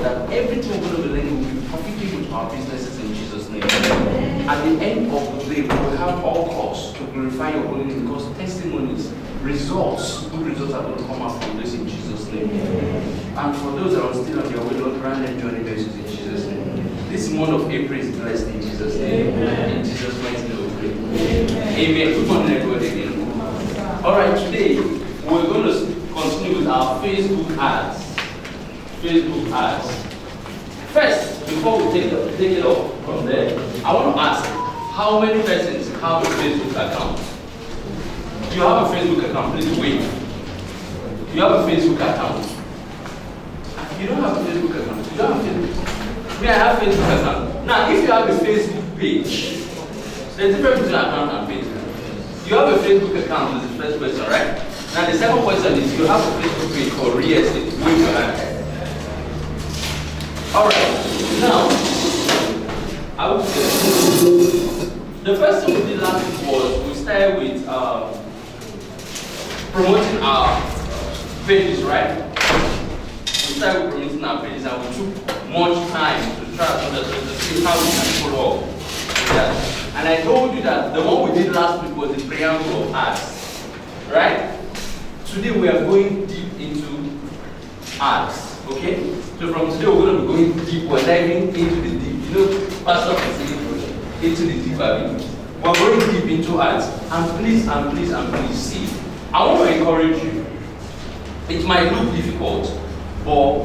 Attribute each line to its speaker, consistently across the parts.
Speaker 1: sure that everything we're going to be learning will be profitable to our businesses in Jesus' name. At the end of the day, we will have all cause to glorify your holy name, because testimonies, results, good results are going to come out from this in Jesus' name. And for those that are still on their way, Lord, grant them journey basis in Jesus' name. This month of April is blessed in Jesus' name. In Jesus' mighty name we pray. Amen. Good morning, everybody again. Alright, today we're going to continue with our Facebook ads. Facebook ads. First, before we take it off from there, I want to ask, how many persons have a Facebook account? Do you have a Facebook account? Please wait. Do you have a Facebook account? You don't have a Facebook account. You don't have Facebook. Me, I have a Facebook account. Now, if you have a Facebook page, there's a difference between account and page. You have a Facebook account, is the first question, right? Now, the second question is, you have a Facebook page for real estate. Wait for that. Alright, now, I would say, the first thing we did last week was, we started with promoting our pages, right? We started with promoting our pages, and we took much time to try to see how we can follow up with that. And I told you that the one we did last week was the preamble of ads, right? Today we are going deep into ads, okay? So from today we're going to be going deep, we're diving into the deep. You know, Pastor is saying into the deep, we're going deep into ads. And please, see, I want to encourage you. It might look difficult, but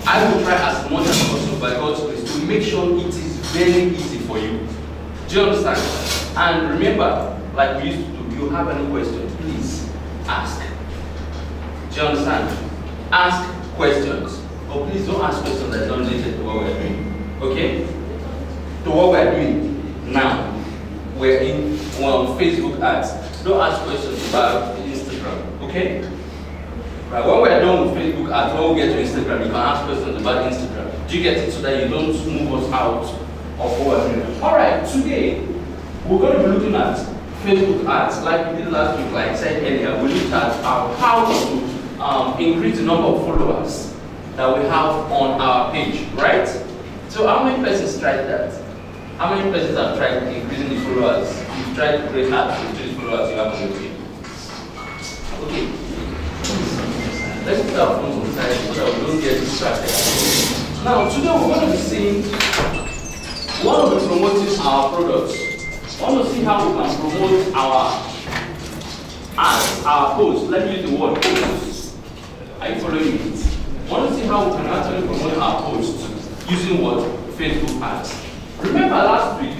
Speaker 1: I will try as much as possible by God's grace to make sure it is very easy for you. Do you understand? And remember, like we used to do, you have any questions, please ask. Do you understand? Ask questions. But please don't ask questions that don't relate to what we're doing. Okay? To what we're doing now. We're on Facebook ads. Don't ask questions about Instagram. Okay? Right, when we're done with Facebook ads, when we get to Instagram, you can ask questions about Instagram. Do you get it? So that you don't move us out of what we're doing. Alright, today we're going to be looking at Facebook ads like we did last week. Like I said earlier, we looked at how to increase the number of followers that we have on our page, right? So how many persons tried that? How many persons have tried increasing the followers? You've tried to create ads to increase followers you have on your page. Okay. Let's put our phones on the side so that we don't get distracted. Now, today we're going to be seeing one of the promoting our products. I want to see how we can promote our ads, our posts. Let me use the word posts. Are you following me? I want to see how we can actually promote our posts using what? Facebook ads. Remember last week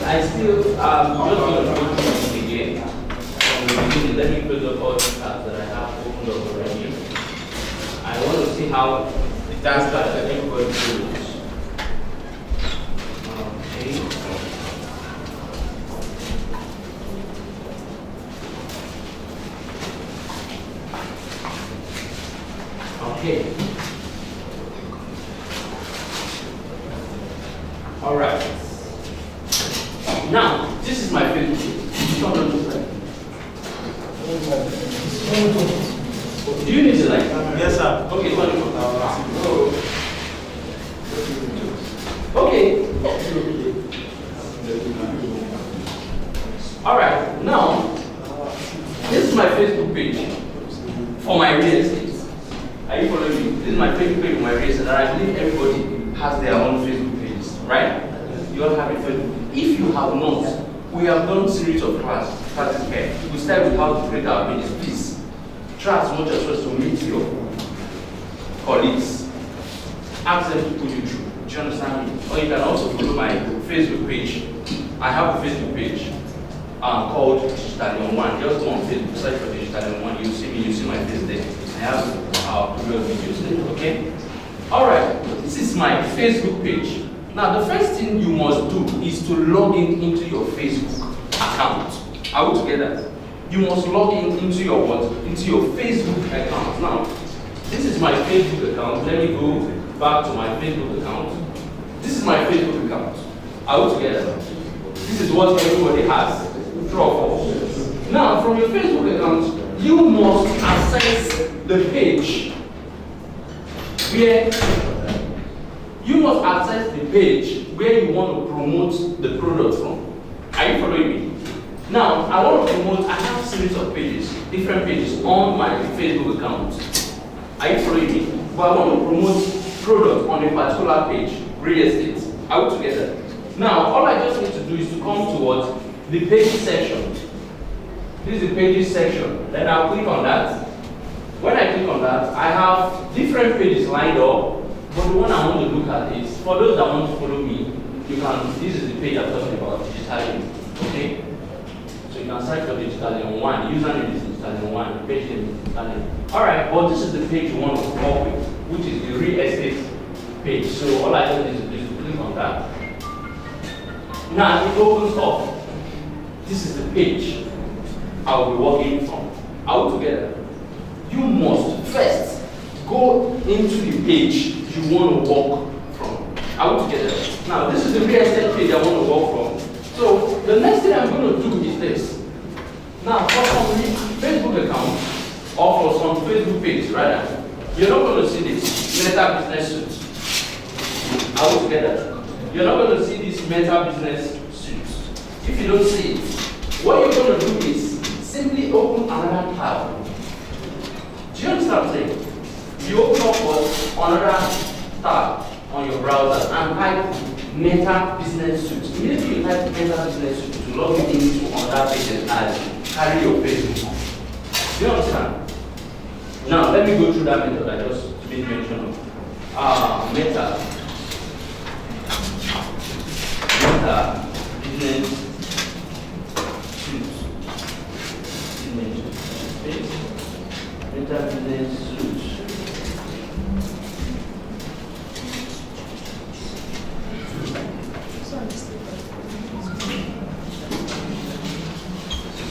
Speaker 1: I still just going to go through it again from the beginning. Let me close up all the tabs that I have opened up already. I want to see how it does that everybody goes. Okay. All right. Now, this is my Facebook page. Do you need to like?
Speaker 2: Yes, sir.
Speaker 1: Okay, wonderful. Okay. All right. Now, this is my Facebook page for my real estate. Are you following me? This is my Facebook page for my real estate, and I believe everybody has their own Facebook pages, right? You all have a Facebook. If you have not, we have done series of classes here. We start with how to create our pages. Please try as much as possible to meet your colleagues. Ask them to put you through. Do you understand me? Or you can also follow my Facebook page. I have a Facebook page called Digital One. Just go on Facebook, search for Digital One. You see me, you see my face there. I have our previous videos there. Okay? Alright, this is my Facebook page. Now, the first thing you must do is to log into your Facebook account. Are we together? You must log into your what? Into your Facebook account. Now, this is my Facebook account. Let me go back to my Facebook account. This is my Facebook account. Are we together? This is what everybody has. True or false? Now, from your Facebook account, you must access the page where you must access the page where you want to promote the product from. Are you following me? Now, I want to promote, I have a series of pages, different pages on my Facebook account. Are you following me? But I want to promote product on a particular page, real estate. Are we together? Now, all I just need to do is to come towards the pages section. This is the pages section. Then I'll click on that. When I click on that, I have different pages lined up. But the one I want to look at is, for those that want to follow me, you can, this is the page I'm talking about, digitally. Okay? So you can search for digitally one. Username is digitally one, page name is digitally. Alright, but this is the page you want to work with, which is the real estate page. So all I just need to do is to click on that. Now it opens up. This is the page I will be working from. Are we together? You must first go into the page you want to work from. Are we together? Now this is the real estate page I want to work from. So the next thing I'm going to do is this. Now for some Facebook account or for some Facebook page rather, you're not going to see this Meta Business Suite. Are we together? You're not going to see this Meta Business Suite. If you don't see it, what you're going to do is simply open another tab. Do you understand what I'm saying? You open up another tab on your browser and type Meta Business Suite. Immediately you type Meta Business Suite to log you into another page and carry your Facebook. Do you understand? Now let me go through that method I just made mention of. Meta Business Suite. Meta Business Suite.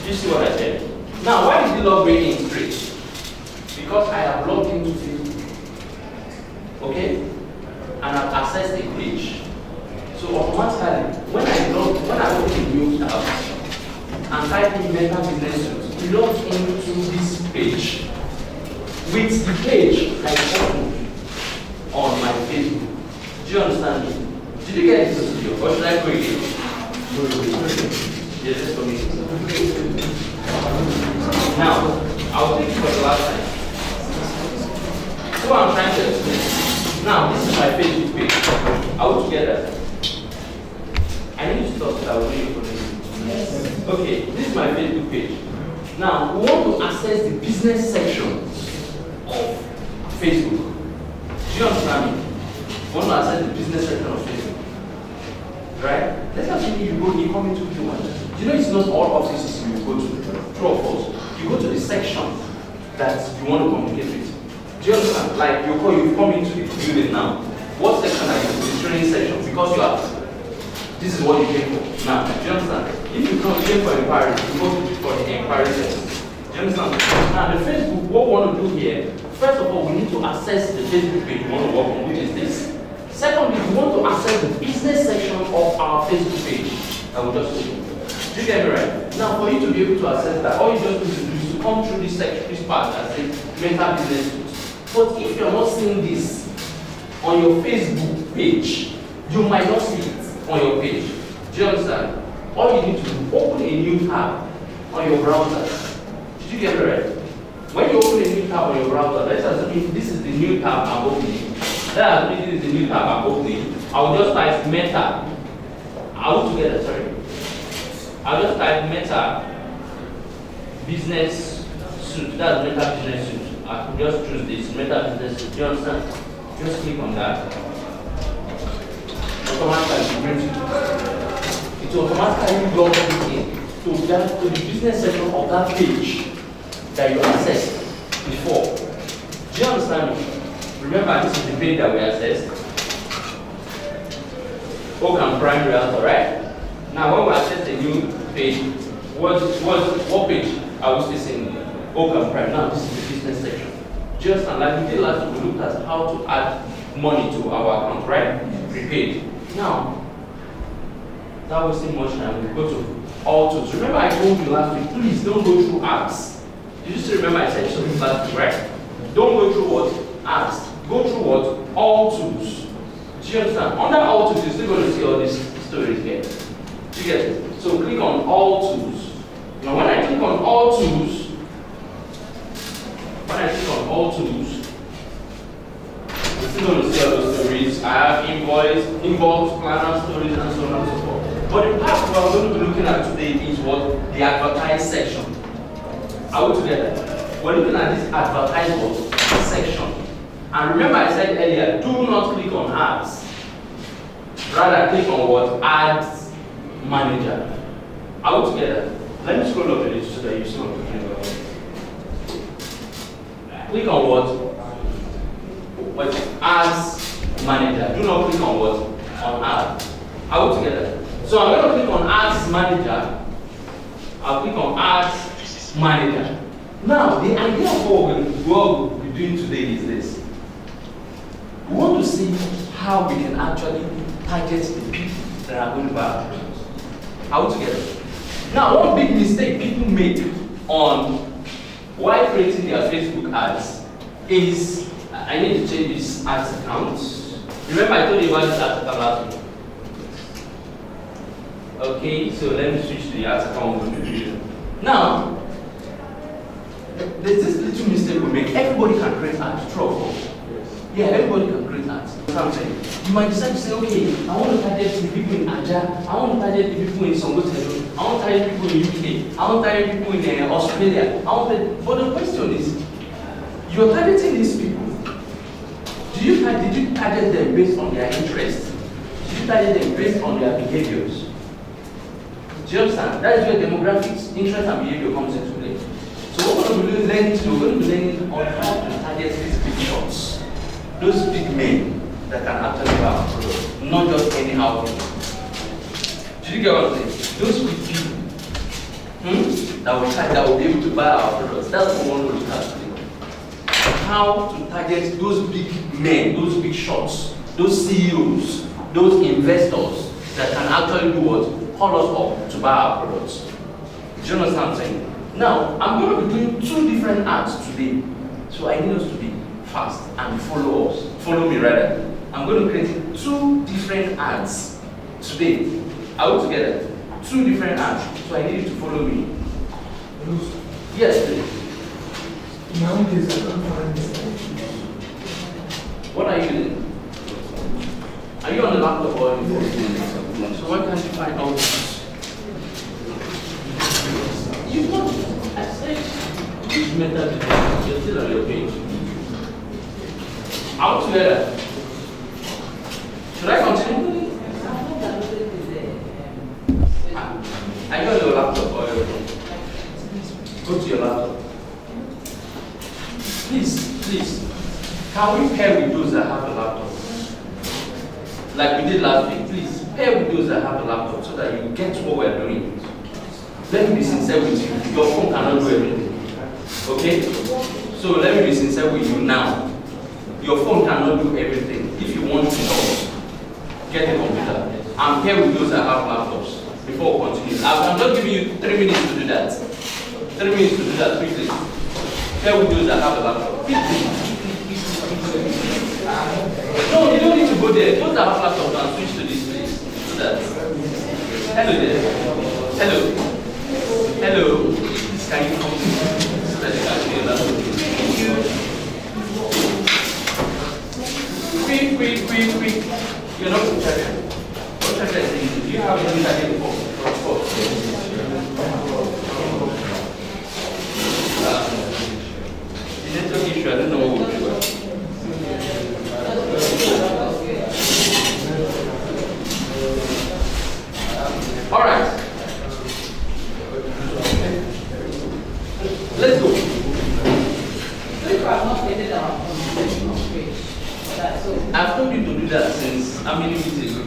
Speaker 1: You see what I said? Now, why is the log in straight? Because I have logged into Facebook. Okay? And I've accessed the page. So automatically, when I open a new tab and type in Meta Business Suite, it logs into this page with the page I opened on my Facebook. Do you understand me? Did you get this video? Or should I go again? Yes, let's go again. Now, I'll take it for the last time. So I'm trying to explain. Now, this is my Facebook page. Are we together? I need to stop so I will read it for this. Okay, this is my Facebook page. Now, we want to access the business section of Facebook. Do you understand me? We want to access the business section of Facebook. Right? Let's assume you come into Pwan. You know it's not all offices you go to. True or false? You go to the section that you want to communicate with. Do you understand? Like you come into the building now. What section are you? The training section. Because you are. This is what you came for. Now, do you understand? If you came for inquiry, you go for the inquiry section. Do you understand? Now, the Facebook, what we want to do here, first of all, we need to access the Facebook page we want to work on, which is this. Secondly, we want to access the business section of our Facebook page. I will just open. Do you get me right? Now, for you to be able to access that, all you just need to do is to come through this section, this part that says Meta Business Suite. But if you're not seeing this on your Facebook page, you might not see it on your page. Do you understand? All you need to do, open a new tab on your browser. Did you get me right? When you open a new tab on your browser, let's assume this is the new tab I'm opening. Let's assume this is the new tab I'm opening. I will just type Meta. I'll just type Meta Business Suite. That's Meta Business Suite. I could just choose this Meta Business Suite. Do you understand? Just click on that. Automatically brings you to it. Automatically log you in to the business section of that page that you accessed before. Do you understand me? Remember, this is the page that we accessed. Oak Prime Realtor, right? Now, when we access a new page, what page are we still seeing? Oak Prime. Now, this is the business section. Just like we did last week, we looked at how to add money to our account, right? Prepaid. Now, that wasn't much time. We go to all tools. Remember, I told you last week, please don't go through apps. Did you still remember I said something last week, right? Don't go through what? Apps. go through what? All tools. Do you understand? Under all tools, you're still going to see all these stories here. Do you get it? So click on all tools. Now when I click on all tools, you're still going to see all those stories. I have invoice, planner, stories, and so on and so forth. But the part we're going to be looking at today is what? The advertise section. Are we together? We're looking at this advertisement section. And remember I said earlier, do not click on ads. Rather click on what? Ads manager. Are we together? Let me scroll up a little so that you see what I'm talking about. Click on what? What? Ads manager. Do not click on what? On ads. Are we together? So I'm going to click on ads manager. I'll click on ads manager. Now, the idea of what we'll be doing today is this. We want to see how we can actually target the people that are going to buy our products. Are we together? Now, one big mistake people make on while creating their Facebook ads is, I need to change this ads account. Remember I told you about this ads account last week? Okay, so let me switch to the ads account. Now, there's this little mistake we make. Everybody can create ads, true or false? Yeah, everybody can create ads. That's what I'm saying. You might decide to say, okay, I want to target the people in Aja, I want to target the people in Songotelo, I want to target people in UK, I want to target people in Australia. But the question is, you're targeting these people. Did you target them based on their interests? Did you target them based on their behaviors? Do you understand? That is where demographics, interest, and behavior comes into play. So what we're going to be learning today, we're going to be learning on how to target these big shots. Those big men that can actually buy our product, not just anyhow. Did you get what I'm saying? Those big people that will be able to buy our products. That's what we want to look at today. How to target those big men, those big shots, those CEOs, those investors that can actually do what? Call us up to buy our products. Do you understand what I'm saying? Now, I'm going to be doing 2 different ads today. So I need us to be fast and follow us. Follow me rather. I'm going to create 2 different ads today. Are we together? 2 different ads. So I need you to follow me. Yes, please.
Speaker 2: Nowadays, I don't find this.
Speaker 1: What are you doing? Are you on the laptop or on your phone? So why can't you find all this? You want I said which method you're still on your page. Out together. Should I continue? I got your laptop or your phone. Go to your laptop. Please. Can we pair with those that have a laptop? Like we did last week. Please pair with those that have a laptop so that you get what we're doing. Let me be sincere with you. Your phone cannot do everything. Okay? So let me be sincere with you now. Your phone cannot do everything. If you want to know, get a computer. I'm here with those that have laptops. Before we continue, I'm just giving you 3 minutes to do that. 3 minutes to do that quickly. Here with those that have a laptop. No, you don't need to go there. Those that have laptops can switch to this place. Do that. Hello there. Hello. Please can you come so that you can see your laptop? Thank you. Quick. You're not going to charge it. What charge is it? Do you have any charge before? Of course. The network issue, I don't know what we'll do. All right. Let's go. I've told you to do that since how many weeks ago?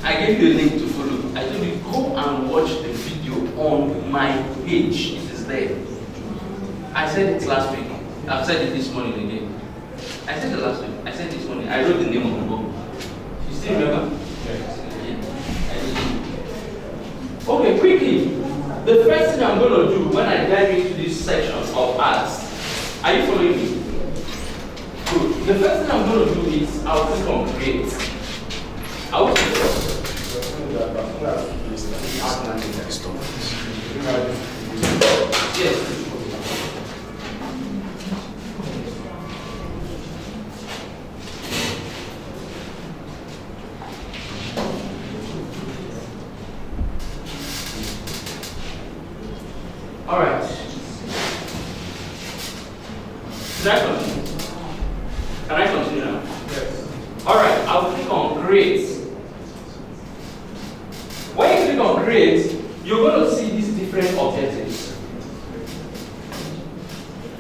Speaker 1: I gave you a link to follow. I told you go and watch the video on my page. It is there. I said it last week. I've said it this morning again. I said it last week. I said it this morning. I wrote the name of the book. You still remember? Yes. Okay, quickly. The first thing I'm going to do when I dive into this section of ads, are you following me? Good. the first thing I'm going to do is I'll click on create. I will click on yes. All right. Can I continue? Can I continue now? Yes. All right. I'll click on create. When you click on create, you're going to see these different objectives.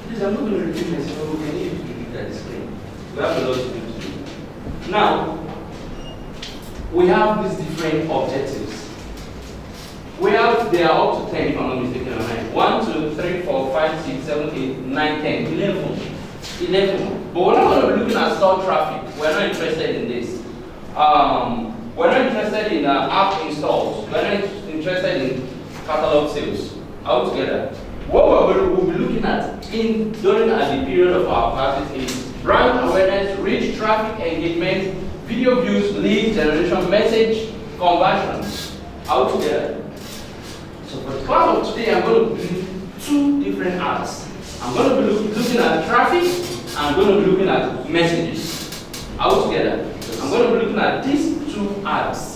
Speaker 1: Please, I'm not going to repeat myself. We need to read that screen. We have a lot to do. Now, we have these different objectives. They are up to 10 if I'm not mistaken. 1, 2, 3, 4, 5, 6, 7, 8, 9, 10, 11. But we're not going to be looking at store traffic. We're not interested in this. We're not interested in app installs. We're not interested in catalog sales. Altogether, what we'll be looking at during the period of our classes is brand awareness, reach, traffic engagement, video views, lead generation, message conversions. Altogether. So for the class of today, I'm going to do 2 different ads. I'm going to be looking at traffic. I'm going to be looking at messages. Altogether. I'm going to be looking at these 2 ads.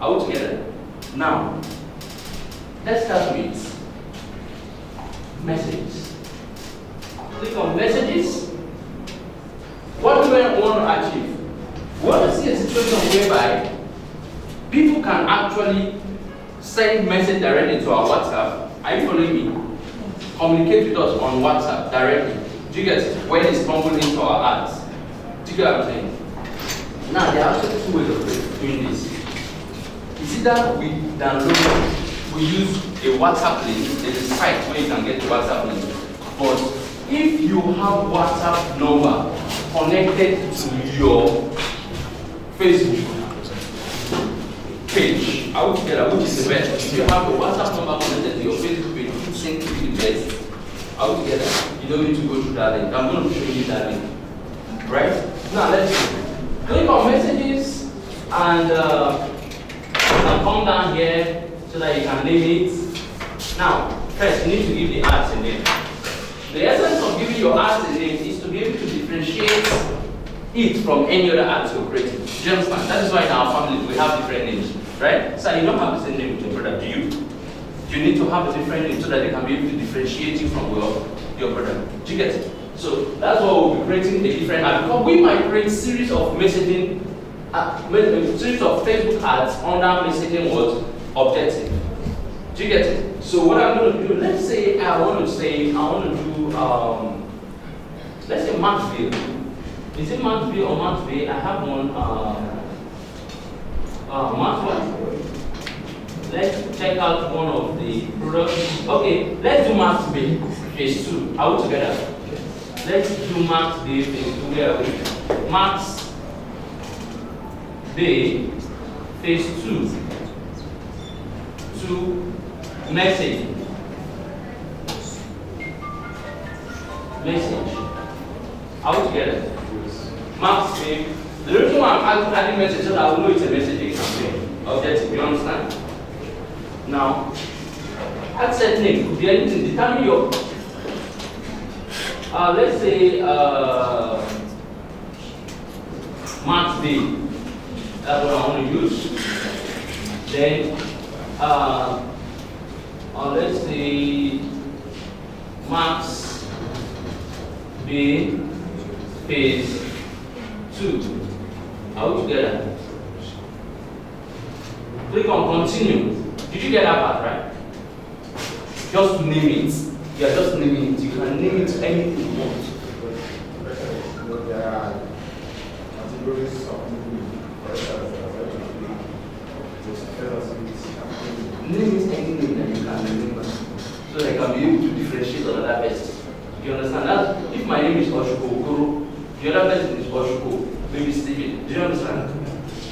Speaker 1: Altogether. Now, let's start with messages. Click on messages. What do we want to achieve? We want to see a situation whereby people can actually send message directly to our WhatsApp. Are you following me? Communicate with us on WhatsApp directly. Do you get it? When it's tumbling into our ads. Do you get what I'm saying? Now, there are actually 2 ways of doing this. It's either we download, we use a WhatsApp link. There's a site where you can get the WhatsApp link. But if you have WhatsApp number connected to your Facebook page, I would get which is the best. If you have a WhatsApp number connected to your Facebook page, which seems to be the best, I would get that. You don't need to go through that link. I'm going to show you that link. Right? Now let's see. Click on messages and come down here so that you can name it. Now, first you need to give the ads a name. The essence of giving your ads a name is to be able to differentiate it from any other ads you're creating. Do you understand? That is why in our family we have different names, right? So you don't have the same name with your brother, do you? You need to have a different name so that they can be able to differentiate you from your brother. Do you get it? So that's why we'll be creating a different ad. Because we might create series of messaging, series of Facebook ads under messaging what objective. Do you get it? So what I'm going to do, let's say I want to do let's say Maxville. Is it Maxville or Maxville? I have one Maxville. Let's check out one of the products. Okay, let's do Maxville phase 2. Are we together? Let's do Maxville phase 2. Where are we? Max Bay phase 2 to message. Are we together? Max Bay. The reason why I'm adding message so that I will know it's a messaging campaign. Objective, you understand? Now, add set name could be anything. Determine your let's say Max Day. That's what I want to use. Then let's say Max Day phase 2. Are we together? Click on continue. Did you get that part right? Just name it. You are just naming it. You can name it anything you want. Name it any name that you can remember. So that I can be able to differentiate another person. You understand that? If my name is Oshuko Okoro, the other person is Oshuko, maybe Steven. Do you understand?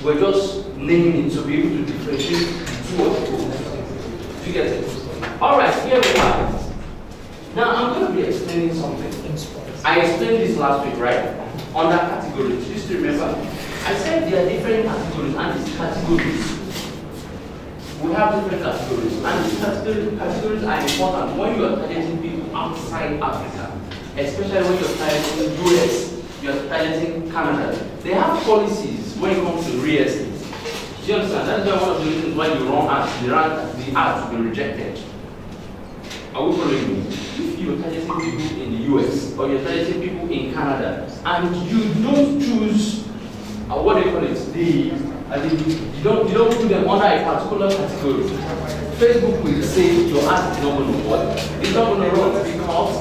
Speaker 1: We're just naming it to be able to differentiate two Oshuko. Do you get it? Alright, here we are. Now I'm going to be explaining something. I I explained this last week, right? Under categories. You still remember? I said there are different categories, and these categories, we have different categories, and these categories are important when you are targeting people outside Africa, especially when you are targeting US, you are targeting Canada. They have policies when it comes to real estate. Do you understand? That's why one of the reasons why you run ads, the ads will be rejected. Are we following me? If you're targeting people in the US or you're targeting people in Canada and you don't choose what do you call it? You don't put them under a particular category. Facebook will say your ad is not going to work. It's not going to run because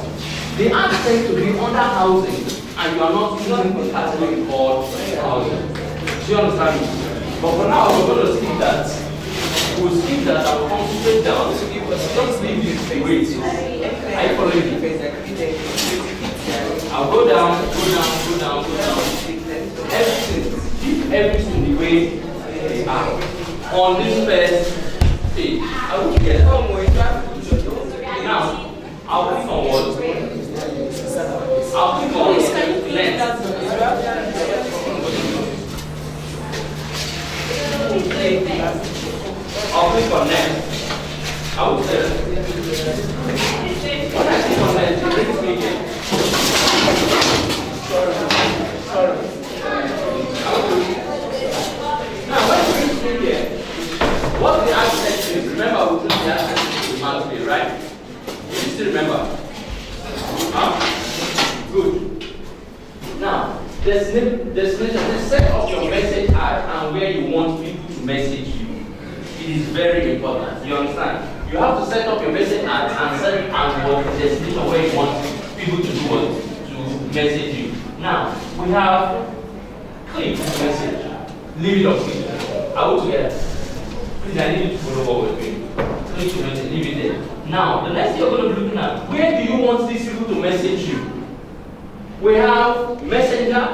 Speaker 1: the ad tends to be under housing and you are not using the category called housing. Do you understand me? But for now, we're going to skip that. We'll skip that and we'll concentrate down. Just leave this the way it is. Are you following me? I'll go down. Everything the way they are. On this first page, I will get it. Now, I'll click on what? I'll click on next. I'll click on next. I will say when I click on next, it brings me here. Sorry. Now, when it brings me here, what the access is, remember we took the access to the monthly, right? You still remember? Good. Now, the set of your message ad and where you want people to message you. It is very important. You understand? You have to set up your message ad and set and what the destination where you want people to do what? To message you. Now, we have click message. Leave it or click. Are we together? Please, I need you to follow what we're doing. Click to message, leave it there. Now, the next thing you're going to be looking at, where do you want these people to message you? We have Messenger,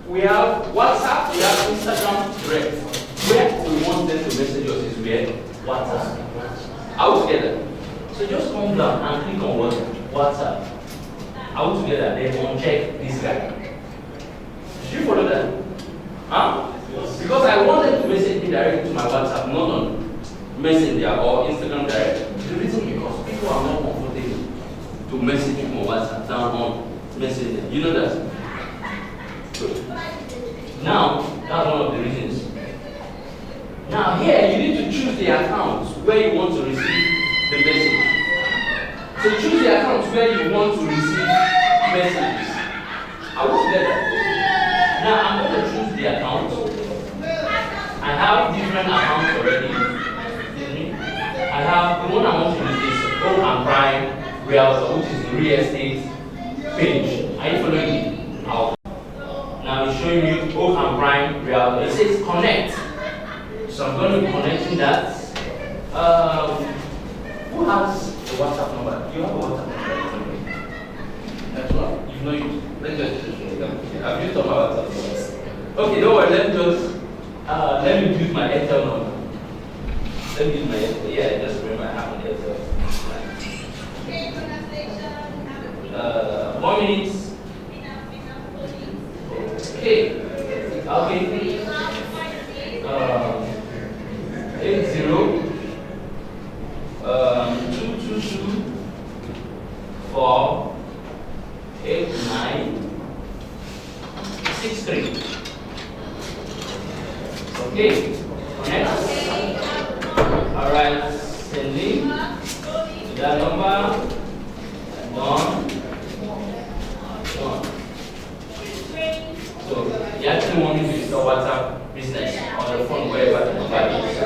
Speaker 1: we have WhatsApp, we have Instagram direct. Where we want them to message us is where? WhatsApp. Are we together? So just come down and click on what? WhatsApp. Are we together? Then uncheck this guy. Did you follow that? Huh? Because I want them to message me directly to my WhatsApp, not on Messenger or Instagram direct. The reason because people are not comfortable to message you on WhatsApp than on Messenger. You know that? Good. Now, that's one of the reasons. Now here, you need to choose the accounts where you want to receive the message. So choose the accounts where you want to receive messages. Are we together? Now I'm going to choose the account. I have different accounts already. I have the one I want to use is Home and Prime Realtor, which is the real estate page. Are you following me? Now it's showing you Home and Prime Realtor. It says connect. So I'm going to be connecting that. Who has the WhatsApp number? Do you have a WhatsApp number? That's what? You know you. Let's just have you talked about WhatsApp? Okay, don't worry. Let me use my Airtel number. Let me use my Airtel. Yeah, I just remember I have an Airtel. 1 minute. Okay. 80 222 4 89 63. Okay, connect. Alright, sending to that number. Done. So you actually want me to install WhatsApp business on the phone wherever the number is.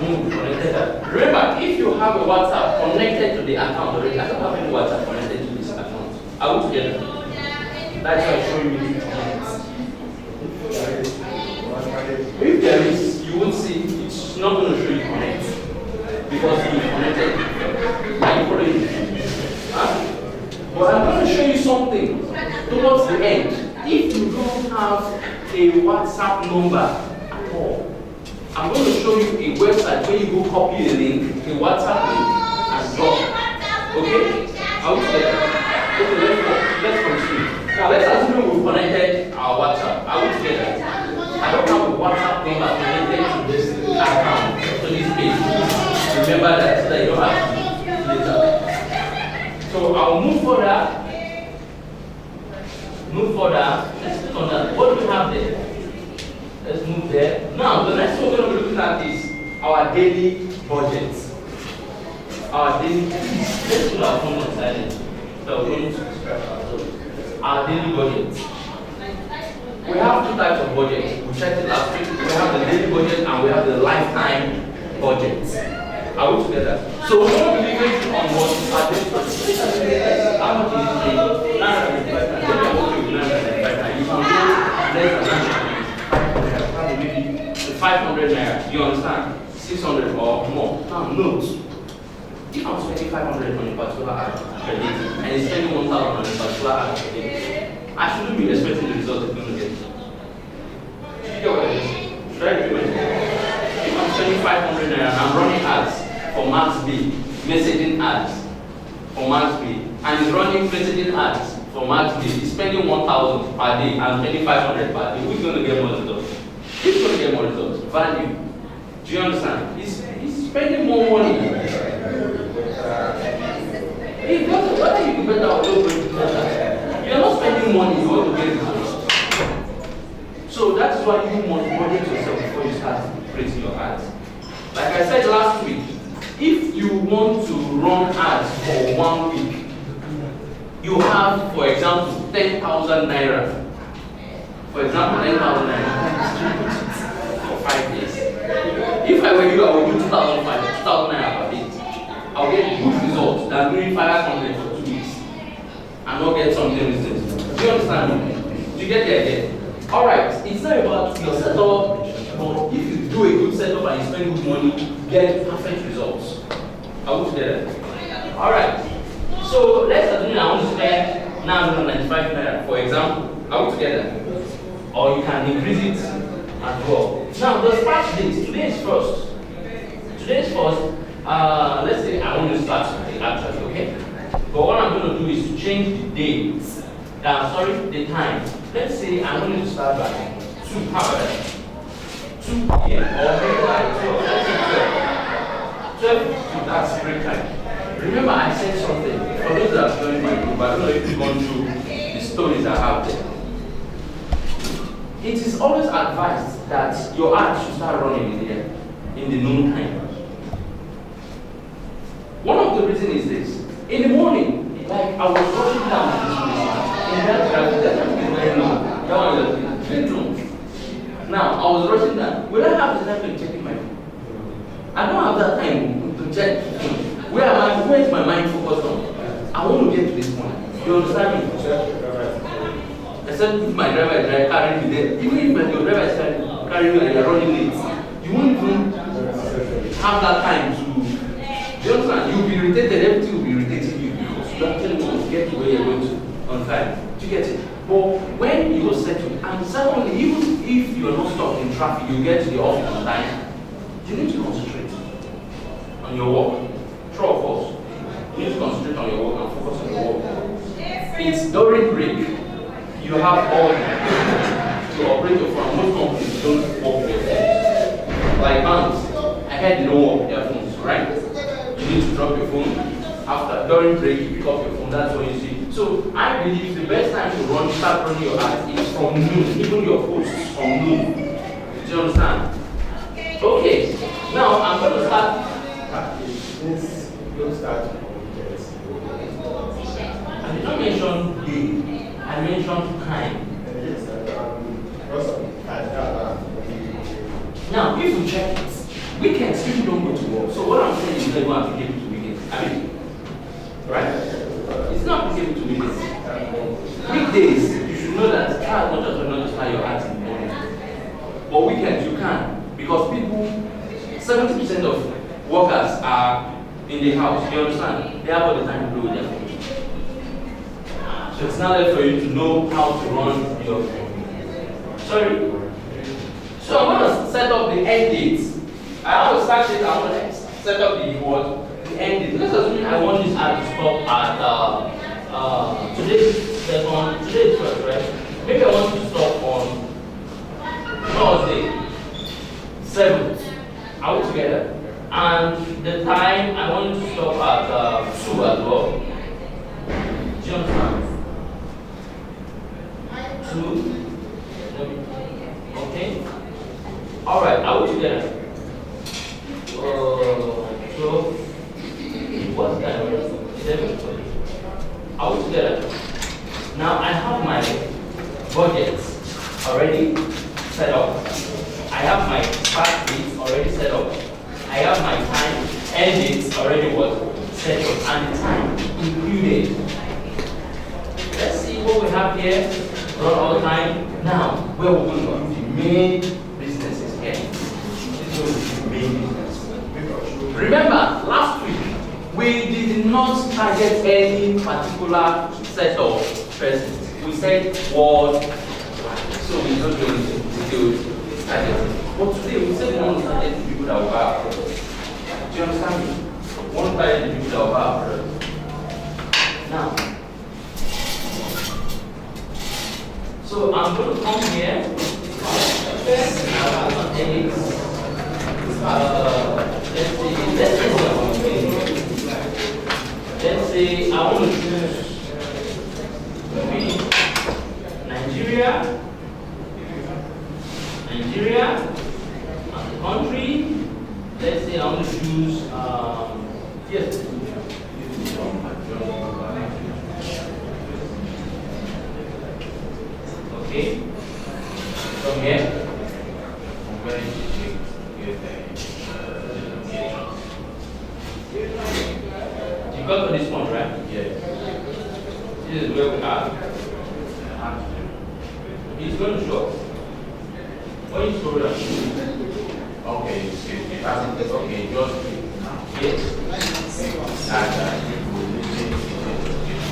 Speaker 1: Connected that. Remember, if you have a WhatsApp connected to the account already, I don't have any WhatsApp connected to this account. Are we together? That's why I show you the connect. If there is, you won't see, it's not going to show you connect. Because you connected. Are you following me? Huh? But I'm going to show you something towards the end. If you don't have a WhatsApp number at all, I'm going to show you a website where you go copy a link, a WhatsApp link, and drop. Okay? Are we there? Okay, let's continue. Now let's assume we've connected our WhatsApp. Are we together? I don't have a WhatsApp number connected to this account, to this page. Remember that so that you don't have to later. So I'll move further. Let's click on that. What do we have there? Let's move there. Now the next thing we're going to be looking at is our daily budget. Our daily, let's put our phone on silent. So we're going to subscribe ourselves. Our daily budget. We have two types of budget. We checked it last week. We have the daily budget and we have the lifetime budget. Are we together? So we want to be based on what our daily budget. How much is it? 500 naira. You understand? 600 or more. Now note. If I'm spending 500 on a particular ad per day and it's spending 1,000 on a particular ad per day, I shouldn't be expecting the result it's going to get. You get what I mean? Should I recommend? If I'm spending 500 naira and I'm running ads for Max B, messaging ads for Max B, and he's running messaging ads for Max B, he's spending 1,000 per day and spending 500 per day, who's going to get more results? Who's going to get more results? Value. Do you understand? He's spending more money. It doesn't, whether you do better or don't do better, you're not spending money, you want to get results. So that's why you must budget yourself before you start creating your ads. Like I said last week, if you want to run ads for 1 week, you have, for example, 10,000 naira. For example, 10,000 naira for 5 days. If I were you, I would do 2,000 naira per day. I'll get good results than doing 500 for 2 weeks and not get something resistance. Do you understand me? Do you get the idea? Alright, it's not about your setup, but if you do a good setup and you spend good money, you get perfect results. Are we together? Alright, so let's assume I want to spend 995 naira, for example. Are we together? Or you can increase it as well. Now, the start date, today is first. Let's say I want to start the actually, okay? But what I'm going to do is to change the date. The time. Let's say I'm going to start by 2. How about that? 2 p.m. or maybe like 12. Let's say 12. 12, that's break time. Remember, I said something. For those that have joined my group, I don't know if you've gone through the stories I have there. It is always advised that your ad should start running in the noon time. One of the reasons is this. In the morning, like I was rushing down to this place, in that traffic, that traffic is very long. That one is very long. Now, I was rushing down. Will I have the time to check my phone? I don't have that time to check the phone. Where is my mind focused on? I want to get to this point. You understand me? Except if my driver is carrying me there. Even if your driver is carrying you and you're running late, you won't even have that time to. Do you understand? You'll be irritated, everything will be irritating you because you actually want to get to where you're going to on time. Do you get it? But when you are settled, and secondly, even if you're not stuck in traffic, you get to the office on time, you need to concentrate on your work. True of course. You need to concentrate on your work and focus on your work. It's during break. You have all to operate your phone. Most companies don't work with their phones. Like banks, I heard they don't work with their phones, right? You need to drop your phone. During break, you pick up your phone. That's what you see. So I believe the best time to start running your ads is from noon. Even your posts from noon. Do you understand? Okay. Now I'm going to start. Don't start. I did not mention day. I mentioned time. Now, if you check it, weekends people don't go to work. So what I'm saying is not even applicable to weekends. I mean, right? It's not applicable to weekends. Weekdays, you should know that try as much as not to start your ads in the morning. But weekends you can, because people, 70% of workers are in the house. You understand? They have all the time to do with their phone. So it's not there for you to know how to run your phone. Sorry. So I'm going to set up the end date. I want to start it. I want to set up the end date. Let's assume I want this ad to stop at today. 2nd, today is 1st, right? Maybe I want to stop on Thursday, 7th. Are we together? And the time I want to stop at 2 as well. Do you understand? 2. Okay. All right. Are we together? So what's that? 11. Are we together? Now I have my budget already set up. I have my start date already set up. I have my time, end date already what set up, and the time included. Let's see what we have here. Run all time. Now, where we're going to do the main businesses here. This is going to be the main business. Remember, last week we did not target any particular set of persons. We said what, so we're not going to do targeting. But today we said we want to target the people that will buy our product. Do you understand me? We want to target the people that will buy our product. Now, so I'm going to come here. Let's say I want to choose maybe Nigeria, and the country. Let's say I want to choose yes. Okay. From here. You got to this point, right? Yes. This is where we are. It's going to show. When you scroll down, okay, okay, just yes.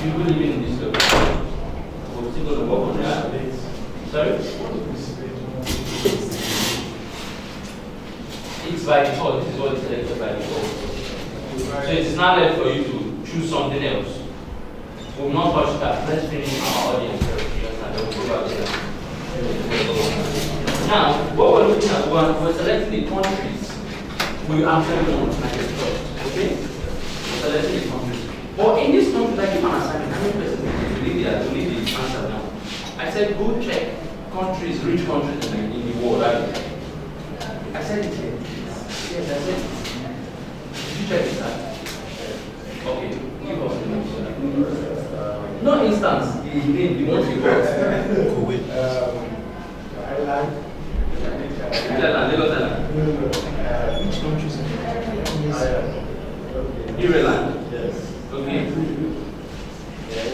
Speaker 1: You will live in this location. We're still going to work on that. Sorry? It's by default. This is what is selected by default. So it's not left for you to choose something else. We will not touch that. Let's finish our audience and then we'll go back to that. Now, what we're looking at, we're selecting the countries we actually want to target first. Okay? We're selecting the countries. But in this country, like you can assign how many persons you need the answer now. I said go check countries, rich countries in the world, right? I said it here. Yes, I said it. Did you check this out? Okay, give us the name. No instance, the one you got. Kuwait. Ireland. Lagos Island.
Speaker 2: Which countries are
Speaker 1: Ireland.
Speaker 2: Yes.
Speaker 1: Okay. Yes.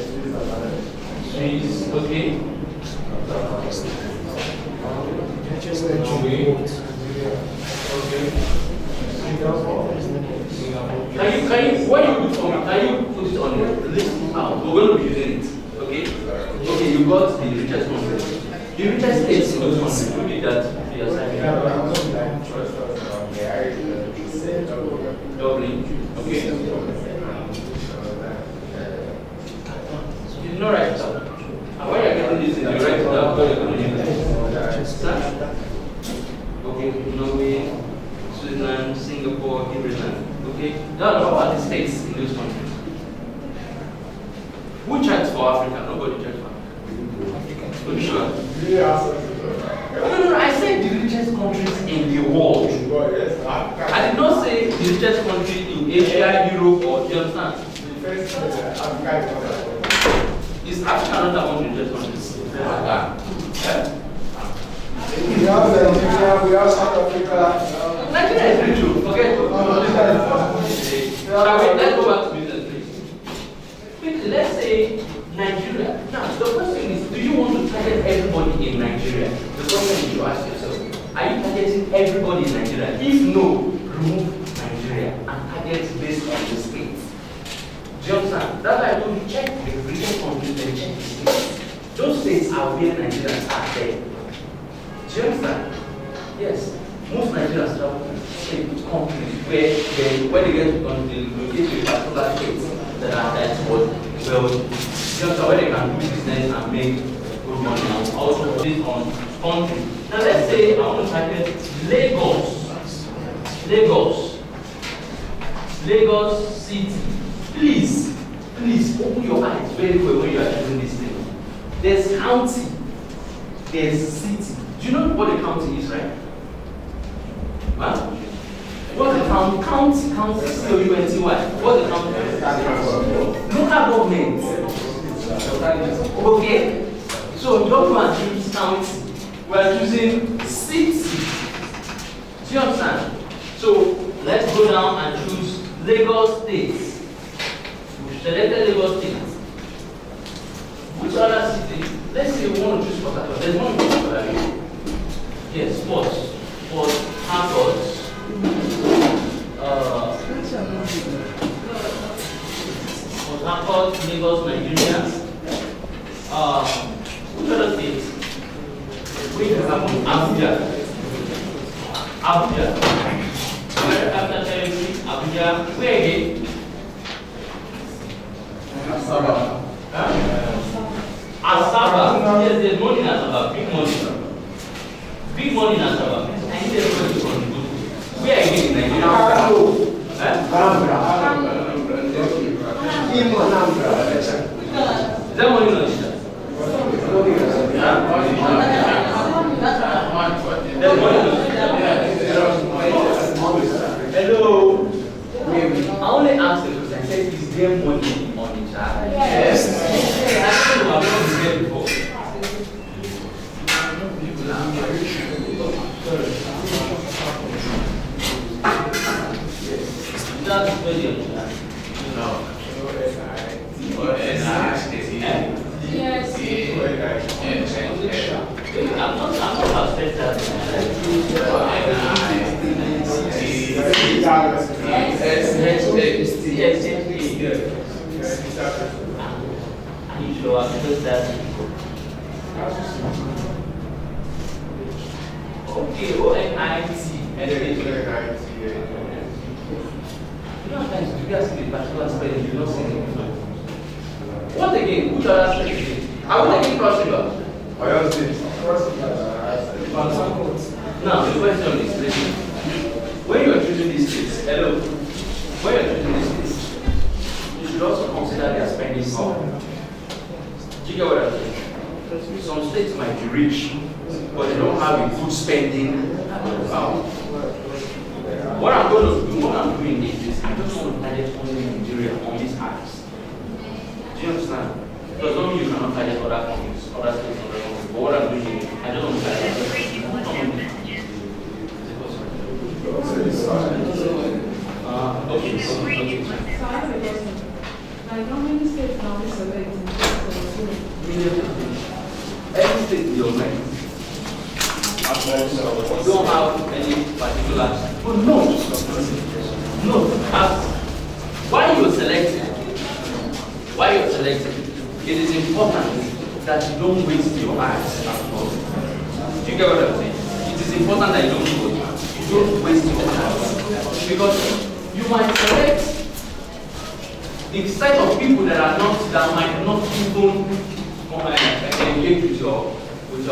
Speaker 1: Swiss. Okay. Okay. Can you, what you do for me, can you put it on the list out? We're going to be using it. Okay? Okay, you got the richest countries. The richest states in those countries will be that the assignment. Dublin. Okay. You know right now. And when you're getting this in the right now, you're going to use it. Okay, Norway, Switzerland, Singapore, Ireland. Okay, now what about the states in those countries? Who checks for Africa? Nobody checks for Africa. Are you sure? No, I said the richest countries in the world. I did not say the richest country in Asia, Europe, or do you understand? Is Africa not one of the richest countries?
Speaker 2: We have Nigeria, we have South Africa.
Speaker 1: Nigeria is rich, forget it. Let's go back to business, please. Quickly, let's say Nigeria. Now, the question is, do you want to target everybody in Nigeria? The question you ask yourself, are you targeting everybody in Nigeria? If no, remove Nigeria and target based on the states. Do you understand? That's why I told you check the richest countries and check the states. Those states are where Nigerians are there. Do you understand? Yes. Most Nigerians travel to countries where when they get to countries, they locate to particular states that are that's what well, just where they can do business and make good money and also based on country. Now let's say I want to target Lagos. Lagos City. Please open your eyes very well when you are doing this thing. There's county, there's city. Do you know what a county is, right? Huh? What's the county? County, C-O-U-N-T-Y. What's the county? Local government. Okay. So you don't want to choose county. We are choosing city. Do you understand? So let's go down and choose Lagos State. We've selected Lagos State. Which other city? Let's say we want to choose Port Harcourt. There's one in Port Harcourt. Yes, Port Harcourt. Port Harcourt, Lagos, Nigeria. Which other state? Abuja. Where after territory? Abuja. Where again?
Speaker 2: Asaba.
Speaker 1: Asaba. Yes, there's money in Asaba. Big money in Asaba. I need everybody to contribute. Where again in Nigeria? Is that money in Nigeria? Hello. I only asked the question. I said, is there money on the chart? Yes. I told you I've not been there before. That's very unusual. No. Yes. I'm not upset that. Are you sure I'm supposed that? Okay, O-N-I-T. You know, sometimes you guys see the particular spelling, you don't see it. What again? Which other state? I will take Cross River. Now, the question is, listen, when you are choosing these states, hello, when you are choosing these states, you should also consider their spending power. Do you get what I'm saying? Some states might be rich, but they don't have a good spending power. What I'm doing is this, I just want to target only Nigeria on these acts. Do you understand? Because don't mean you cannot target other countries, other states, other countries. But what I'm doing is, I just want to target okay.
Speaker 3: So I have a question. Like, how many states now we select in
Speaker 1: Every state in your mind. You don't have any particular. But no. While you're selecting, it is important that you don't waste your eyes. Do you get what I'm saying? It is important that you don't waste your eyes. Because you might select the set of people that might not even engage with your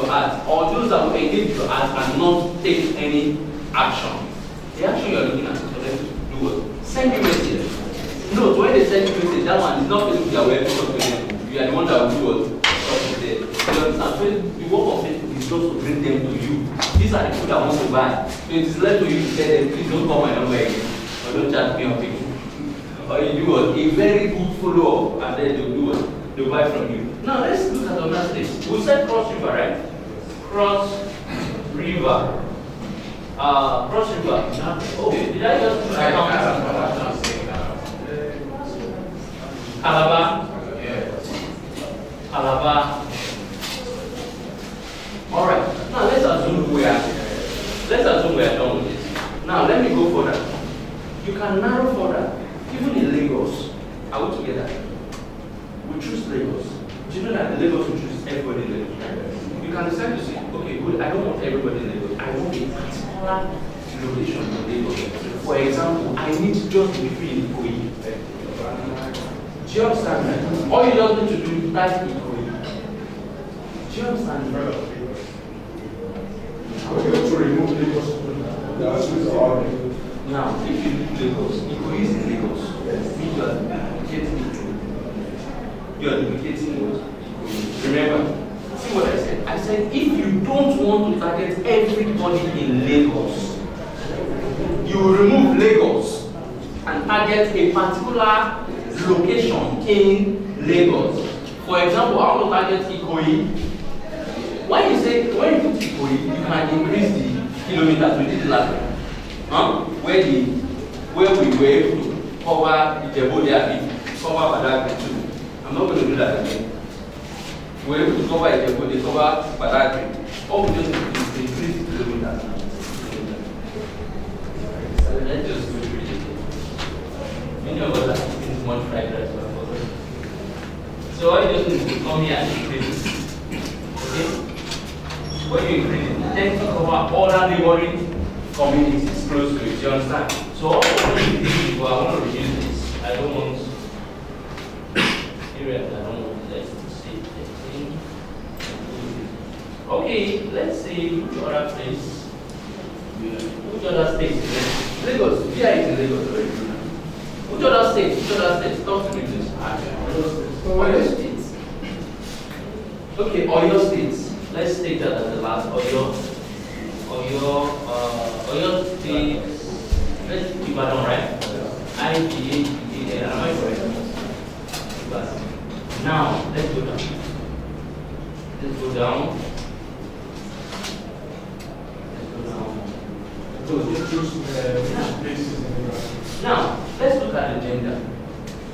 Speaker 1: art, or those that will engage with your art and not take any action. The action you are looking at is for them to do what? Send you message. No, when they send you message, that one is not going to be aware of you are the one that will do what? You understand? The work of Facebook is just to bring them to you. These are the people that want to buy. So it is left to you to tell them, please don't call my number again, or don't chat me on Facebook. Or you do what? A very good follow-up, and then they'll do what? They'll buy from you. Now let's look at another state. We said Cross River, right? Cross River. Cross River. Oh, did I just put that Calabar. Calabar. All right. Now let's assume we are done with this. Now let me go further. You can narrow further. Even in Lagos, are we together? We choose Lagos. Do you know that Lagos will choose everybody in Lagos? Right? You can decide to say, okay, good, I don't want everybody in Lagos. I want a particular location in Lagos. For example, I need just to be free in Kogi. Do Do you understand? All you just need to do is type Ikoyi. Do you understand?
Speaker 2: We're going to remove Lagos.
Speaker 1: Now, if you do Lagos, Ikoyi is in Lagos. Yes. You are duplicating Ikoyi. You are duplicating Ikoyi. Remember, see what I said? I said if you don't want to target everybody in Lagos, you will remove Lagos and target a particular location in Lagos. For example, I want to target Ikoyi. When you put Ikoyi, you can increase the kilometers we did last time. Where we were able to cover Ijebu there, cover Badagry too. I'm not going to do that again. We were able to cover Ijebu, they cover Badagry. All we just need to do is increase the kilometers now. Let's just go through it. Many of us are eating too much fried rice. So all you just need to come here and increase it. Okay? When you increase it, tend to cover all that neighboring communities close to it. You understand? So all I want to do is I want to reduce this. I don't want areas I don't want less to see. Okay, let's see which other place. Which other states is there? Lagos. Via is in Lagos already. Which other states? Talk to me please. Oyo states. Okay, Oyo states. Let's take that as the last. Oyo states. Let's keep that on, right? I-G-A-G-A, am I correct? Now, let's go down. Now, let's look at the gender.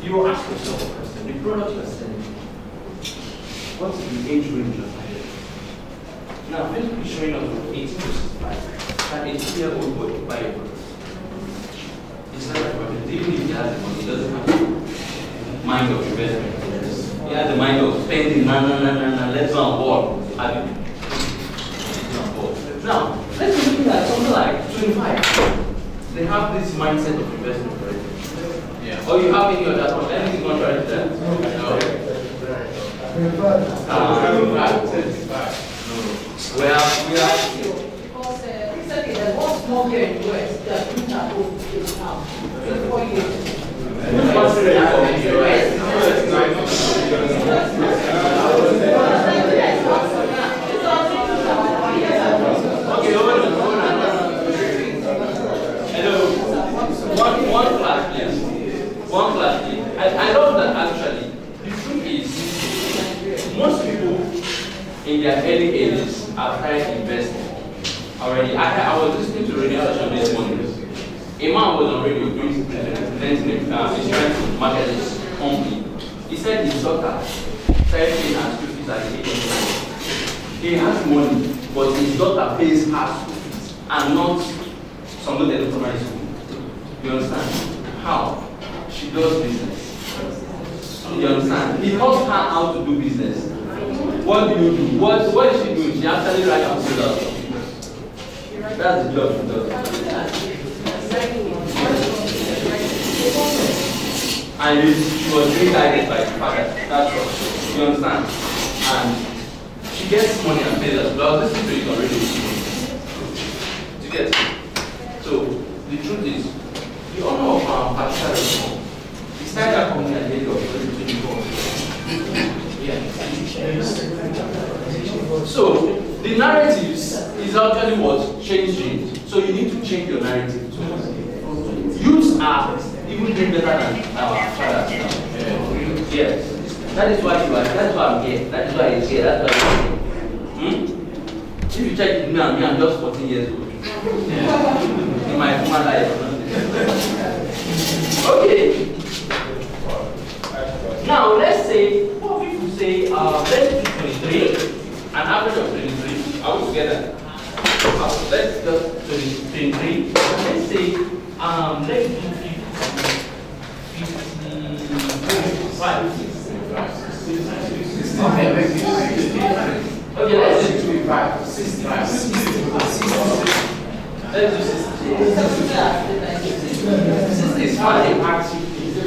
Speaker 1: You will ask yourself a question. The product you are selling, what's the age range of it? Now, Facebook is showing us from 18 to 65. Can 18-year-old boy buy your product? It's not a problem. Even if he has the money, he doesn't have the mind of investment. He has the mind of spending, let's go on board. Now, let's be looking at something like 25. They have this mindset of investment already. Yeah. Or you have any other one? Anything contrary to that? No. We have. Because recently there was small here in the US that didn't have own this house. 4 years. Okay, hold on. Hello. One class, please. I love that actually. The truth is, most people in their early ages have tried investing already. I was listening to radio session this morning. A man was on radio presenting he's trying to market his company. He said his daughter started paying her school fees at the age of 9. He has money, but his daughter pays her school fees and not some of the primary school. You understand? How? She does business. You understand? He taught her how to do business. What do you do? What is she doing? She actually writes out stuff. That's the job she does. And she was being guided by the father. That's all. You understand? And she gets money and pays us. But I was listening to it already. You get it? So the truth is, the owner of our partial reform, he started that company at the age of 24. Yeah. So the narratives is actually what's changing. So you need to change your narrative too. Youths are even doing better than our fathers now. Yes. That is why you are. That's why I'm here. That is why he's here. That's why I'm here. If you check me, I'm just 14 years old. In my former life. Okay. Now let's say, what people say, let's do 23, an average of 23. Are we together? Let's just 23. Let's say, let's do 55. Okay, let's do 65. 65. 65. Let's do 60. 60 is fine.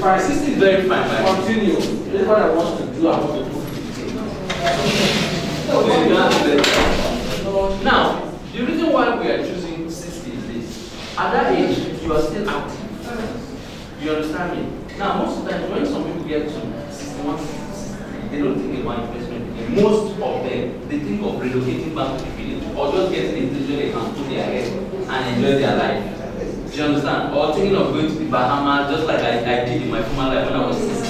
Speaker 2: fine.
Speaker 1: 60 is very fine, man.
Speaker 2: Continue. This is what I want to do. I want to do 15.
Speaker 1: Now, the reason why we are choosing 60 is this. At that age, you are still active. You understand me? Now, most of the time, when some people get to 61, 63, they don't think about investment again. Most of them, they think of relocating back to the village or just getting a place where they can put their head and enjoy their life. Do you understand? Or thinking of going to the Bahamas, just like I did in my former life when I was 16.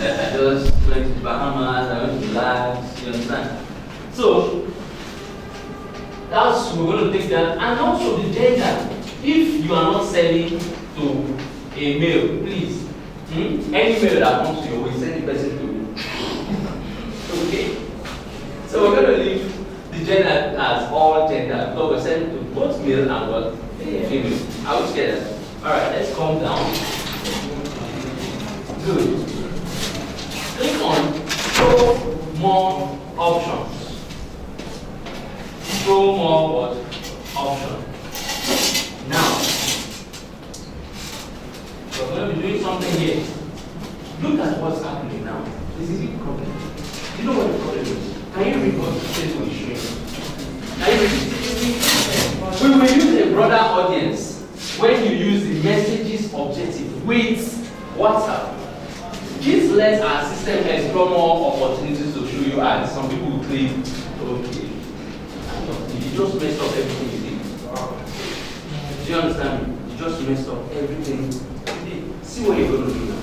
Speaker 1: I just went to the Bahamas, I went to relax. You understand? So, that's we're going to take that. And also the gender. If you are not selling to a male, please, any male that comes to you, we send the person to you. Okay? So we're going to leave the gender as all gender, because we're sending to both male and what? Female. Are we together? Alright, let's calm down. Good. Click on show more options. Show more what? Options. Now, we're going to be doing something here. Look at what's happening now. This is a big problem. You know what the problem is? Can you read what the table is showing? Can you read it? We will use a broader audience when you use the messages objective with WhatsApp. This lets our system explore more opportunities to show you ads. Some people will claim, okay, you just messed up everything you did. Do you understand me? You just messed up everything you did. See what you're going to do now.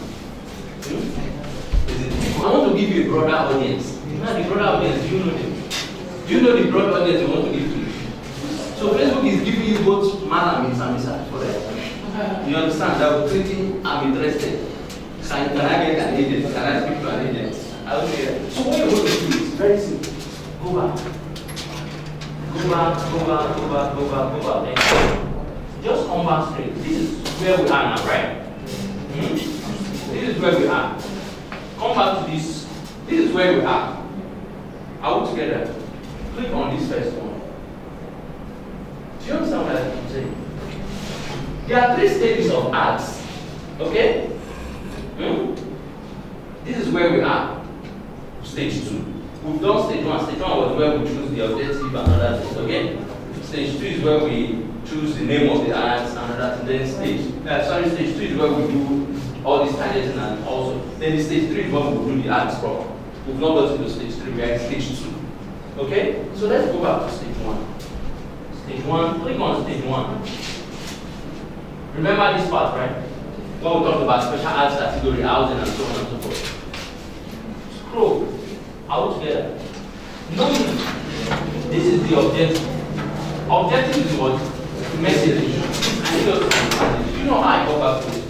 Speaker 1: I want to give you a broader audience. Now the broader audience, do you know them? Do you know the broad audience you want to give to you? So Facebook is giving you both man and Misa for that. You understand that we're clicking, I'm interested. Can I get an agent? Can I speak to an agent? I will say that. So what you're going to do is very simple. Go back. Go back. Just come back straight. This is where we are now, right? This is where we are. Come back to this. This is where we are. Are we together? Click on this first one. Do you understand what I'm saying? There are 3 stages of ads. Okay? This is where we are. Stage 2. We've done stage 1. Stage 1 was where we choose the objective and other things. Okay? Stage 2 is where we choose the name of the ads and other things. Then stage 2 is where we do all this targeting and also. Then the stage 3 is where we do the ads proper. We've not got to stage 3. We are in stage 2. Okay? So let's go back to stage 1. Stage 1, click on stage 1. Remember this part, right? When we talked about special ads category, housing, and so on and so forth. Scroll out together. Notice this is the objective. Objective is what? Message. And you know how I go back to this?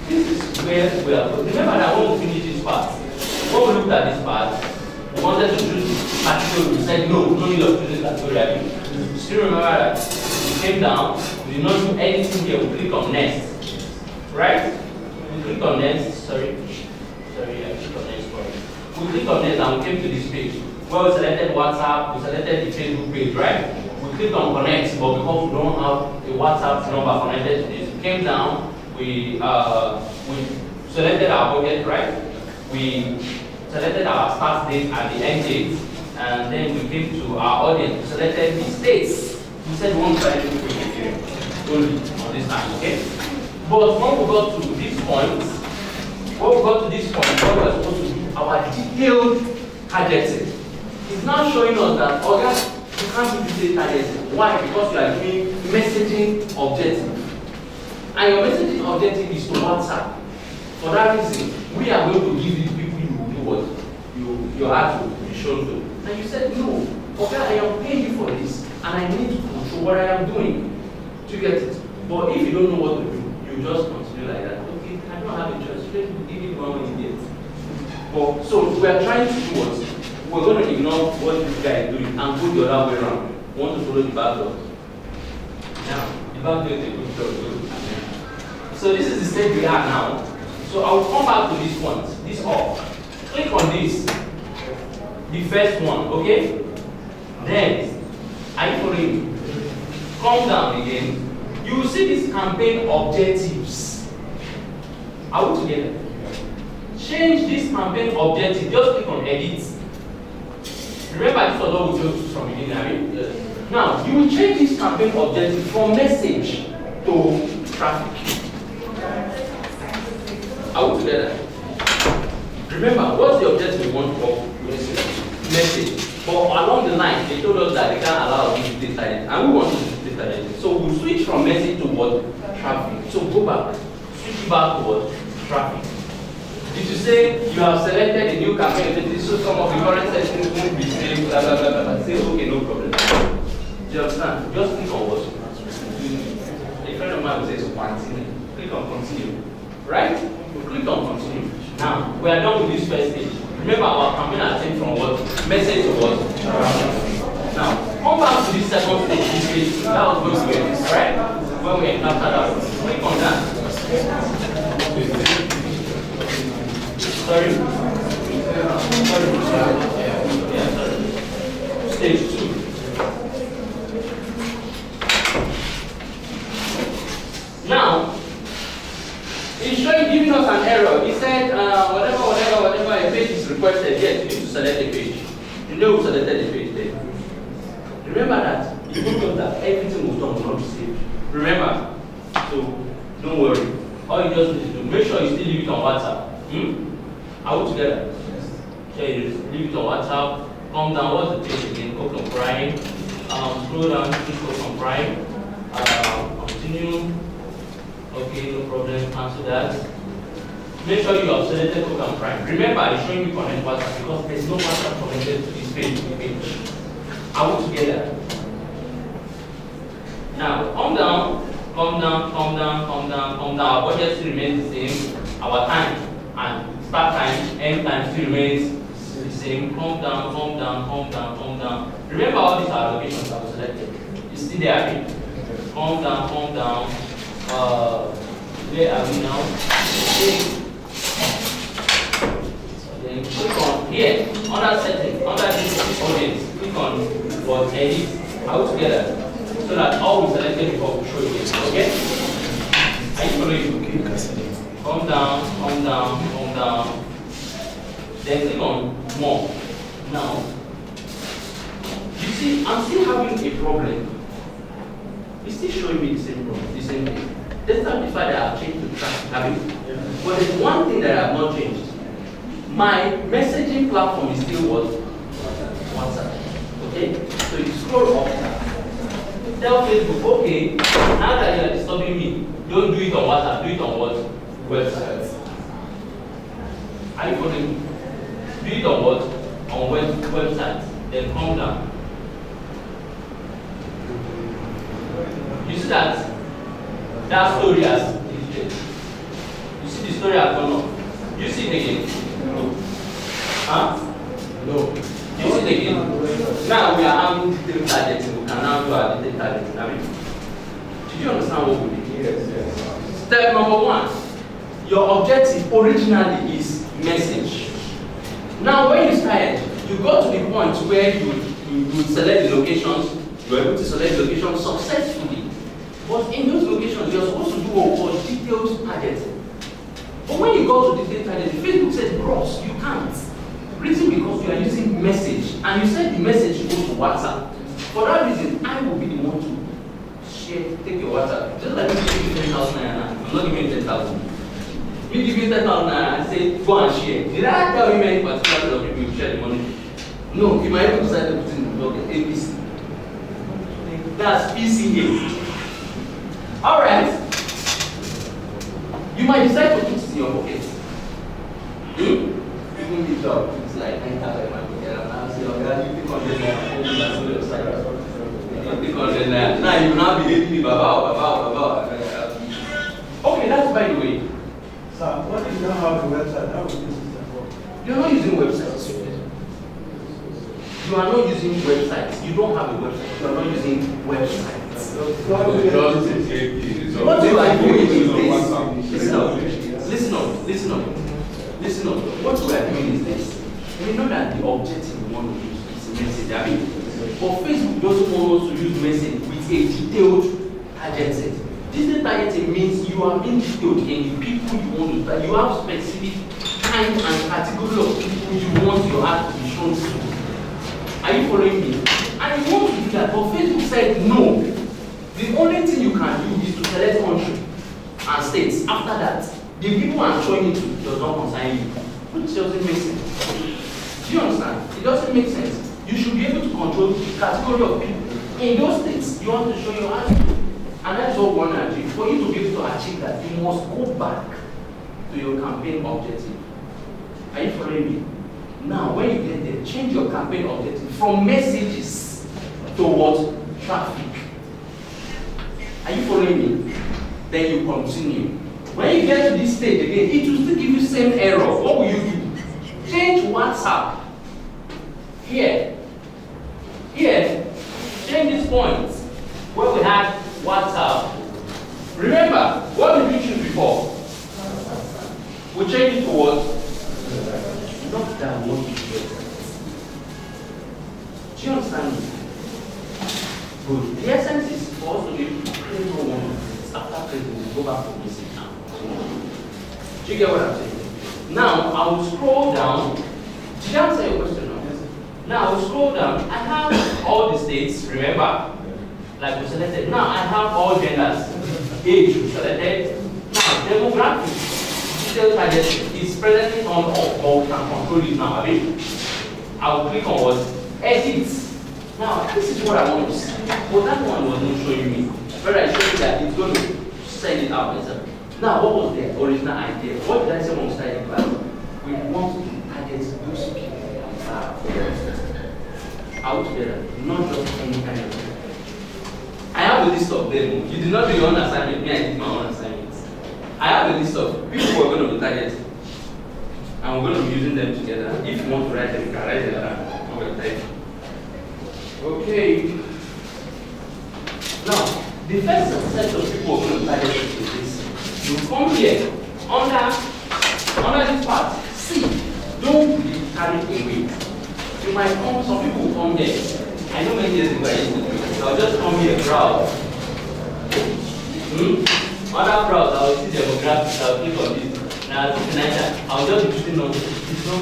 Speaker 1: This is where we are. Remember that when we finish this part, when we looked at this part, we wanted to choose category. We said no need of choosing category. Still remember that we came down, we did not do anything here, we click on next. Right? We click on next, sorry, I click on next for you. We click on next and we came to this page. Where we selected WhatsApp, we selected the Facebook page, right? We clicked on connect, but because we don't have a WhatsApp number connected to this, we came down, we selected our budget, right? We selected our start date and the end date, and then we came to our audience. We selected the states. We said we want to try to only on this time, okay? But when we got to this point, what we're supposed to do our detailed targeting. It's now showing us that you can't do detailed targeting. Why? Because you are doing messaging objective. And your messaging objective is to WhatsApp. For that reason, we are going to give the people you will do what your ad will be shown to. And you said, no, okay, I am paying you for this, and I need to control what I am doing to get it. But if you don't know what to do, you just continue like that. Okay, I don't have a choice. Let me give it one when you get. But so we are trying to do what? We're going to ignore what this guy is doing and go the other way around. We want to follow the back door. Now, the back door is a good job. So this is the stage we are now. So I will come back to this point, this up. Click on this, the first one, okay? Then, are you following me? Come down again. You will see these campaign objectives. Are we together? Change this campaign objective. Just click on edit. Remember, this was what we chose from the beginning. I mean, now you will change this campaign objective from message to traffic. Are we together? Remember, what's the objective we want for message? But along the line, they told us that they can't allow us to display targeting, and we want to display targeting. So we'll switch from message to what? Traffic. So go back, switch back to what? Traffic. Did you say you have selected a new campaign, so some of the current settings won't be saved, blah, blah, blah, blah, blah. Say, okay, no problem. Do you understand? Just click on what? A friend of mine will say, continue. Click on continue. Right? We click on continue. Now, we are done with this first stage. Remember, our campaign has changed from what? Message to what? Now, come back to this second stage, this page. That was going to get this, right? When we encounter that, click on that. Sorry? Stage 2. Now, it's showing, giving us an error. It said, whatever a page is requested, yes, you need to select the page. You know who selected the page there. Remember that. You don't know that everything was done will not be saved. Remember. So, don't worry. All you just need to do, make sure you still leave it on WhatsApp. Are we together? Yes. Okay, you leave it on WhatsApp. Come down, what's the page again? Click on Prime. Scroll down, click on Prime. Continue. Okay, no problem, cancel that. Make sure you have selected Cook and Prime. Remember, it's showing you connect WhatsApp because there's no WhatsApp connected to this page. Are we together? Now, come down. Our budget still remains the same. Our time and start time, end time still remains the same. Come down. Remember all these are locations that were selected. You see there, come down. Where are we now? Then click on here, under settings, under this audience, click on what edit, out together, so that all we selected before will show you. Okay? Are you following? Okay. Come down. Then click on more. Now, you see, I'm still having a problem. It's still showing me the same problem, the same thing. Let's not be fact that I've changed the traffic, have you? Yeah. But there's one thing that I have not changed. My messaging platform is still what? WhatsApp. Okay? So you scroll up. Tell Facebook, okay, now that you are disturbing me, don't do it on WhatsApp, do it on what? Websites. Are you following me? Do it on what? On websites. Then come down. You see that? That story has deleted. You see the story has gone off. You see it again? No. Huh? No. You see it again? Now we are having detailed targeting. We can now do our detailed targeting. I mean, did you understand what we did? Yes. Step number 1. Your objective originally is message. Now when you started, you got to the point where you select the locations. You were able to select the locations successfully. But in those locations, you're supposed to do what we call detailed targeting. But when you go to detailed targeting, Facebook says, bros, you can't. Reason because you are using message, and you said the message goes to WhatsApp. For that reason, I will be the one to share, take your WhatsApp. Just like me giving you 10,000 naira, I'm not giving you 10,000. Me giving you 10,000 naira and say, go and share. Did I tell you many particular people you share the money? No, you might even decide to put in the pocket, ABC. That's PCA. Alright. You might decide to put it in your pocket. Even the job, it's like 9,000 in my pocket. And I'll say, okay, you pick on the naira, you pick on the naira. Now you will not be hating me, baba. Okay, that's by the way.
Speaker 2: Sir, what if you don't have a website? How would you use it for?
Speaker 1: You're not using websites. You are not using websites. You don't have a website. You are not using websites. What you are doing is this. Listen up. What we are doing is this. We know that the objective we want to use is a message. I mean, but Facebook doesn't want us to use message with a detailed target set. This data targeting means you are being detailed in the people you want to target. You have specific kind and category of people you want your ad to be shown to. Are you following me? And you want to do that, but Facebook said no. The only thing you can do is to select country and states. After that, the people I'm showing it to does not concern you, which doesn't make sense. Do you understand? It doesn't make sense. You should be able to control the category of people in those states you want to show your ad to. And that's what we want to achieve. For you to be able to achieve that, you must go back to your campaign objective. Are you following me? Now, when you get there, change your campaign objective from messages to what? Traffic. Are you following me? Then you continue. When you get to this stage again, it will still give you same error. What will you do? Change WhatsApp. Here. Change this point where we had WhatsApp. Remember, what did we choose before? We changed it to what? Not that one. Do you understand me? Good. The essence is for us to be create one. After creating, we go back to message now. Do you get what I'm saying? Now, I will scroll down. Did you answer your question now? Now, I will scroll down. I have all the states, remember? Like we selected. Now, I have all genders. Age, we selected. Now, demographics, detailed targeting is presently on off, but we can control it now. I will click on what? Edit. Now, this is what I want to see. But that one was not showing me. But I showed you that it's going to send it out myself. Now, what was the original idea? What did I say when we started class? We want to target those people out together, not just any kind of thing. I have a list of them. You did not do your own assignment, me, I did my own assignment. I have a list of people who are going to be targeted. And we're going to be using them together. If you want to write them, you can write them down. I'm going to type. Okay. Now, the first set of people who are going to target is this. You come here, under this part, see, don't be carried away. You might come, some people will come here. I know many years ago I used to do it. I'll just come here, browse. Other browse, I will see demographics, I will click on this. Now, I'll just be shooting on this. It's not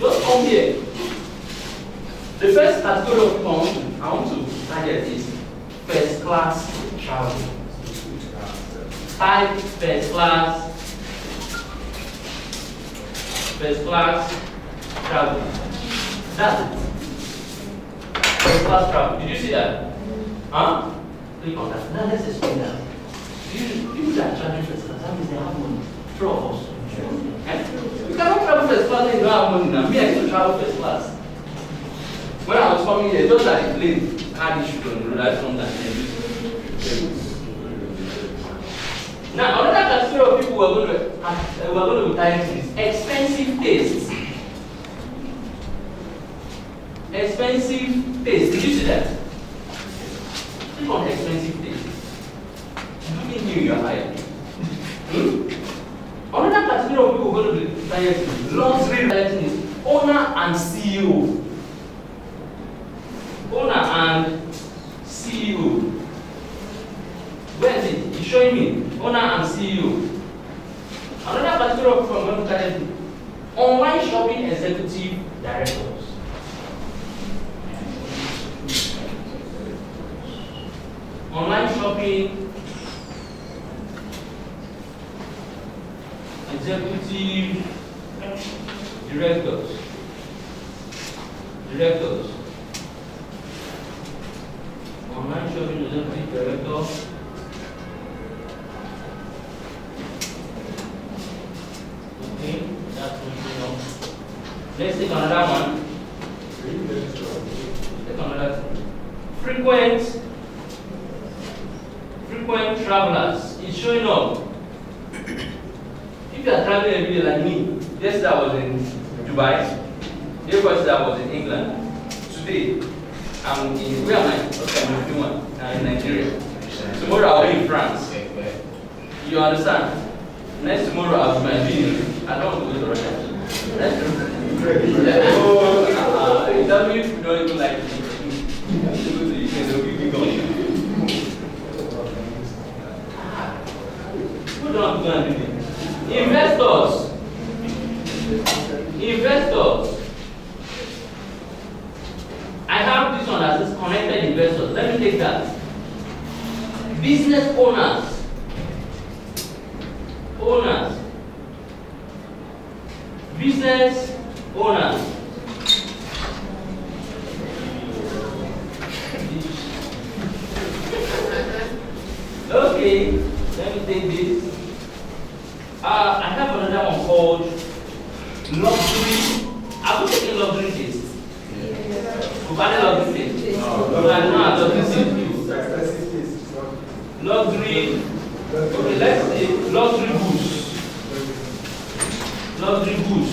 Speaker 1: just come here. The first category of people I want to target is first class travel. Type first class travel. That's it. First class travel. Did you see that? Huh? Click on that. Now let's explain that. People that are traveling first class, that means they have money. True of us. You cannot travel first class and you don't have money now. Me, I used to travel first class. When I was coming here, just like the plane had issues on the road, I found that. Now, another category of people who are going to be targeting is expensive tastes. Expensive taste. Did you see that? Click on expensive taste. Do you think you are hired? Another category of people who are going to be targeting luxury targeting is owner and CEO. Owner and CEO. Where is it? It's showing me. Owner and CEO. Another category of people I'm going to target is online shopping executive directors. Online shopping executive directors. Online shopping executive director. Okay, that's something else. Let's take another one. Take another frequent travelers. It's showing up. If you are traveling every day like me, yesterday I was in Dubai, the yesterday I was in England. Today, I'm in, where am I? Okay, I'm in Pwan. I'm in Nigeria. Tomorrow I'll be in France. You understand? Next tomorrow I'll be in I don't want to go to Russia. That's true. It doesn't mean we don't even like it. investors. Let me take that. Business owners. Business owners. Okay, let me take this. I have another one called luxury. Have you taken luxury taste? You've had luxury taste? No, luxury taste. Luxury. Okay, let's say luxury goods. Luxury goods.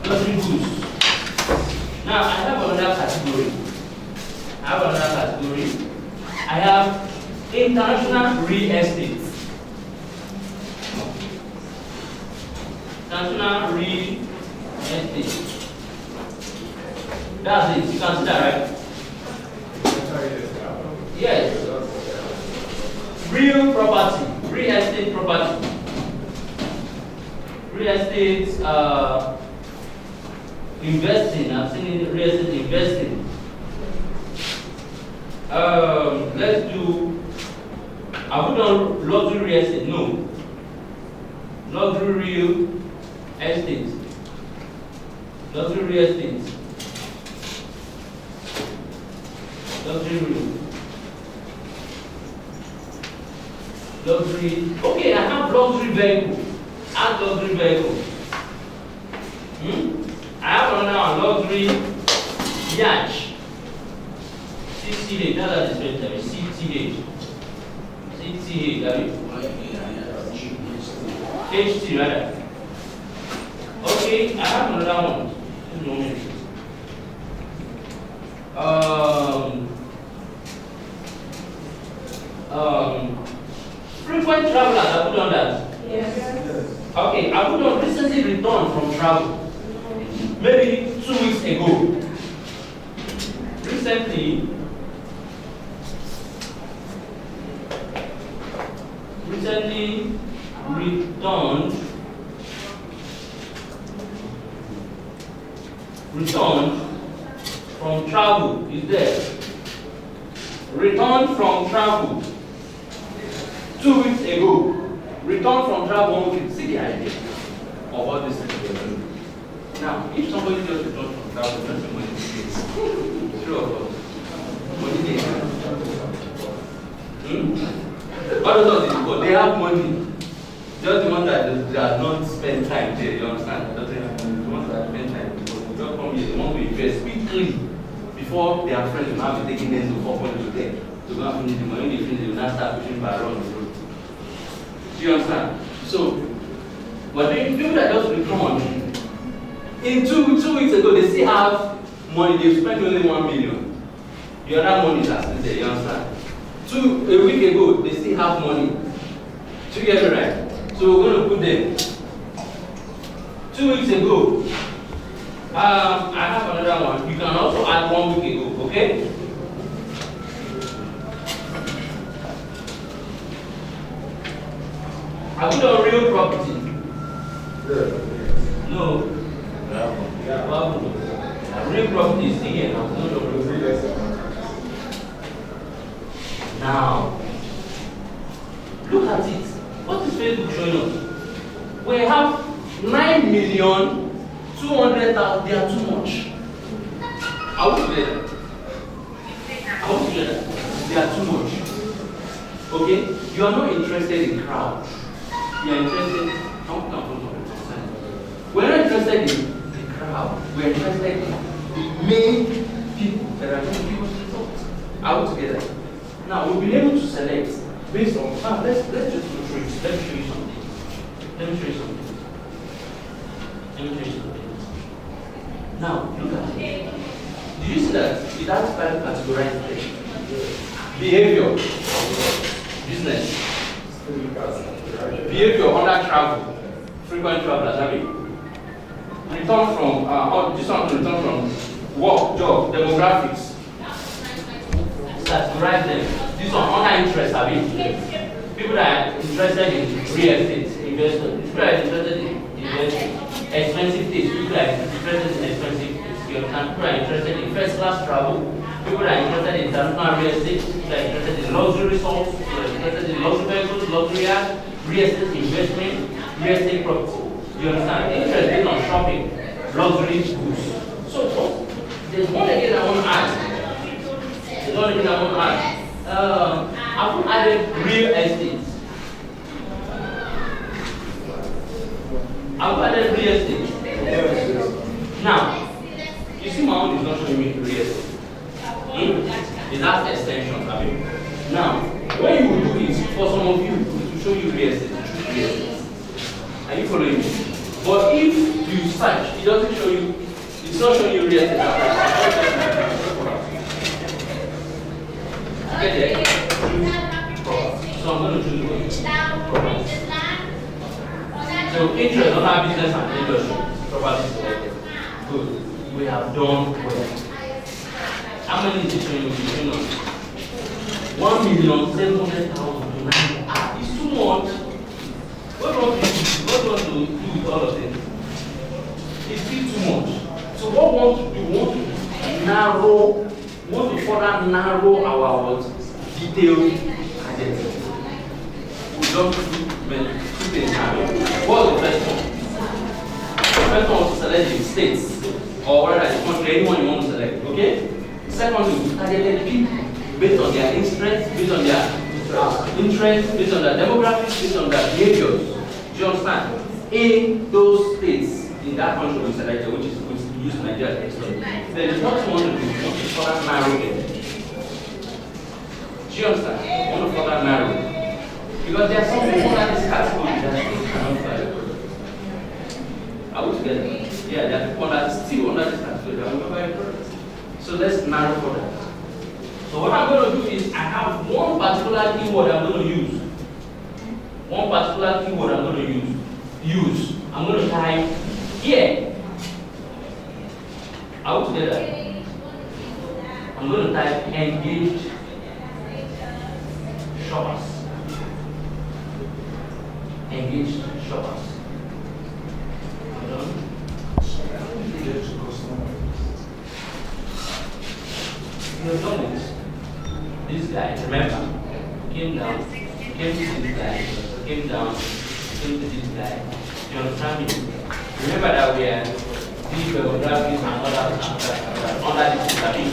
Speaker 1: Luxury goods. Now I have another category. I have international real estate. International real estate. That's it. You can see that, right? Yes. Real property. Real estate property. Real estate investing. I've seen real estate investing. Let's do. Have we done luxury real estate? No. Luxury real estate. Luxury real estate. Luxury real. Luxury. Okay, I have luxury vehicle. Add luxury vehicle. I have another one, luxury yacht. CCH, that's the straight term. CCH. CCH, that is. HT, rather. Okay, I have another one. Just a moment. Frequent travelers, I put on that.
Speaker 3: Yes.
Speaker 1: Okay, I put on recently returned from travel. Maybe 2 weeks ago. Recently returned from travel is there. Returned from travel 2 weeks ago. Returned from travel 1 week. See the idea of what this thing is doing. Now, if somebody just returned from travel, don't say money is true of us. Money is What does it do? They have money. Just the one that does not spend time there, you understand? The ones that spend time, because they just come here, they want to invest quickly before their friends will not be taking them to 4 points to 10. So go and finish the money, they finish, they will not start pushing by around the road. Do you understand? So, but the people that just return, in two weeks ago, they still have money, they've spent only 1 million. The other money is still there, you understand? A week ago, they still have money. Do you get it right? So we're going to put them. 2 weeks ago, I have another one. You can also add 1 week ago, okay? Have you done real property? No. Real property is here now. Now, look at it. What is Facebook showing us? We have 9,200,000. They are too much. Are we together? They are too much. Okay? You are not interested in crowd. You are interested. We're not interested in the crowd. We're interested in the main people that are going to give us results. Are we together? Now, we'll be able to select based on, let's just go through it. Let me show you something. Now, look at it. Do you see that it has five categorized things? Behavior, business, behavior under travel, frequent travelers, have you? Return from, this one return from work, job, demographics. Categorize them. This one under interest, have you? People that are interested in real estate, investors. People that are interested in investing. Expensive taste. People that are interested in expensive taste. You understand? People that are interested in first class travel. People that are interested in traditional real estate, people that are interested in luxury resorts, people that are interested in luxury vehicles, luxury yachts, real estate investment, real estate property. You understand? Interest based on shopping, luxury goods. So there's one again I want to add. There's one again I want to add. I've added real estate. I've added real estate. Now, you see my own is not showing me real estate. It's that extension, I mean. Now, what you will do is, for some of you, it will show you real estate, it shows real estate. Are you following me? But if you search, it doesn't show you, it's not showing you real estate. Get there? So I'm going to choose one. So interest on our business and industry, property selected. Good. We have done well. How many is it showing you? 1,700,000 to 9. It's too much. What do you want to do with all of this? It's still too much. So what we want to do, we want to further narrow our detailed agenda. We don't do two things now. What's the first one? The first one was to select the states or whether the country, anyone you want to select, okay? Secondly, we targeted people based on their interests, based on their based on their demographics, based on their behaviors. Do you understand? In those states, in that country we selected, which is we use Nigeria as example. Then the first one to do is further narrow it. Do you understand? We want to further narrow it. Because there are some people under this category that still cannot file. Are we together? Yeah, there are people that still under this category that will not file. So let's narrow for that. So what I'm going to do is I have one particular keyword I'm going to use. One particular keyword I'm going to use. I'm going to type here. Are we together? I'm going to type engaged shoppers. Engaged shoppers. You have done it. This guy, remember, came down, came to this guy, came down, came to this guy. You understand me? Remember that we are these demographics and under this interview.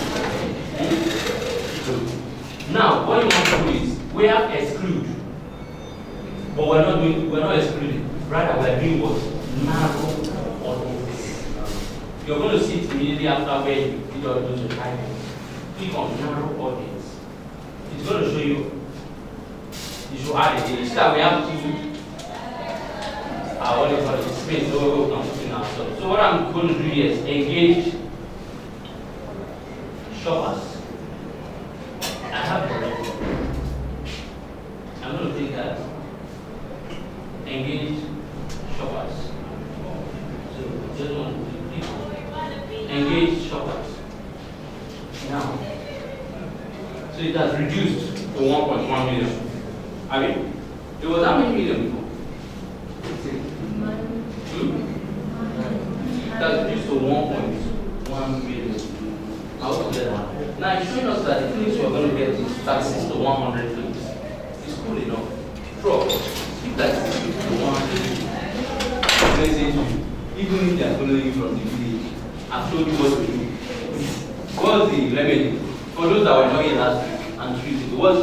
Speaker 1: Now, what you want to do is we have exclude, but we're not excluding. Rather, we're doing what? Narrow audience. You're going to see it immediately after where you did all those typing. Click on narrow audience. It's going to show you. You should add it. You see that we have to what do you call it? Space. So we can put in ourselves. So what I'm going to do here is engage shoppers. I have the record. I'm going to take that. Engage shoppers. So just want to click engage shoppers. Now, so it has reduced to 1.1 million. I mean, it was how many million before? It has reduced to 1.1 million. Now it's showing us that the clicks we're going to get is 36 to 100 clicks. It's cool enough. True. If that is 36 to 100 clicks, even if they are following you from the village, I've told you what to do. What's the remedy? For those that were not here last week and Tuesday, what's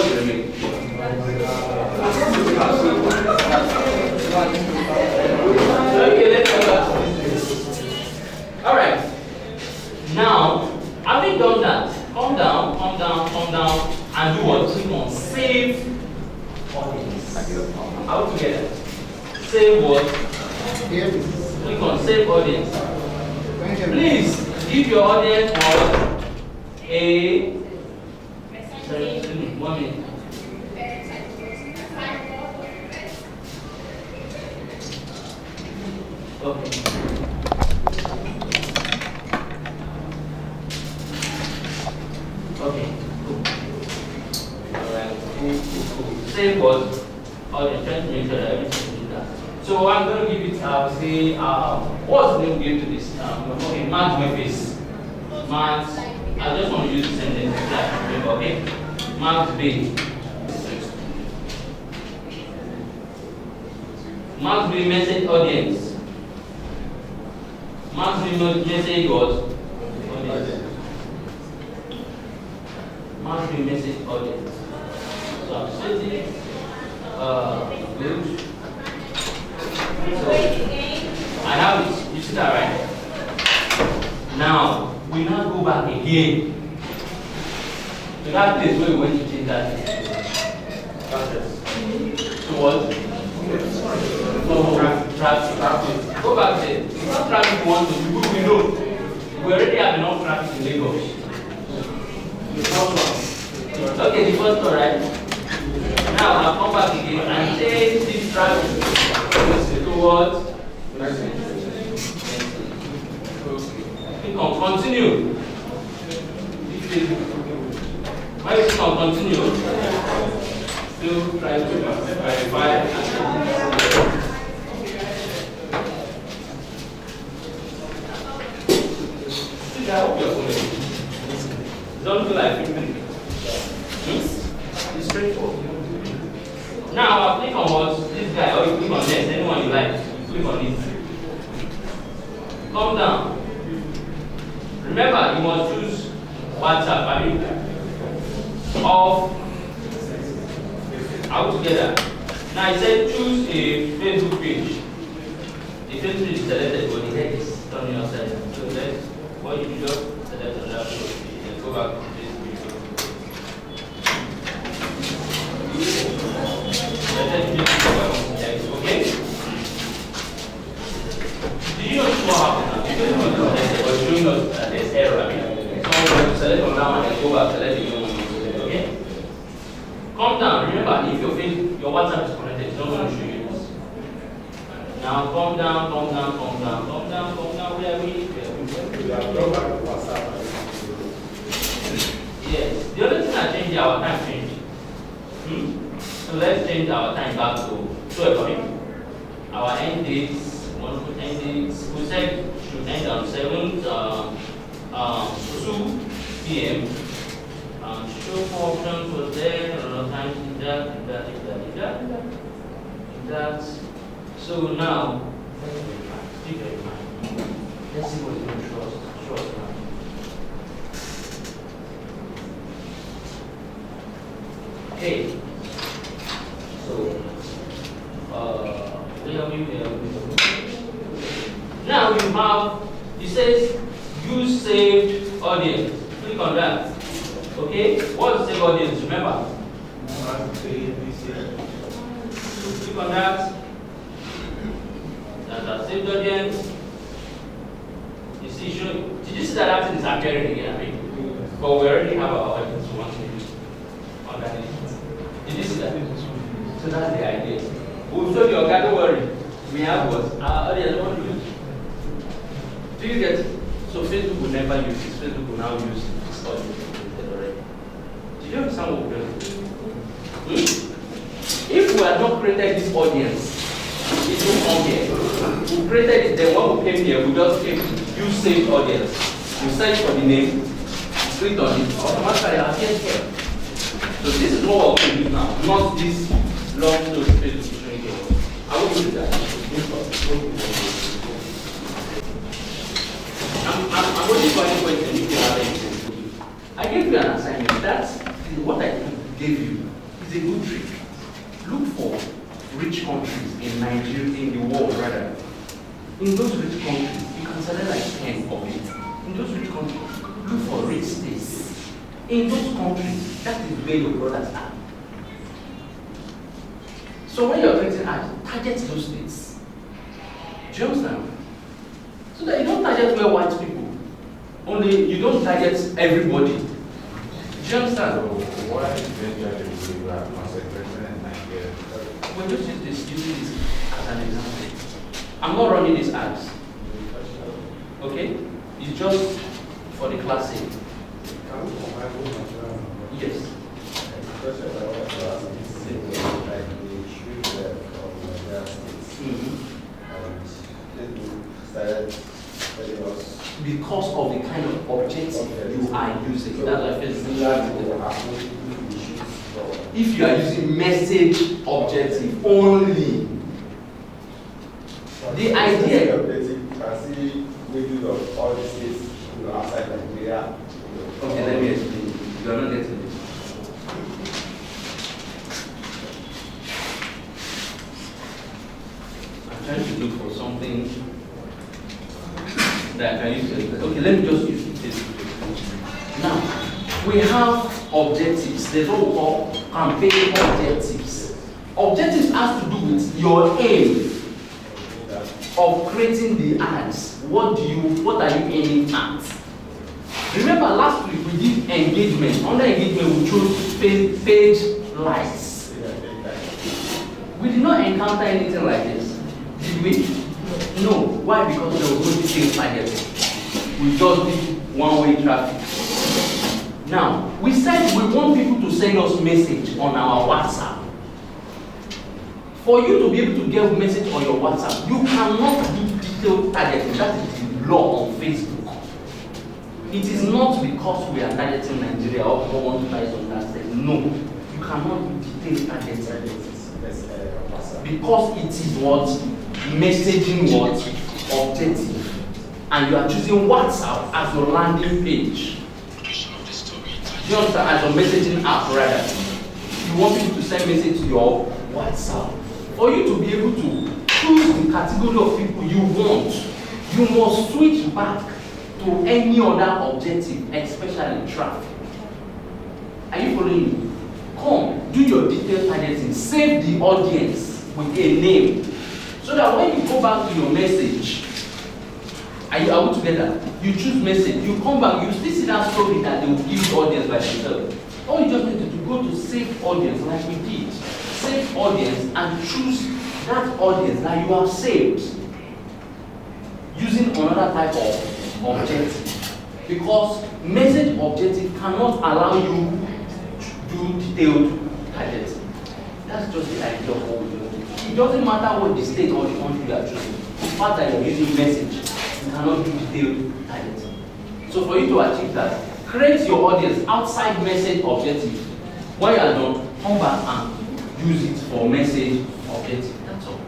Speaker 1: the remedy? Okay, let's go back to this. Alright. Now, having done that, come down, and do what? Click on save audience. Are we together? Save what? Click on save audience. Please give your audience what? A 1 minute. Okay. Okay, cool. Alright, cool. Save what? Audience, trying to make sure that everything is that. So I'm going to give it, say, what's the name we give to this? Okay, match my face. Match I just want to use the sentence that remember, okay? Max B. Max B message audience. Max B message what? Audience. Max B message audience. So I'm setting good. So I have it. You see that, right? Now we now go back again to that place where we went to change that to what? Traffic. Go back there. It's not traffic we want to do. We know. We already have enough traffic in Lagos. The first one. Okay, the first one, right? Now I'll come back again and change this traffic to what? Click on continue. When you click on continue, still try to verify. See, I hope you're following. Don't feel like 15. It's straightforward. Now I'll click on what? This guy, or you click on next, anyone you like. You click on it. Come down. Remember, you must choose WhatsApp, I mean, off, out together. Now it said choose a Facebook page. The Facebook page is selected, but the head is turning outside. So that's what you do, just select another page and go back to Facebook page. Okay? Did you notice what happened now? It was showing us that there's error. I mean, someone will select on that one and go back, select the new one. Okay? Calm down. Remember, if your WhatsApp is connected, it's not going to show you this. Now, calm down, calm down, calm down, calm down, calm down. Where are we? Yes. The other thing I changed, our time changed. So let's change our time back to 12. Our end dates, wonderful end dates. We said should end on 7th, 2 p.m. Show options was there, another time that. So now, let's see what it's going to show us now. Okay. So, now you have, it says use saved audience. Click on that. Okay? What's saved audience? Remember? So click on that. That's our saved audience. You see, did you see that thing is appearing again? I mean, but we already have our audience on that. Did you see that? So that's the idea. We'll show you, okay, don't worry. We have what? Our audience won't use. Do you get it? So Facebook will never use this. Facebook will now use this audience already. Do you understand what we're doing? If we had not created this audience, it won't come here. We created it, then when we came here, we just came to use saved audience. You search for the name, click on it, automatically appears here. So this is what we're going to do now, not this long story Facebook showing here. I will do that. I'm waiting for any question if you have anything. I gave you an assignment. That's what I gave you. It's a good trick. Look for rich countries in Nigeria, in the world rather. In those rich countries, you can select like 10 of it. In those rich countries, look for rich states. In those countries, that is where your products are. So when you're creating ads, target those states. Do you understand? So that you don't target where white people. Only you don't target everybody. Do you understand?
Speaker 4: So what I eventually will have concentration in Nigeria.
Speaker 1: Well, just use this as an example. I'm not running these ads. Okay? It's just for the class sake. Yes. Because of the kind of objective you are using. That's why first.
Speaker 4: Similar to what happens
Speaker 1: If you are using message objective only, the idea.
Speaker 4: I see videos of all the states, outside Nigeria.
Speaker 1: Okay, let me explain. You are not getting this. I'm trying to look for something that I can use. Okay, let me just use this. Now, we have objectives. There's what we call campaign objectives. Objectives has to do with your aim of creating the ads. What are you aiming at? Remember last week we did engagement. Under engagement we chose page likes. We did not encounter anything like this. Did we? No. Why? Because there was no detailed targeting. We just did one-way traffic. Now, we said we want people to send us message on our WhatsApp. For you to be able to get a message on your WhatsApp, you cannot do detailed targeting. That is the law on Facebook. It is not because we are targeting Nigeria or people want to buy some that state. No, you cannot do detailed targeting. Because it is what? Messaging what? Objective. And you are choosing WhatsApp as your landing page. You understand? As your messaging app rather. You want people to send message to your WhatsApp. For you to be able to choose the category of people you want, you must switch back to any other objective, especially traffic. Are you following me? Come, do your detailed targeting, save the audience with a name, so that when you go back to your message, are we together? You choose message, you come back, you still see that story that they will give the audience by themselves. All you just need to do, go to save audience like we did. Save audience and choose that audience that you have saved using another type of objective. Because message objective cannot allow you to do detailed targeting. That's just the idea of what we do. It doesn't matter what the state or the country you are choosing. The fact that you're using message, you cannot do detailed targeting. So for you to achieve that, create your audience outside message objective. When you are done, come back and use it for message objective. That's all.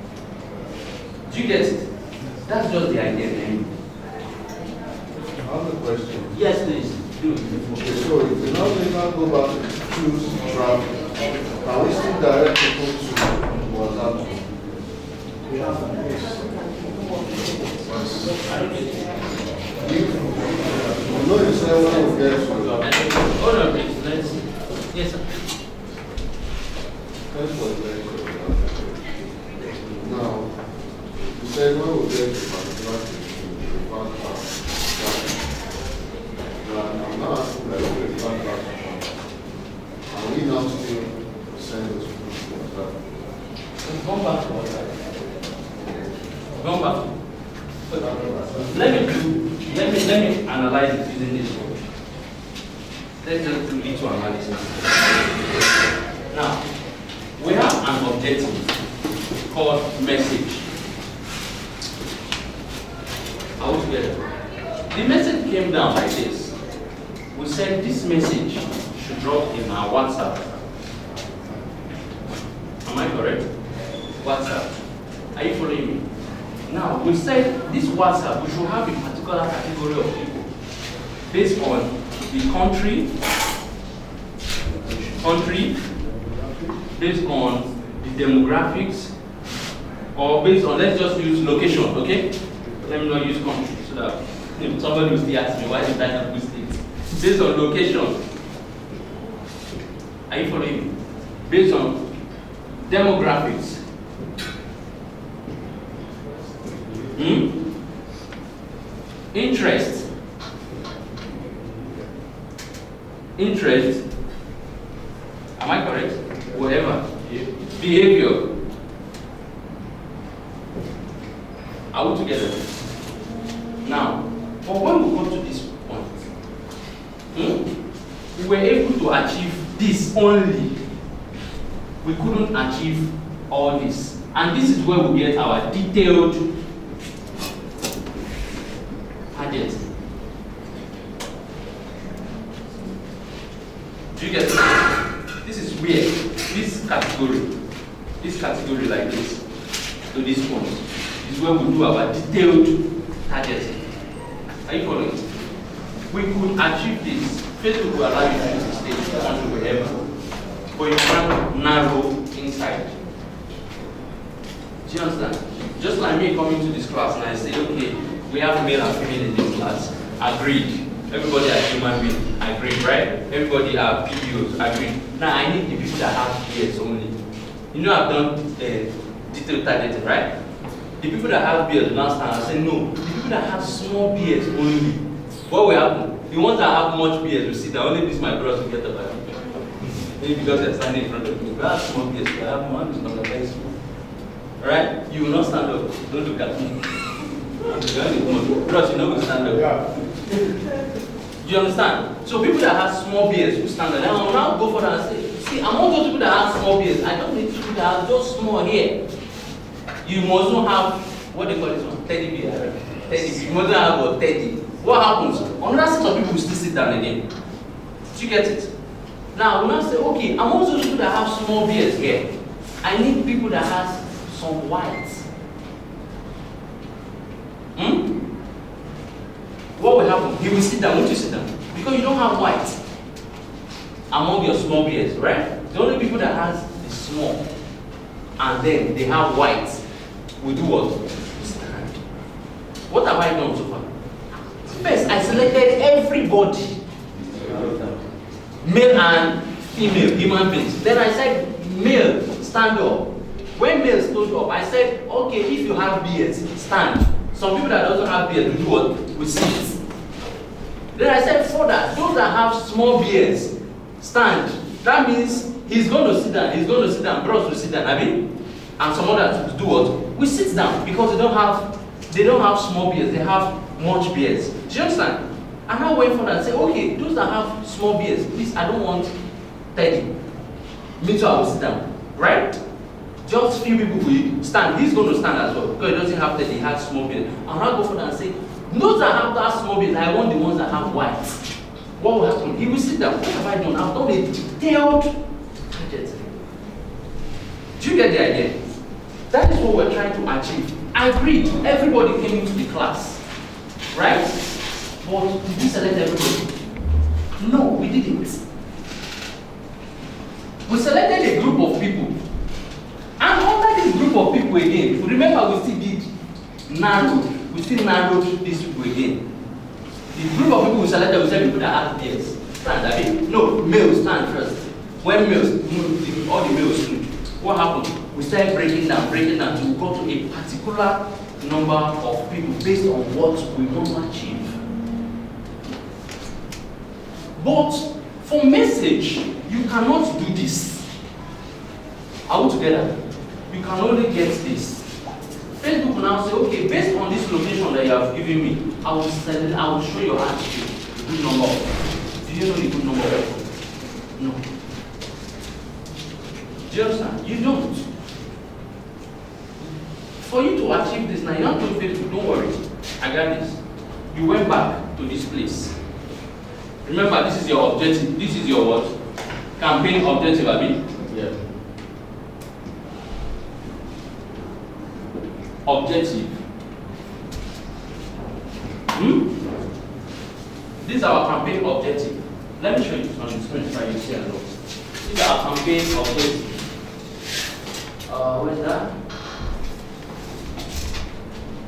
Speaker 1: Do you get it? That's just the idea then.
Speaker 4: Another question.
Speaker 1: Yes, please. Do it.
Speaker 4: Okay, so if we now go back to choose traffic, can we still direct people to WhatsApp?
Speaker 2: We have a place.
Speaker 4: You know you said when we get to
Speaker 1: Hold on, please. Let's. Yes, sir.
Speaker 4: now, you said when we get to particular I'm not asking that we get and we now still send those people to WhatsApp.
Speaker 1: Come back to WhatsApp. Come back. Let me analyze it using this one. Let's just do little analysis. Now, we have an objective called message. Are we together? The message came down like this. We said this message should drop in our WhatsApp. Am I correct? WhatsApp. Are you following me? Now, we said this WhatsApp, we should have a particular category of people based on the country, based on the demographics, or based on, let's just use location, okay? Let me not use country so that somebody will still ask me why did I not use state? Based on location. Are you following me? Based on demographics. Interest. Am I correct? Whatever. Behavior. Are we together? Now, but when we come to this point, we were able to achieve this only. We couldn't achieve all this. And this is where we get our detailed target. Do you get it? This is where this category like this, to this point, is where we do our detailed targeting. Are you following? We could achieve this. Facebook will allow you to use the stage onto wherever, but you can't narrow inside. Do you understand? Just like me coming to this class and I say, okay, we have male and female in this class. Agreed. Everybody are human being. Agreed, right? Everybody are PDOs. Agreed. Now I need the people that have beards only. You know I've done detailed targeting, right? The people that have beards last time I say no. The people that have small beards only. What will happen? The ones that have much beards will sit down. Only this my bros will get up. Maybe because they're standing in front of me. If I have small beards, I have one who's not the best. Right? You will not stand up. Don't look at me. You're only one. Bros, you know we stand up.
Speaker 2: Yeah.
Speaker 1: Do you understand? So people that have small beards will stand there. Then I will now go for that and say, see, among those people that have small beards, I don't need people that have just small hair. You must not have, what they call this one? Teddy bear. Right? Teddy bear. You must not have a teddy. What happens? Another set of people will still sit down again. Do you get it? Now, we now say, okay, among those people that have small beards here, I need people that have some white. What will happen? He will sit down. Won't you sit down? Because you don't have white among your small beards, right? The only people that has is small, and then they have white will do what? Stand. What have I done so far? First, I selected everybody, male and female human beings. Then I said, male, stand up. When male stood up, I said, okay, if you have beards, stand. Some people that don't have beards will do what? Will sit. Then I said, further, those that have small beards, stand. That means he's going to sit down. He's going to sit down. Bros will sit down. I mean, and some others do what? We sit down because they don't have small beards. They have much beards. Do you understand? I now went for that and say, okay, those that have small beards, please, I don't want 30. Me too, I will sit down. Right? Just few people will stand. He's going to stand as well because he doesn't have 30. He has small beard. I'll now go for that and say, those that have that small beard, I want the ones that have white. What will happen? He will sit down. What have I done? I've done a detailed target. Do you get the idea? That is what we're trying to achieve. I agreed. Everybody came into the class. Right? But did we select everybody? No, we didn't. We selected a group of people. And under this group of people again, remember we still did narrowed. We still narrowed these people again. The group of people we selected, we said people that have beards. Stand. I mean, no, males stand first. When males move, all the males stood. What happened? We started breaking down till we got to a particular number of people based on what we want to achieve. But for message, you cannot do this. Are we together? You can only get this. Facebook will now say, okay, based on this location that you have given me, I will show your attitude, the good number of people. Do you know the good number of people? No. Do you understand? You don't. For you to achieve this, now you don't tell Facebook, don't worry, I got this. You went back to this place. Remember, this is your objective. This is your what? Campaign objective, Abi? Yeah. Objective. This is our campaign objective. Let me show you on the screen so you see as well. This is our campaign objective. What is that?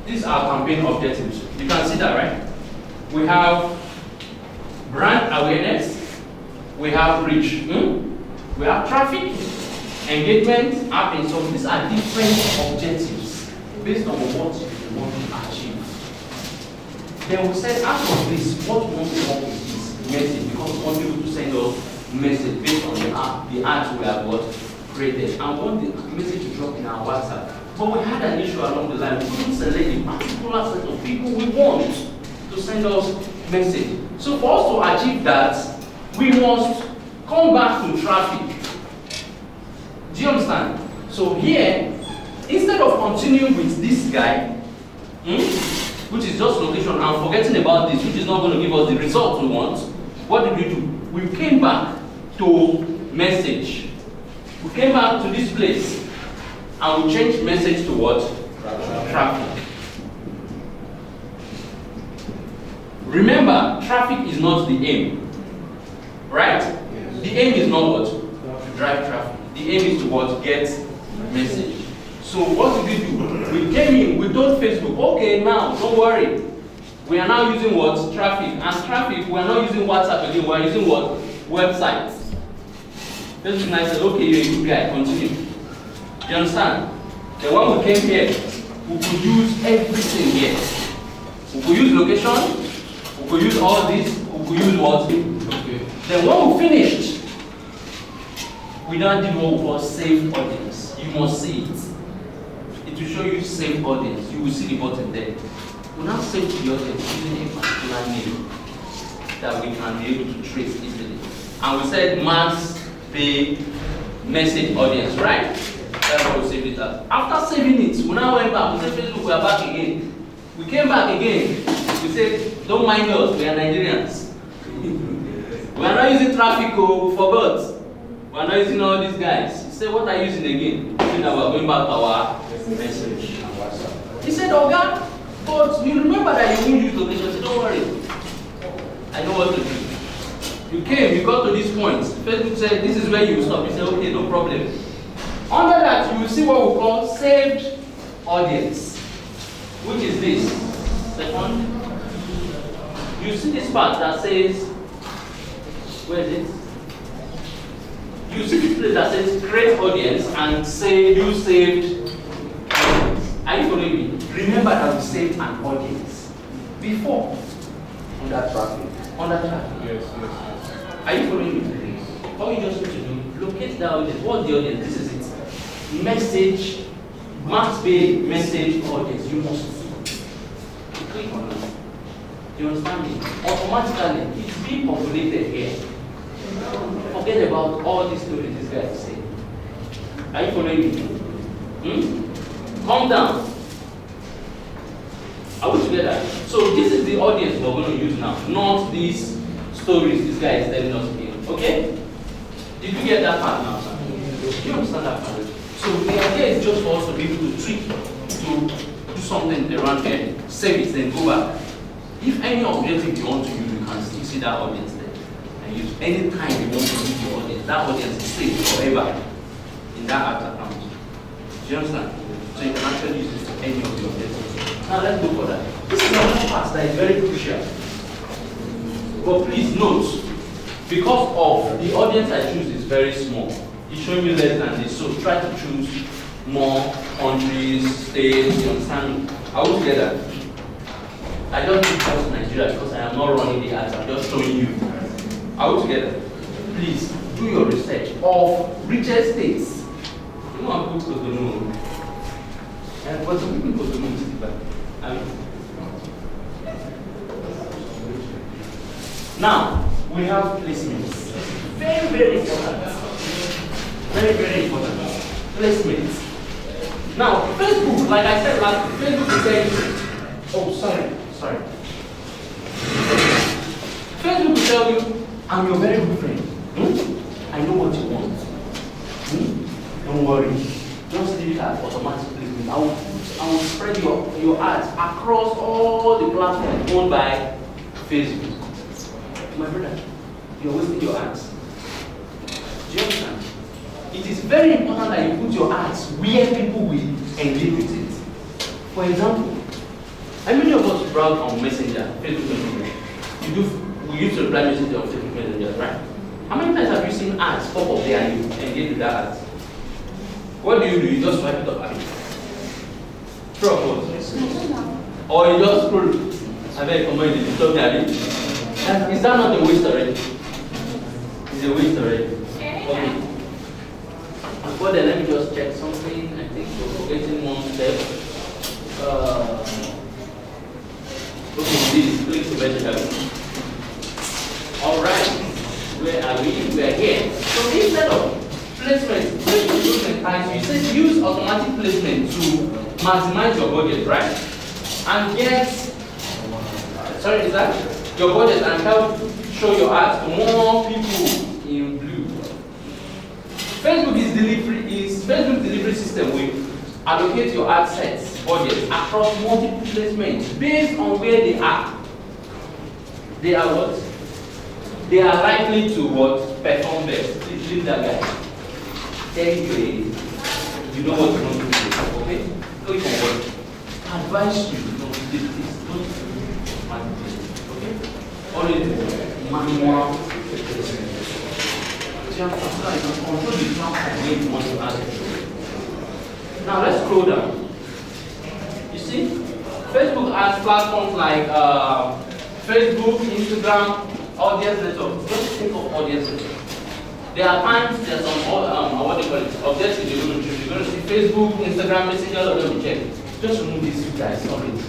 Speaker 1: This is our campaign objectives. You can see that, right? We have brand awareness. We have reach. We have traffic, engagement, app. So these are different objectives based on what you want to achieve. Then we said, out of this, what we want to work with is message, because we want people to send us message based on the ads we have created. And we want the message to drop in our WhatsApp. But we had an issue along the line. We couldn't select a particular set of people we want to send us message. So for us to achieve that, we must come back to traffic. Do you understand? So here, instead of continuing with this guy, which is just location, and forgetting about this, which is not going to give us the result we want, what did we do? We came back to message. We came back to this place and we changed message to what? Traffic. Remember, traffic is not the aim, right?
Speaker 4: Yes.
Speaker 1: The aim is not what? To drive traffic. The aim is to what? Get message. So what did we do? We came in, we told Facebook, okay, now, don't worry. We are now using what? Traffic. And traffic, we are not using WhatsApp again, we are using what? Websites. Facebook now said, okay, you're a good guy, continue. Do you understand? Then when we came here, we could use everything here. We could use location, we could use all this, we could use what? Okay. Then when we finished, we now did what we call save audience. You must see it. It will show you save audience. You will see the button there. We now save to the audience using a particular name that we can be able to trace easily. And we said mass pay message audience, right? That's how we saved it as. After saving it, we now went back. We said, Facebook, we are back again. We came back again. We said, don't mind us, we are Nigerians. We are not using traffic, oh, we forgot. We are not using all these guys. He said, what are you using again? He said, we are going back to our message. He said, Oga, but you remember that you won't use location. He said, don't worry. I know what to do. You came, you got to this point. Facebook said, this is where you will stop. You said, okay, no problem. Under that, you will see what we call saved audience, which is this. Second, you see this part that says, where is it? You see this place that says create audience and say you saved audience. Are you following me? Remember that we saved an audience before under traffic. Yes. Are you following me? All you just need to do, locate the audience. What's the audience? This is it. Message, max pay message audience. You must see. Click on it. Do you understand me? Automatically, it's being populated here. Forget about all these stories this guy is saying. Are you following me? Calm down. Are we together? So this is the audience we're going to use now, not these stories this guy is telling us here. Okay? Did you get that part now, sir? Do you understand that part? So the idea is just for us to be able to tweak, to do something around here, save it, then go back. If any objective you want to use, you can still see that audience there. And use any time you want to use your audience. That audience is saved forever in that app account. Do you understand? So you can actually use it for any of your objectives. Now let's go for that. This is another part that is very crucial. But please note, because of the audience I choose is very small, it's showing me less than this. So try to choose more countries, states, you understand? Are we together? I don't think just Nigeria because I am not running the ads, I'm just showing you. Are we together? Please do your research of richest states. You know I'm good to the moon. And what's the people go to the moon? Now, we have placements. Very, very important. Very, very important. Placements. Now, Facebook, like I said last week, Facebook is saying, oh, sorry. Facebook will tell you, I'm your very good friend. I know what you want. Don't worry. Just leave it as automatic placement. I will spread your ads across all the platforms owned by Facebook. My brother, you're wasting your ads. Do you understand? It is very important that you put your ads where people will engage with it. For example, how many of us browse on Messenger, Facebook Messenger? We use to reply messages on Facebook Messenger, right? How many times have you seen ads pop up there and you engage with that ads? What do? You just swipe it up, I mean. True or false? Or you just scroll. I beg, come on, you stop there. Is that not a waste already? It's a waste already. Okay. Before then, let me just check something. I think we're forgetting one step. Okay, this. Click to message. Alright. Where are we? We are here. So instead of placement, you said use automatic placement to maximize your budget, right? And get, sorry, is that your budget and help show your ads to more people in blue. Facebook delivery system will allocate your ad sets budget across multiple placements based on where they are. They are what? They are likely to what? Perform best. Please leave that guy. Anyway, you know what you want to do, okay? Click on what? Advise you don't do this, don't manipulate, okay? Only manual. Control the platform where you want to add it. Now let's scroll down. You see, Facebook has platforms like Facebook, Instagram, audience network. Just think of audience network. There are times there's some what they call it, objectives you're going to choose. You're going to see Facebook, Instagram, Messenger, all of them check. Just remove these two guys already.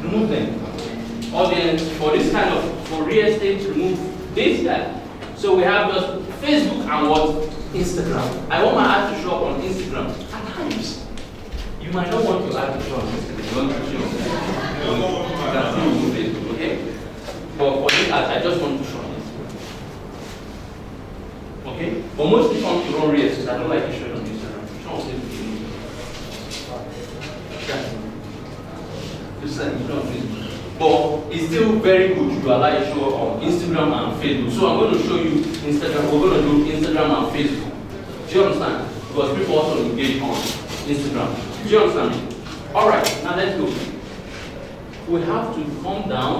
Speaker 1: Remove them. Audience for this kind of for real estate, remove this guy. So we have just Facebook and what? Instagram. I want my ad to show up on Instagram. At times, you might not want your ad to show up on Instagram. You want to show up. You can still remove Facebook, okay? But for this ad, I just want to show up. Okay? But most people want to run real estate. I don't like to show it on Instagram. Show on Facebook. Just like you know on Facebook. But it's still very good to allow you to show on Instagram and Facebook. So I'm going to show you Instagram. We're going to do Instagram and Facebook. Do you understand? Because people also engage on Instagram. Do you understand me? Alright, now let's go. We have to come down.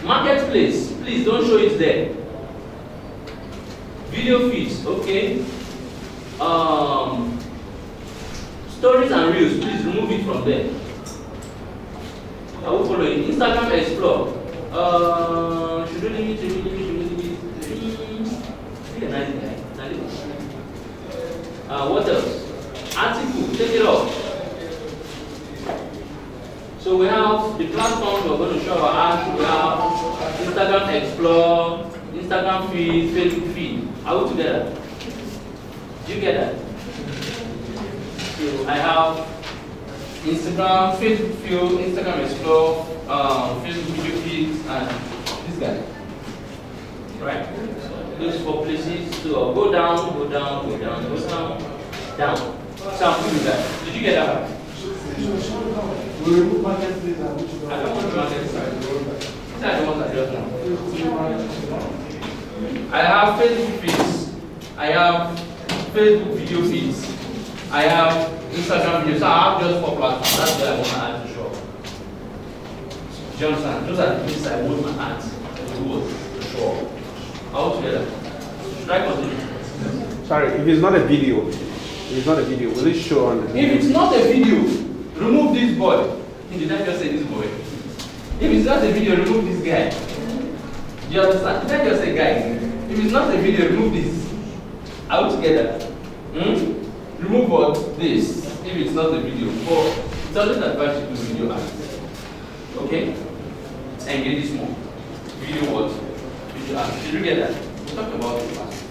Speaker 1: Marketplace, please don't show it there. Video feeds, okay. Stories and reels, please remove it from there. I will follow it. Instagram Explore. Should we leave it? Really nice guy. What else? Article, take it off. So we have the platforms we're going to show our ads. We have Instagram Explore, Instagram feed, Facebook feed. Are we together? Do you get that? So I have Instagram, Facebook feed, Instagram Explore, Facebook video feeds, and this guy. Right? Those 4 places. So I'll go down, go down, go down, go down, down. So I'm doing that. Did you get that?
Speaker 2: We remove marketplace and which
Speaker 1: I don't want to market side. I don't want that just now. I have Facebook feeds. I have Facebook video feeds. I have Instagram videos. So I have just 4 platforms. That's where I want my ads to show up. Do you understand? Those are the things I want my ads to show up. All together. Should I continue?
Speaker 5: Sorry, if it's not a video, will it show on the video?
Speaker 1: If it's not a video, remove this boy. Did I just say this boy? If it's not a video, remove this guy. Do you understand? Did I just say guy? If it's not a video, remove this. Are we together? Remove what? This. If it's not a video. Or it's always advised to do video ads. Okay? And get this more. Video what? Video ads. Did you get that? We'll talk about it last.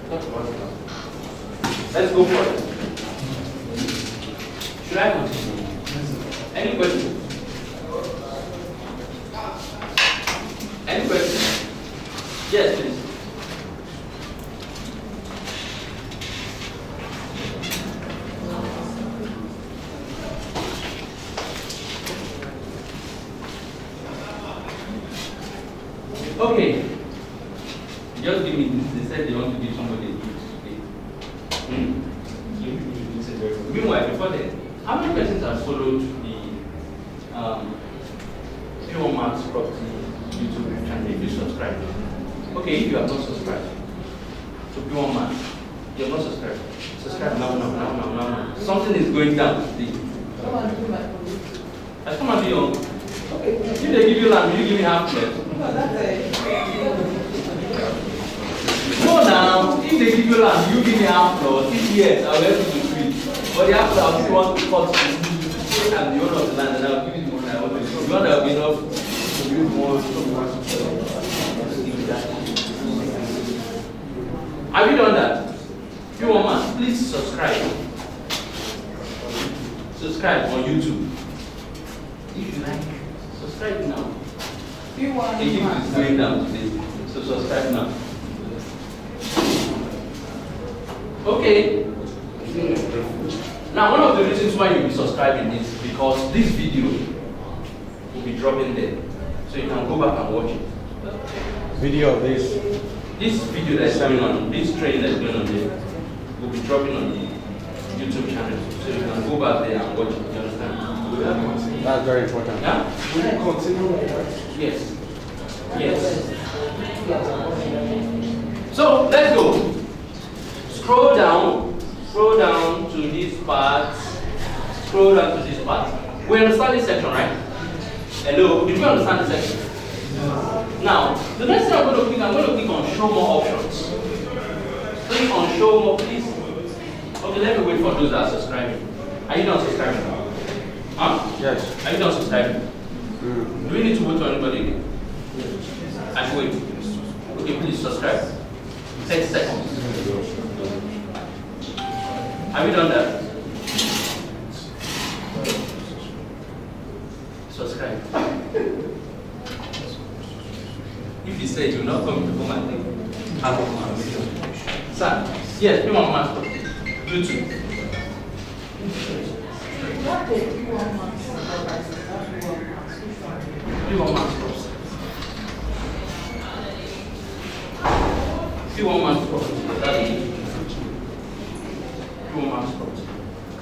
Speaker 1: Talk about it last. Let's go for it. Should I continue? Any questions? Any questions? Yes, please. Okay. Just give me this. They said they want to give somebody a gift. Okay. Meanwhile, before that, how many persons have followed the Pwan Max Property YouTube channel? If you subscribe. Okay, if you have not subscribed to Pwan Max, you have not subscribed. Subscribe now. Something is going down today.
Speaker 3: Come and do my police.
Speaker 1: I come and do your own. Okay. If they give you land, will you give me half left?
Speaker 3: No, that's it.
Speaker 1: No, now, if they give you land, you give me half plus. If yes, I'll let you to treat. But the half plus, you want to cut and the owner of the land, and I'll give you the one I want to. You want to have enough to build more. Have you done that? Pwan Max, please subscribe. Subscribe on YouTube. If you like, subscribe now.
Speaker 3: Pwan
Speaker 1: The gift is going down today. So subscribe now. Okay. Now, one of the reasons why you'll be subscribing is because this video will be dropping there. So you can go back and watch it.
Speaker 5: Video of this.
Speaker 1: This video that's coming on, this training that's going on there, will be dropping on the YouTube channel. So you can go back there and watch it. You understand?
Speaker 5: That's very important.
Speaker 1: Yeah?
Speaker 2: Will you continue like that?
Speaker 1: Yes. Yes. So let's go. Scroll down to this part. Scroll down to this part. We understand this section, right? Hello, did you understand this section? Now, the next thing I'm going to click on show more options. Click on show more, please. Okay, let me wait for those that are subscribing. Are you not subscribing? Huh?
Speaker 5: Yes.
Speaker 1: Are you not subscribing? Do we need to wait for anybody again? I should wait. Okay, please subscribe. 10 seconds. Have you done that? Subscribe. If you say you're not coming to come and think, I will come. Sir, yes, be one man. YouTube. Be one man. Be one man. That's it. Be one man.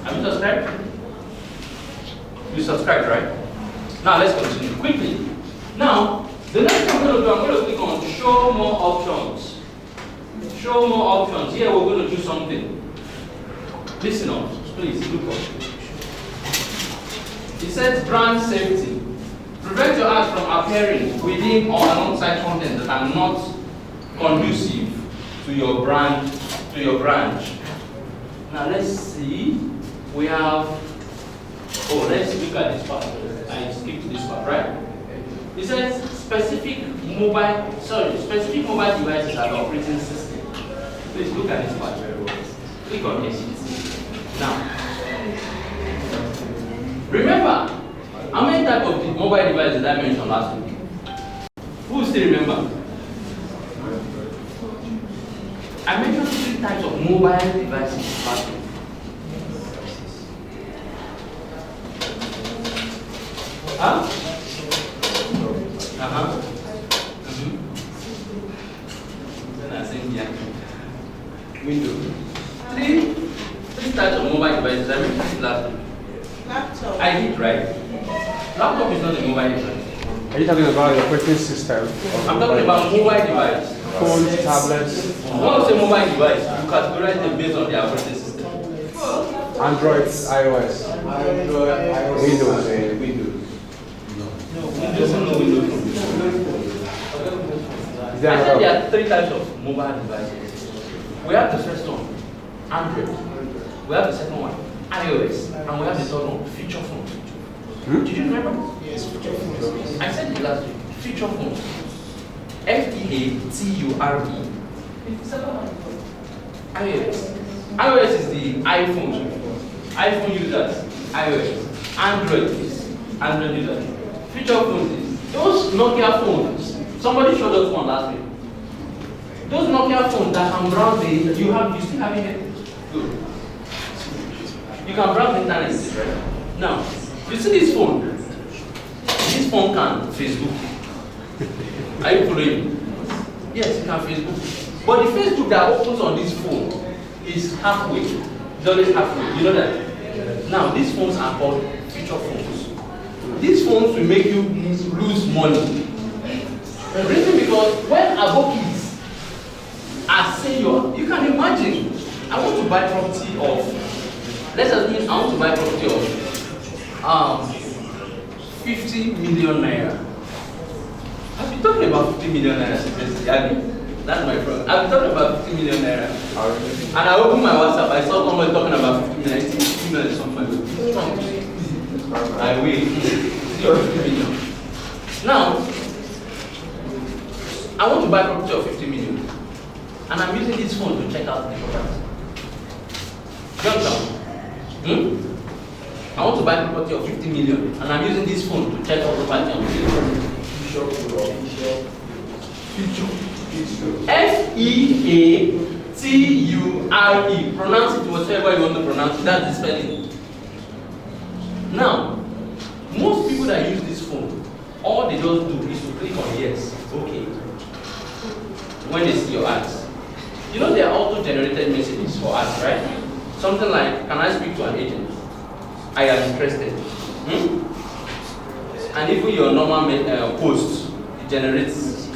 Speaker 1: Have you subscribed? You subscribed, right? Now let's continue quickly. Now, the next thing I'm going to do, I'm going to click on show more options. Show more options. Here we're going to do something. Listen up, please look up. It says brand safety. Prevent your ads from appearing within or alongside content that are not conducive to your brand, to your branch. Now let's see. We have. Oh, let's look at this part. I skipped this part, right? It says specific mobile devices and operating system. Please look at this part very well. Click on this. Now, remember, how many types of mobile devices I mentioned last week? Who still remember? I mentioned 3 types of mobile devices last week. Huh? Then I think, yeah. Windows. 3 types of mobile devices. I mentioned it last week.
Speaker 3: Laptop.
Speaker 1: I did, right? Laptop is not a mobile device.
Speaker 5: Are you talking about the operating system?
Speaker 1: I'm talking about mobile device.
Speaker 5: Phones, tablets,
Speaker 1: When I say mobile device, you categorize them based on the operating system.
Speaker 5: Android, iOS, Windows.
Speaker 1: Windows and no Windows.
Speaker 5: Is
Speaker 1: I
Speaker 5: there
Speaker 1: said
Speaker 5: another?
Speaker 1: there are 3 types of mobile devices. We have the first one, Android. We have the second one, iOS. And we have the third one, feature phone. Did you remember?
Speaker 2: Yes, feature phones.
Speaker 1: I said it last week, feature phones. F-E-A-T-U-R-E. iOS. iOS is the iPhone. iPhone users, iOS. Android is Android users. Feature phones is those Nokia phones. Somebody showed us one last week. Those Nokia phones that can browse the internet. You still have it here? Good. You can browse the internet, right? Now, you see this phone? This phone can Facebook. Are you following? Yes, you can Facebook. But the Facebook that opens on this phone is halfway. It's always halfway. You know that? Now, these phones are called feature phones. These phones will make you lose money. The reason because when abokis are saying you can imagine, I want to buy property of, let's assume I want to buy property of 50 million naira. I've been talking about 50 million naira since yesterday. That's my problem. I've been talking about 50 million naira. And I opened my WhatsApp, I saw someone talking about 50 million. I think 50 million is something. I will. 50 million. Now, I want to buy property of 50 million. And I'm using this phone to check out the property. You understand? I want to buy property of 50 million. And I'm using this phone to check out the property. Feature. F-E-A-T-U-R-E. Pronounce it whatever you want to pronounce it. That's the spelling. Now, most people that use this phone, all they just do is to click on yes, okay, when they see your ads. You know, there are auto-generated messages for ads, right? Something like, can I speak to an agent? I am interested. And even your normal post, it generates.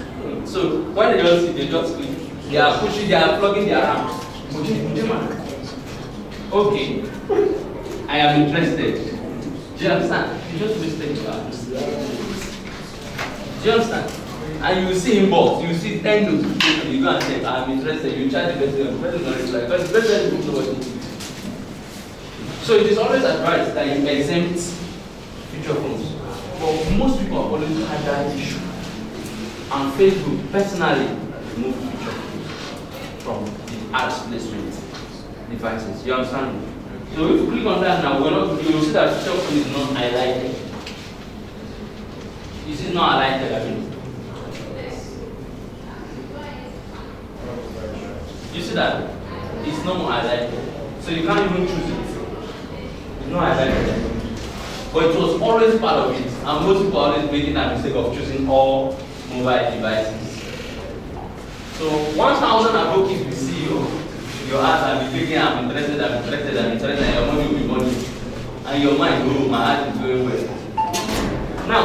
Speaker 1: So when they just see, they just click. They are pushing, they are plugging their arms. Okay, I am interested. Do you understand? You just wasted your arms. Do you understand? And you see inbox, you see 10 notifications, you go and say, I'm interested, you charge the person, the person not reply, because the person doesn't know what it is. So it is always advised that you exempt feature phones. But most people have always had that issue. And Facebook personally removed feature phones from the ads placement devices. You understand me? So if you click on that now, you will see that feature phone is not highlighted. This is not highlighted, I mean. You see that? It's not highlighted. So you can't even choose it. It's not highlighted. But it was always part of it. And most people are always making that mistake of choosing all mobile devices. So 1,000 above if you see your ads are clicking, I'm interested, and your money will be money. And your mind, oh, my heart is going well. Now,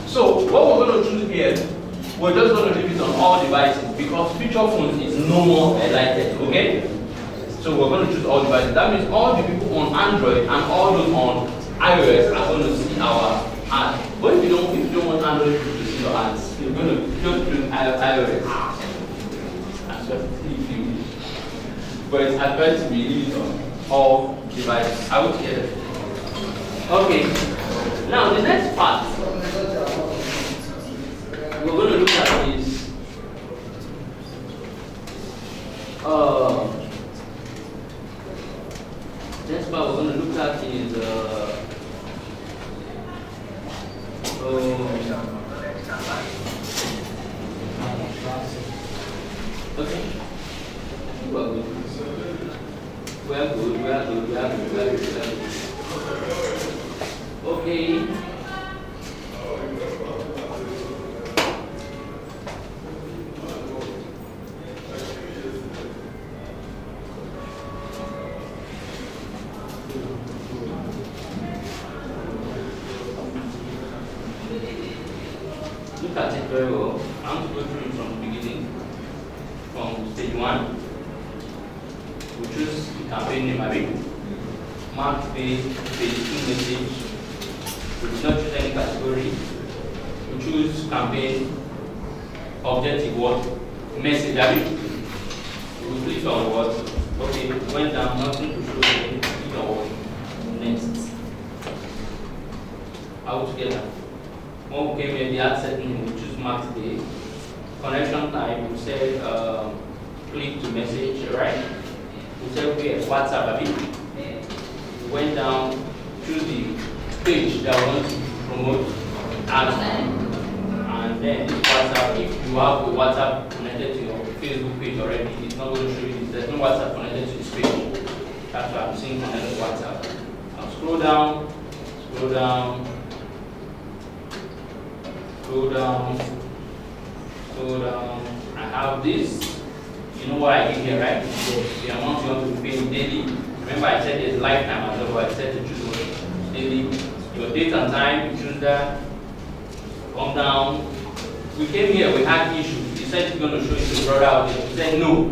Speaker 1: so what we're going to choose here, we're just going to leave it on all devices because feature phones is no more highlighted, okay? So we're going to choose all devices. That means all the people on Android and all those on iOS are going to see our ads. But if you don't want Android to see your ads, you're going to just choose iOS. But it's advised to be used on all devices. Are we together? Okay. Now the next part we're going to look at is next part we're going to look at is okay. We are good. Okay. Look at it very well. I'm going to go through it from the beginning, from stage 1. We choose the campaign name, mark page 2 message. We do not choose any category. We choose campaign objective what message. We click on what? Okay, went down, nothing to show. Click on what? Next. All together. When we came here, the ad setting, we choose mark day. Connection type, we said click to message, right? We said okay, WhatsApp, we went down, choose the page that we want to promote ads on, and then WhatsApp. If you have the WhatsApp connected to your Facebook page already, it's not going to show you this. There's no WhatsApp connected to this page. That's why I'm seeing connected to WhatsApp. I'll scroll down. I have this. You know what I did here, right? The amount you want to pay daily. Remember I said there's lifetime as well, but I said to choose what? Daily. Your date and time, you choose that. Come down. We came here, we had issues. He said he's going to show you the brother out there. We said no.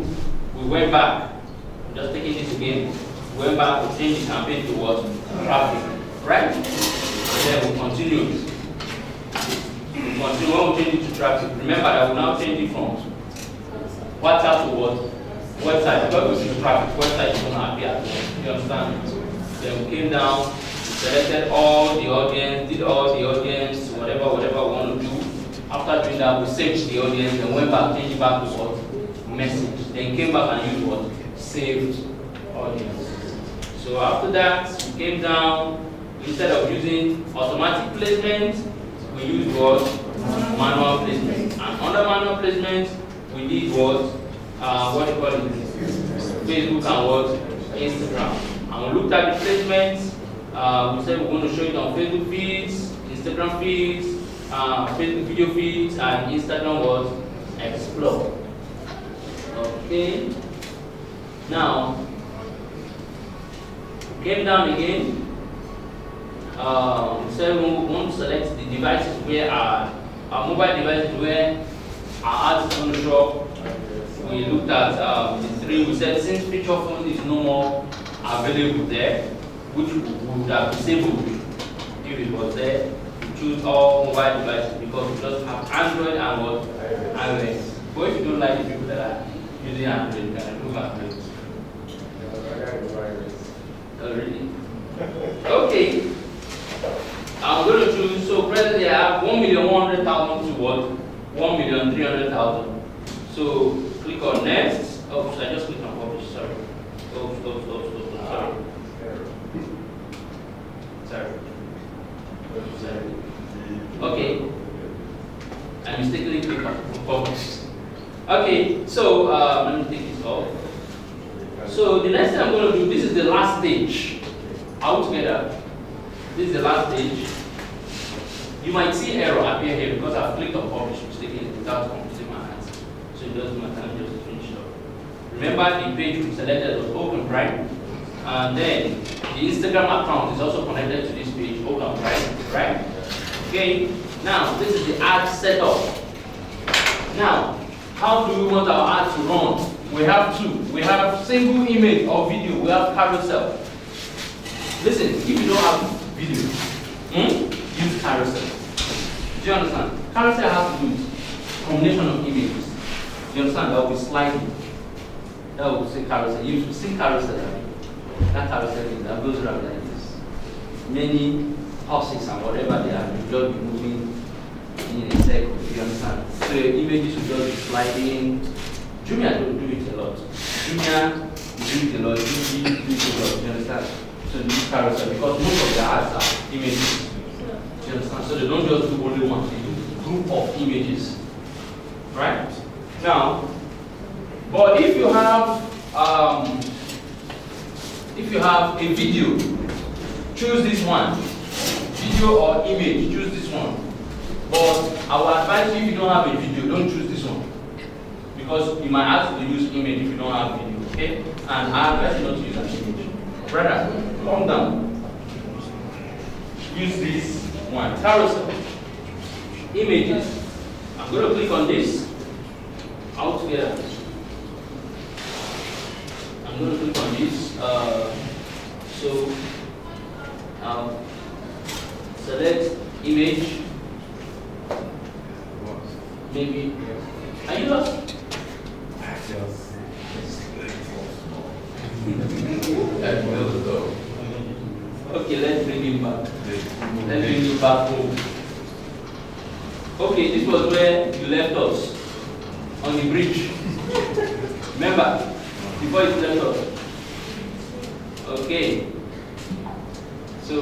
Speaker 1: We went back. I'm just taking this again. We went back, we changed the campaign to what? Traffic. Right? And then we continued. When we change it to traffic, remember that we now change it from WhatsApp to what? Website. Because we choose traffic, website is going to appear. You understand? Then we came down, selected all the audience, did all the audience, whatever we want to do. After doing that, we saved the audience, then went back, changed it back to what? Message. Then came back and used what? Saved audience. So after that, we came down, instead of using automatic placement, we use what? Manual placement. And under manual second placement we did was what do you call it? Facebook and what? Instagram. And we looked at the placements. We said we're going to show it on Facebook feeds, Instagram feeds, Facebook video feeds, and Instagram was Explore. Okay. Now, came down again. So we want to select the devices where our mobile devices where our ads is going to show up. We looked at the three. We said since feature phone is no more available there, which we would have disabled if it was there. We choose all mobile devices because we just have Android and what? iOS. But if you don't like the people that are using Android, you can remove Android. Oh, really? Okay. I'm going to choose, so presently I have 1,100,000 to what? 1,300,000. So click on next. Oh, so I just clicked on publish, sorry. Sorry. Okay. I mistakenly clicked on publish. Okay, so let me take this off. So the next thing I'm going to do, this is the last stage. Altogether, this is the last stage. You might see error appear here because I've clicked on publish mistakenly without completing my answer. So it doesn't matter, I'm just finish up. Remember the page we selected was Open Prime, and then the Instagram account is also connected to this page, Open Prime, right? Okay, now this is the ad setup. Now, how do we want our ad to run? We have two. We have single image or video, we have carousel. Listen, if you don't have video, use carousel. Do you understand? Carousel has to do with combination of images. Do you understand? That will be sliding. That will say carousel. You see carousel. That carousel is that goes around like this. Many horses and whatever they are, will just be moving in a circle. Do you understand? So your images will just be sliding. Jumia don't do it a lot. Jumia do it a lot. Jumia do it a lot. Do you understand? So this carousel, because most of the ads are images. Do you understand? So they don't just do only one, they do a group of images. Right? Now, but if you have a video, choose this one. Video or image, choose this one. But I will advise you if you don't have a video, don't choose this one. Because you might ask to use image if you don't have video, okay? And I advise you not to use an image. Brother, calm down. Use this one. Carousel. Images. I'm going to click on this. All together. I'm going to click on this. Select image. Maybe. Are you lost? Okay, let's bring him back. Let's bring him back home. Okay, this was where you left us. On the bridge. Remember? Before you left us. Okay. So,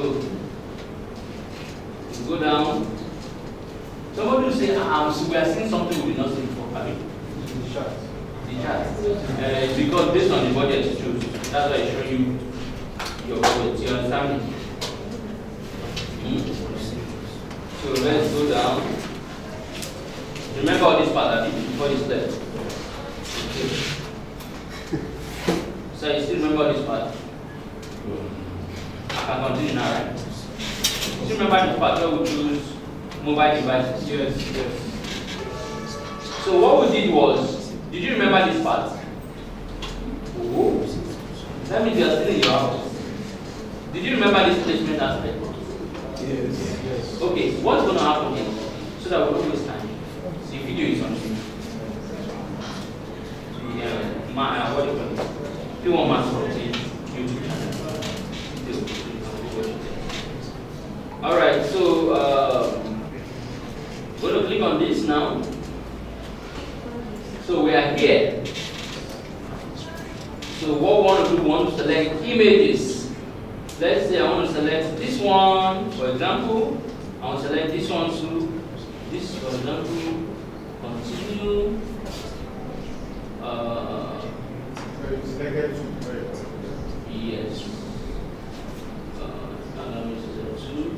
Speaker 1: go down. Somebody will say, we are seeing something we did not see before. The chart. Because based on the budget you choose, that's why I show you your budget. You understand me? So let's go down. Remember all this part before you step. Okay. So you still remember this part? I can continue now, right? You still remember this part where we choose mobile devices? Yes. So what we did was, did you remember this part? Oh. That means you are still in your house. Did you remember this placement aspect?
Speaker 2: Yes.
Speaker 1: Okay, what's going to happen here? So that we don't waste time. The video is on screen. What do you call it? Pwan Masterclass YouTube channel. Alright, so we're going to click on this now. So we are here. So what we want to do, we want to select images. Let's say I want to select this one, for example. I want to select this one too. This, for example, continue. Yes. Allow me to say two.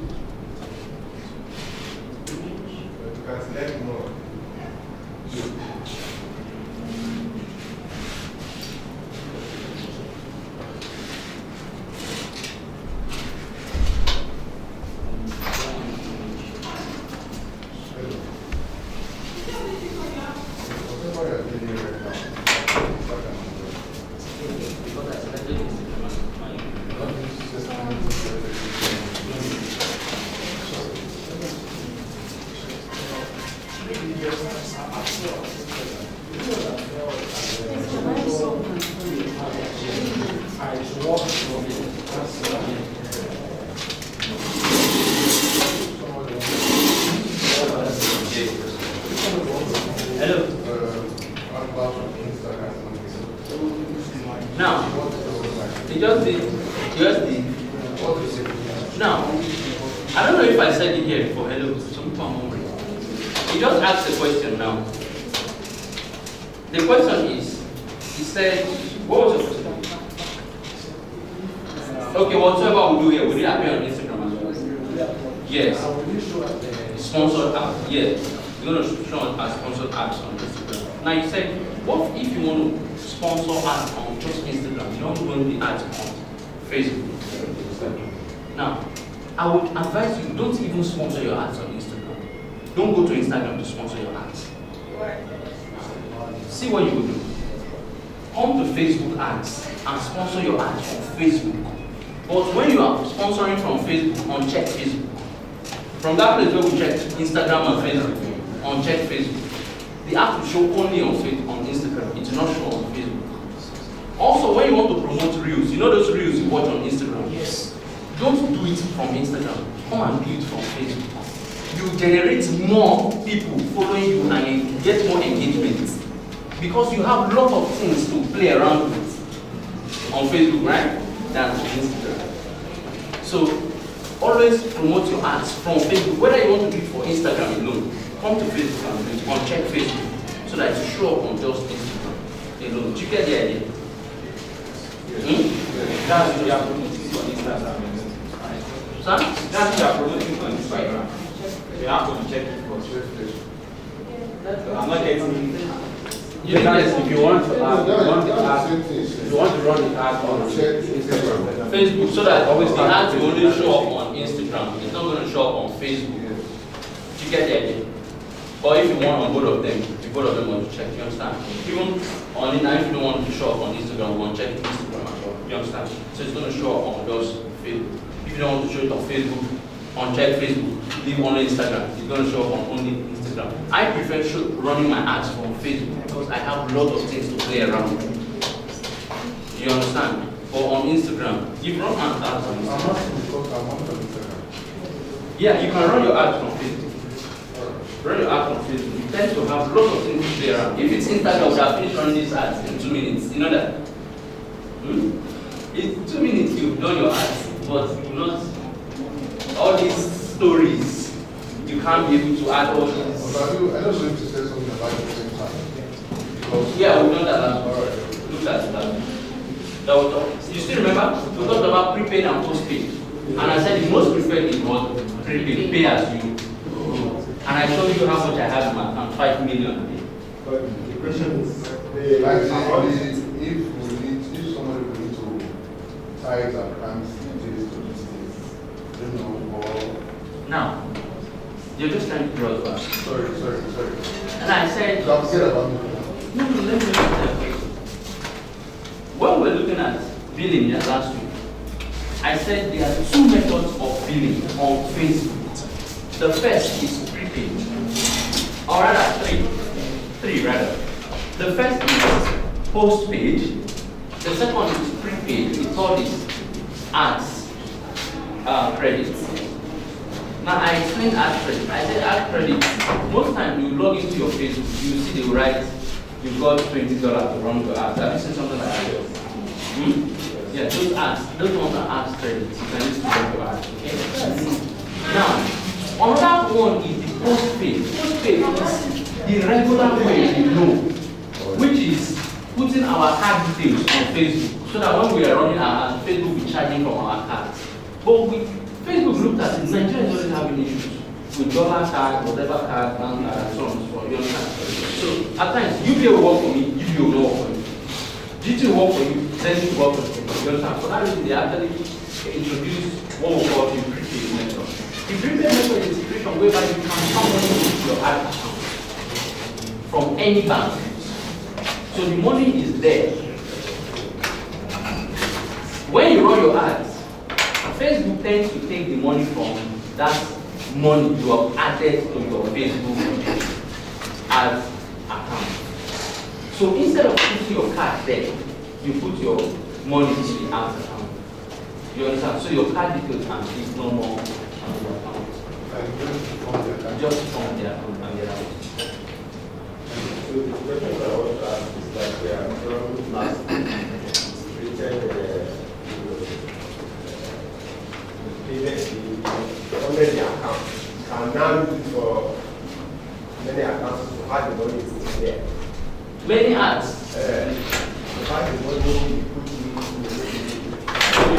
Speaker 1: Because I selected hello. Now, he just did. Now, I don't know if I said it here before. Hello, some people are hungry. He just asked a question now. The question is, he said, what was your question? Okay, whatever we do here, will it appear on Instagram as well? Yes. Sponsored ads, yes. You're going to show as sponsored ads on Instagram. Now you said, what if you want to sponsor ads on just Instagram? You don't want the ads on Facebook. Now, I would advise you, don't even sponsor your ads on Instagram. Don't go to Instagram to sponsor your ads. See what you will do. Come to Facebook ads and sponsor your ads on Facebook. But when you are sponsoring from Facebook, uncheck Facebook. From that place where we check Instagram and Facebook, uncheck Facebook. The ad will show only on Facebook, on Instagram. It will not show on Facebook. Also, when you want to promote reels, you know those reels you watch on Instagram? Yes. Don't do it from Instagram. Come and do it from Facebook. You generate more people following you and you get more engagement. Because you have a lot of things to play around with on Facebook, right? Than on Instagram. So always promote your ads from Facebook. Whether you want to do it for Instagram alone, come to Facebook and do it, uncheck Facebook so that it's show up on just Instagram alone. Do you get the idea?
Speaker 5: That's what you are promoting on Instagram.
Speaker 1: Sir?
Speaker 5: That's what you are promoting on Instagram. You have to check it for Facebook. I'm not getting. If you want to add, if you want to run the ad on Instagram,
Speaker 1: Facebook, so that always the ads will only show up on Instagram. It's not going to show up on Facebook. Do you get the idea? But if you want on both of them, if both of them want to check, you understand? Even on the night, if you don't want to show up on Instagram, we want to check Instagram as well. You understand? So it's going to show up on just Facebook. If you don't want to show it on Facebook, uncheck Facebook, leave only Instagram. It's going to show up on only Instagram. I prefer running my ads from Facebook because I have a lot of things to play around with. You understand? But on Instagram, you run ads on Instagram. Yeah, you can run your ads from Facebook. Run your ads from Facebook. You tend to have lots of things to play around. If it's Instagram, we have finished running these ads in 2 minutes. You know that? In 2 minutes, you've done your ads, but you not all these stories. You can't be able to add all these.
Speaker 4: I just want to say something about it at the same time.
Speaker 1: Yeah, we've done that last time. Look at that. You still remember? We talked about prepaid and postpaid. And I said the most prepaid is what? Prepaid, pay as you go. And I showed you how much I have in my account, 5 million.
Speaker 2: But the question is,
Speaker 4: If somebody will need to tie his account details to these things, you know, or
Speaker 1: Now, you're just trying to draw it back.
Speaker 4: sorry.
Speaker 1: And I said,
Speaker 4: So I'm scared about it.
Speaker 1: no, let me tell you. When we were looking at billing last week, I said there are 2 methods of billing on Facebook. The first is prepaid, or rather 3 rather. The first is postpaid. The second is prepaid. We call this ads credit. Now I explained ad credit. I said ad credit. Most times you log into your Facebook, you see they write you've got $20 to run your ads. Have you seen something like that? Yeah, those ads, those ones are ads credits. You can use to run your ads. Okay. Now, another one is the postpaid. Postpaid is the regular way we know, which is putting our our card details on Facebook so that when we are running our ads, Facebook will be charging from our cards. But Facebook looked at it, Nigeria is already having issues with dollar card, whatever card, bank card, and so on and so on. You understand? So at times, UBA will work for me, UBA will not work for you. GT will work for you, then it will work for you. You understand? For that reason, they actually introduced what we call the prepaid method. The prepaid method is a situation whereby you can transfer money into your ad account from any bank. So the money is there. When you run your ads, Facebook tends to take the money from that money you have added to your Facebook ads account. So instead of putting your card there, you put your money in the ads account. You understand? So your card details and is no more on your account. Just from the account and get out.
Speaker 6: So the question I want to ask is that we are from last created the account can now use it for many accounts to hide the money is still there.
Speaker 1: Many ads.
Speaker 6: To hide the money you put in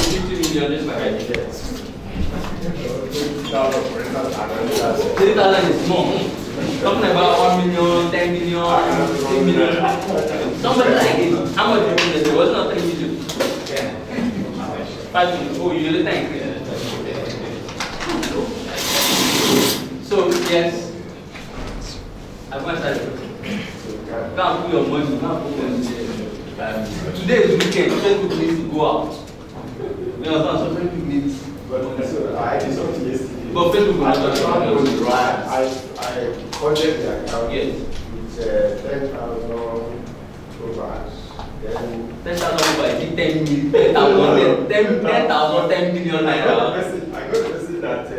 Speaker 1: 50 million just like I did.
Speaker 6: yes. 3,000 for instance, and another
Speaker 1: 3,000 is small. Talking about 1 million, 10 million, 10 million. Somebody like it. How much do you think? It was not 10 million. 5 million. Oh, you later increase it. So, yes. I'm going to start it. Can't put your money, can't put your money. Today is weekend, Facebook needs to go out. You understand? So Facebook needs.
Speaker 6: But so I did something yesterday.
Speaker 1: But Facebook will not
Speaker 6: I funded the account
Speaker 1: yes.
Speaker 6: with 10,000 overs. Then
Speaker 1: 10,000 over, 10 million, 10,000, 10 million
Speaker 6: I got
Speaker 1: naira.
Speaker 6: the message that the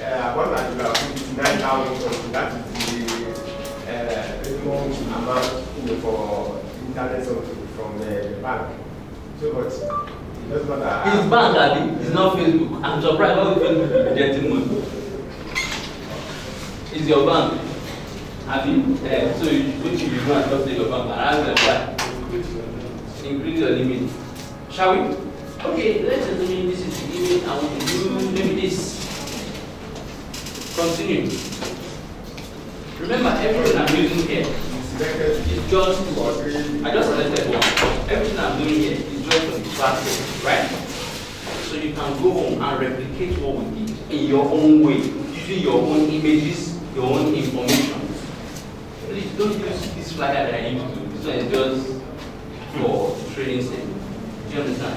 Speaker 6: amount that you have put is 9,000. That is the minimum amount for internet something from the bank. So, but it doesn't matter.
Speaker 1: It's bank, Abi. It's not Facebook. I'm surprised how Facebook will be rejecting money. It's your bank. Abi, so you go to your bank, just say your bank, and ask them why. Increase your limit. Shall we? Okay, let's assume this is the limit. I want to do maybe this. Continue. Remember, everything I'm using here is just I just selected one. Everything I'm doing here is just for the class, right? So you can go home and replicate what we did in your own way, using your own images, your own information. Please don't use this flyer that I used to. This one is just for trading statement. Do you understand?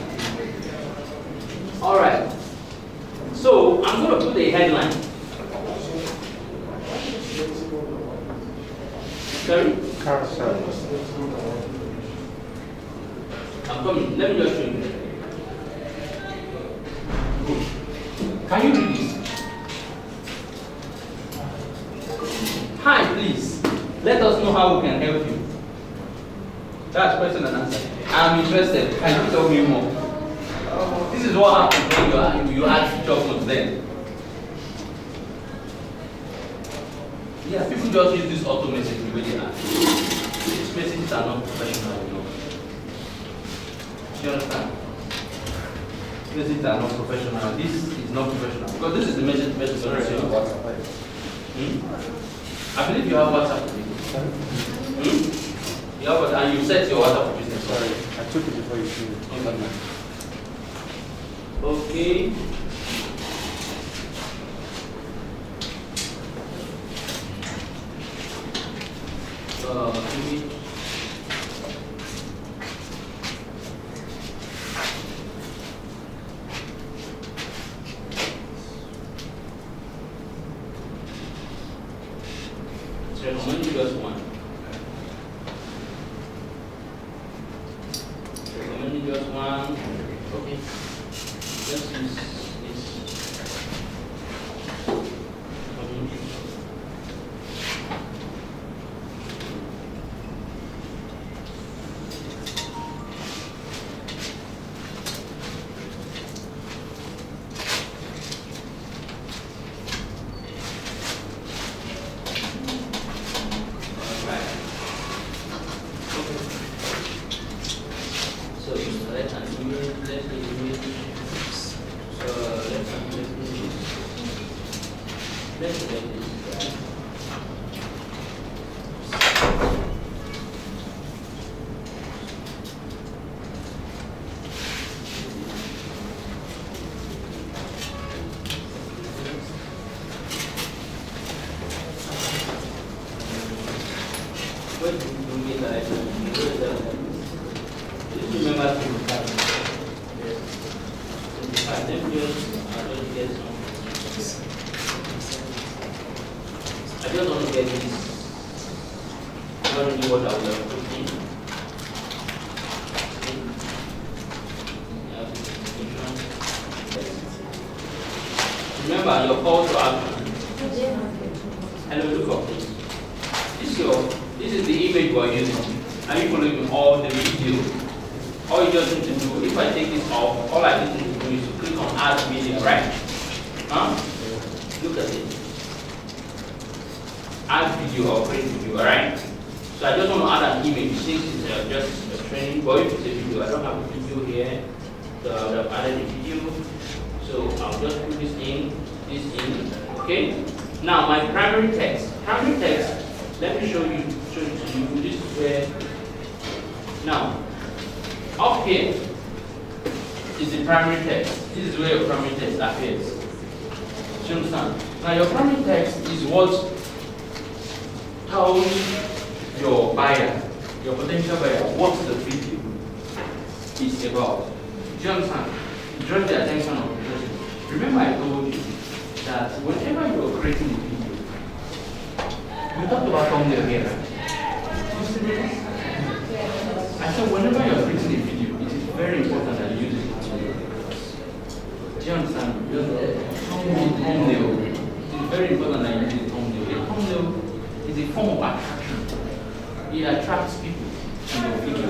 Speaker 1: Alright. So I'm going to put a headline. Sorry? I'm coming. Let me just show you. Can you read this? Hi, please. Let us know how we can help you. That's question and answer. I'm interested. Can you tell me more? This is what happens when you add feature phones then. Yeah, people just use this auto message the way they add. These messages are not professional enough. Do you understand? Messages are not professional. This is not professional. Because this is the message on WhatsApp. I believe you have WhatsApp. You have WhatsApp, and you set your WhatsApp for business.
Speaker 5: Sorry, I took it before you see it.
Speaker 1: Okay. Image. So how many just one? How many just one? Okay. Let's use this. Let's get this. What do you mean that I should remember to let me just get some. I just want to get this. I don't know what I will have put in. Remember your call to action. Hello, look up this. This is the image we are using. Are you following all the video? All you just need to do, if I take this off, all I need to do is to click on add media, right? Look at it. Add video or print video, alright? So I just want to add an image since it's just a training, but if it's a video, I don't have a video here, so I would have added a video. So I'll just put this in, okay? Now my primary text, let me show it to you. This is where, now, up here is the primary text. This is where your primary text appears. Do you understand? Now your primary text is what tells your buyer, your potential buyer, what the video is about. Do you understand? Draw the attention of the person. Remember I told you that whenever you are creating a video, we talked about thumbnail here. You see this? I said whenever you are creating a video, it is very important that you use it. Do you understand? Thumbnail. It is very important that you use a thumbnail. A thumbnail is a form of attraction. It attracts people to your video.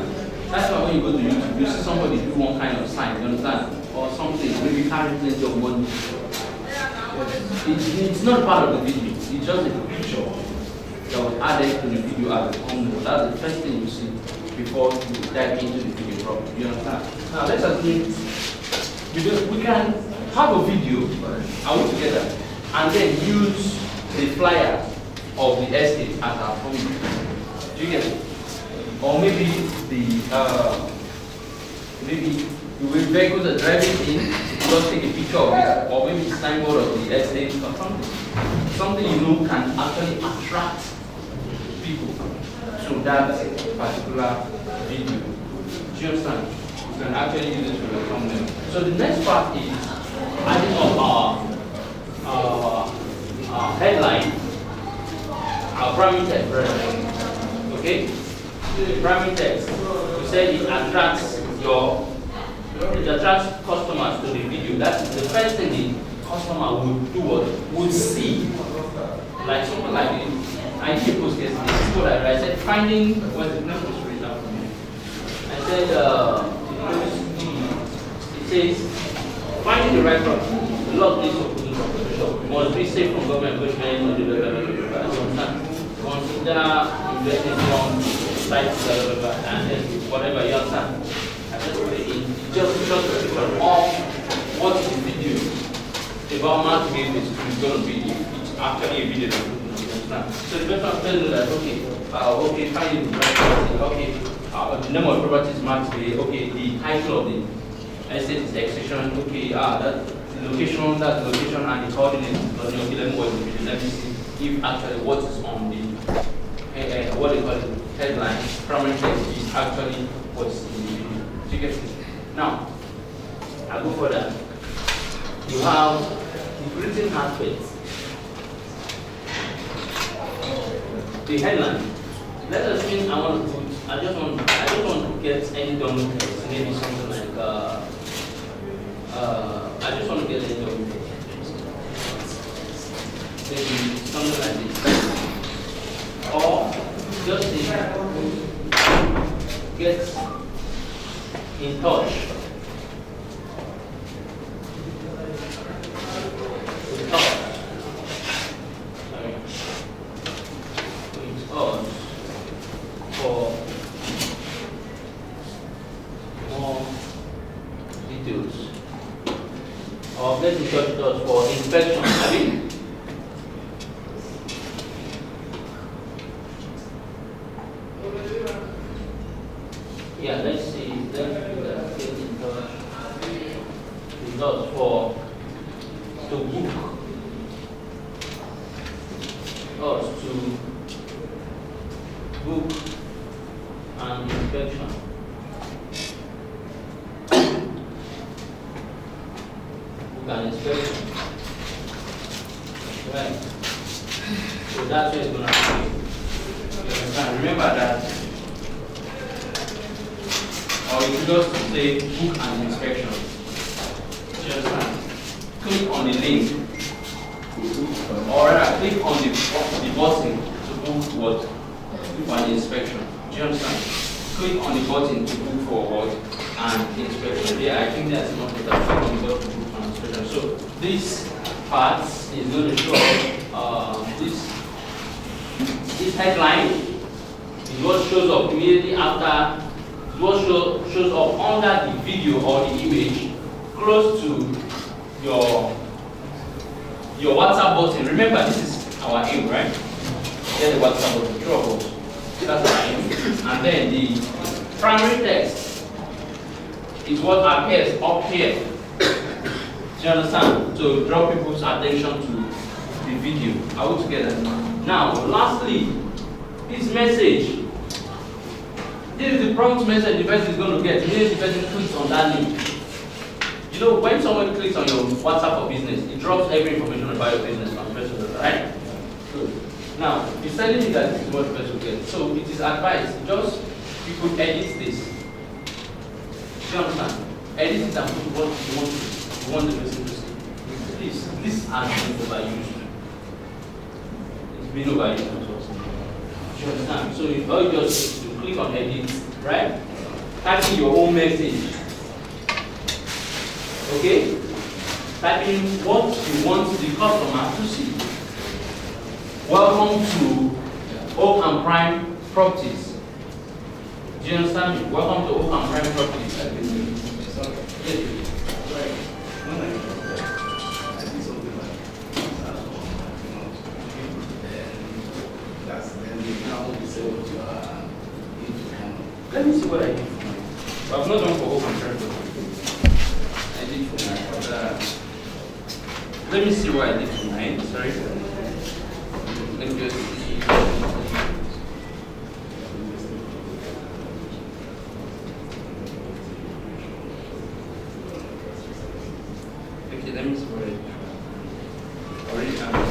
Speaker 1: That's why when you go to YouTube, you see somebody do one kind of sign, you understand? Or something, maybe carry plenty of money. It's not part of the video, it's just a picture that was added to the video as a thumbnail. That's the first thing you see before you dive into the video properly. You understand? Now let's assume because we can have a video, are we together, and then use the flyer of the estate as our thumbnail. Do you get it? Or maybe maybe you will vehicle the driving in, just take a picture of it, or maybe the signboard of the estate or something. Something you know can actually attract people to that particular video. Do you understand? You can actually use it for the thumbnail. So the next part is adding up our headline, our primary text, okay? The primary text, we said it attracts customers to the video. That's the first thing the customer would do, would see. Like something like this. I did post yesterday. This is what I said, finding, what the number was written out for me. I said, it says, finding the right property. A lot of things of must be safe from government pushment, consider investing from sites, and then whatever you understand. I just put it in, just a picture of what is the video about marketing is going to be. It's actually a video that you understand. So the person tells you that, okay, finding the right property, okay, the name of the property is Max Bay, okay, the title of the estate is extension, okay, that's the location and the coordinates, okay, let me see if actually what is on the what they call it, headline, primary text is actually what's in the video. Do you get it? Now, I'll go further. You have the written aspect. The headline. Let us think I just want to get any dominant text, maybe something like I just want to get any dominant text. Maybe something like this. Or just get in touch. For more details. Or get in touch with us for inspection. Yeah, let's see. Let's do that. Results for to book us to book an inspection. Book an inspection. Right. So that's what it's going to be. Remember that. Or you could just say book an inspection. Just click on the link. Or rather, click on the button to book what? For an inspection. Do you understand? Click on the button to book for what? An inspection. Yeah, I think that's enough of that. Click on the button to book for an inspection. So this part is going to show this headline is what shows up immediately after, what shows up under the video or the image close to your WhatsApp button. Remember, this is our aim, right? Get the WhatsApp button, true or false? That's our aim. And then the primary text is what appears up here. Do you understand? To draw people's attention to the video. Are we together? Now, lastly, this message. This is the prompt message the person is going to get. Immediately the person clicks on that link. You know, when someone clicks on your WhatsApp for business, it drops every information about your business on the person, right? Good. Now, it's telling you that this is what the person will get. So it is advised, just you could edit this. Do you understand? Edit it and put what you want the person to see. This has been overused. It's been overused. Do you understand? So all you just click on edit, right? Type in your own message. Okay? Type in what you want the customer to see. Welcome to Oak and Prime Properties. Do you understand me? Welcome to Oak and Prime Properties. Yes. Let me see what I did for mine. I've not done for Oak and Prime Properties. I did for mine. Let me see what I did for mine. Sorry. Let me just see. Okay, let me see what I did. Already have it.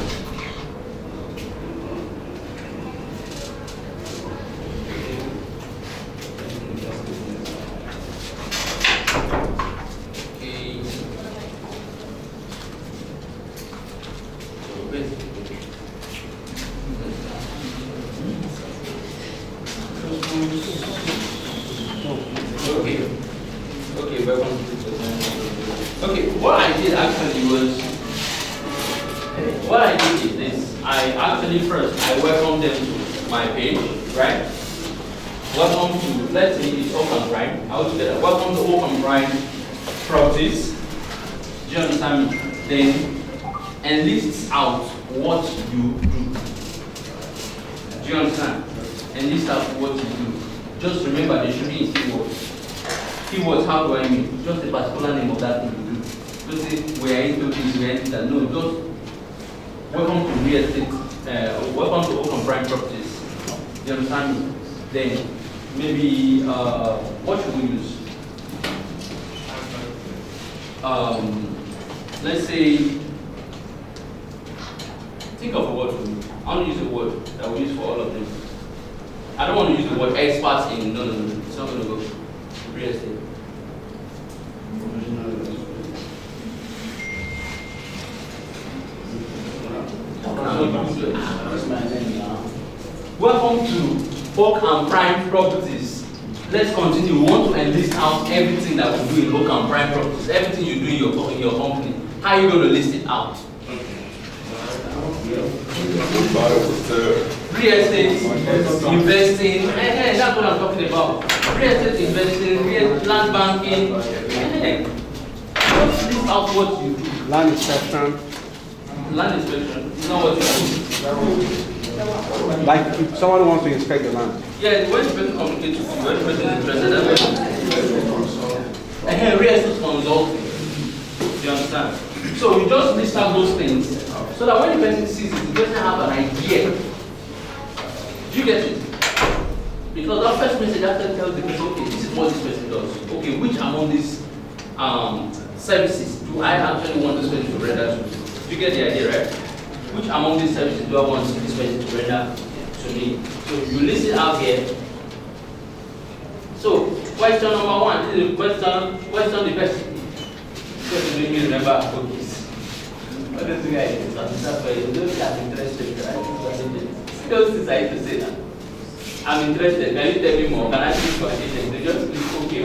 Speaker 1: Okay, welcome to the Okay, what I did actually was, what I did is this. I actually first, I welcomed them to my page, right? Welcome to, let's say it's Oak and Prime. All together. Welcome to Oak and Prime Properties. Do you understand me? Then, and lists out what you do. Do you understand? And list out what you do. Just remember, there should be keywords. Keywords, how do I mean? Just a particular name of that thing you do. Don't say, we are into this, we are into that. No, just welcome to real estate, welcome to Oak and Prime Properties. Do you understand me? Then, maybe, what should we use? Let's say, think of a word for me. I want to use a word that we use for all of them. I don't want to use the word experts in, no, it's not going to go. Real estate. Welcome to Oak and Prime Properties. Let's continue. We want to enlist out everything that we do in Oak and Prime Properties. Everything you do in your company. How are you going to list it out? Real estate, investing, that's what I'm talking about. Real estate investing, land banking, just list out what you do.
Speaker 2: Land inspection.
Speaker 1: Land inspection is not what you do.
Speaker 5: Like if someone wants to inspect the land.
Speaker 1: Yeah, when the person communicates with you, when the person is interested, and real estate consulting. Do you understand? So you just list out those things so that when the person sees it, the person have an idea. Do you get it? Because that first message after tells the person, okay, this is what this person does. Okay, which among these services do I actually want this person to render to? Do you get the idea, right? Which among these services do I want this person to render to me? So you list it out here. So question number one, this is question the person. Because you make me remember cookies. What does the guy do? That's why you don't have interested, right? Those things I used to say that. I'm interested. Can you tell me more? Can I speak for attention? They just click okay,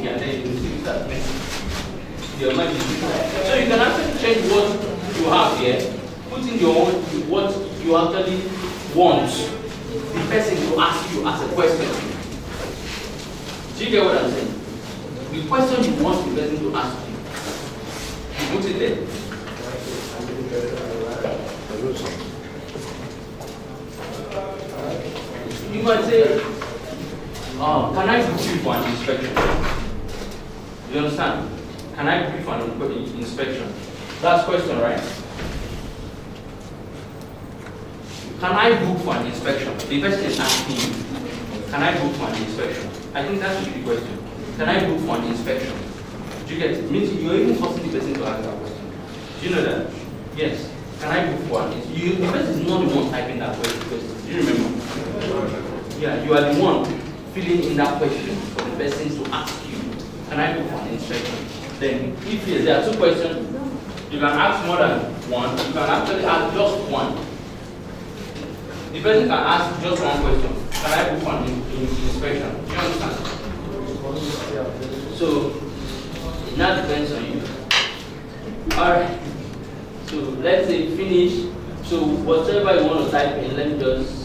Speaker 1: and then you see that message. Your mind is different. So you can actually change what you have here, put in your own what you actually want the person to ask you as a question. Do you get what I'm saying? The question you want the person to ask you, you put it there. You might say, can I book you for an inspection? You understand? Can I book you for an inspection? That's question, right? Can I book for an inspection? The person is asking you, can I book for an inspection? I think that should be the question. Can I book for an inspection? Do you get it? It means you're even forcing the person to ask that question. Do you know that? Yes. Can I book for an inspection? The person is not the one typing that question. Do you remember? Yeah, you are the one filling in that question for the person to ask you, can I book for an inspection? Then, if yes, there are two questions, you can ask more than one, you can actually ask just one. The person can ask just one question, can I book for an inspection? Do you understand? So, it now depends on you. Alright, so let's say finish. So, whatever you want to type in, let me just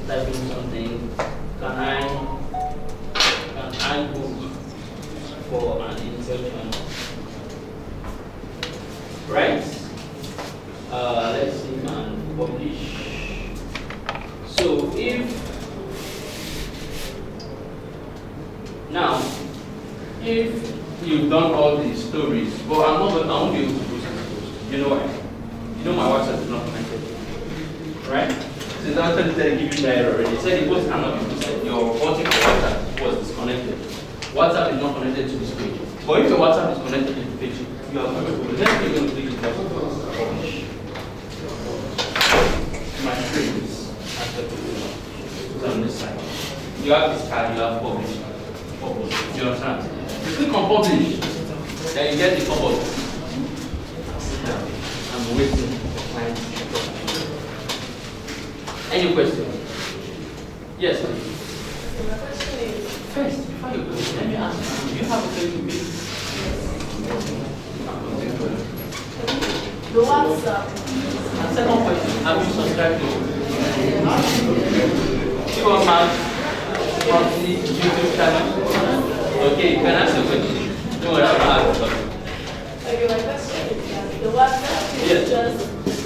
Speaker 1: type in something. Can I book for an inspection? Right? Let's see and publish. So if you've done all these stories, but I won't be able to post it. You know why? You know my WhatsApp is not connected. Right? So it's actually giving you the error already. It said it was cannot be posted. Your button for WhatsApp was disconnected. WhatsApp is not connected to this page. But if your WhatsApp is connected to the page, you are going to go. Let's click on the page that publish. My screen is on this side. You have this card, you have publish. Do you understand? You click on publish, then you get the pop-up. I'm waiting for clients. Any question? Yes, please.
Speaker 3: My question is,
Speaker 1: First, before you go, let me ask you, do you have a Facebook page?
Speaker 3: the WhatsApp.
Speaker 1: And second question, have you subscribed to Pwan Property YouTube channel? Okay, you can ask the question. Don't worry, I'll ask the question.
Speaker 3: Okay, my question is that the WhatsApp is
Speaker 1: Yes.
Speaker 3: just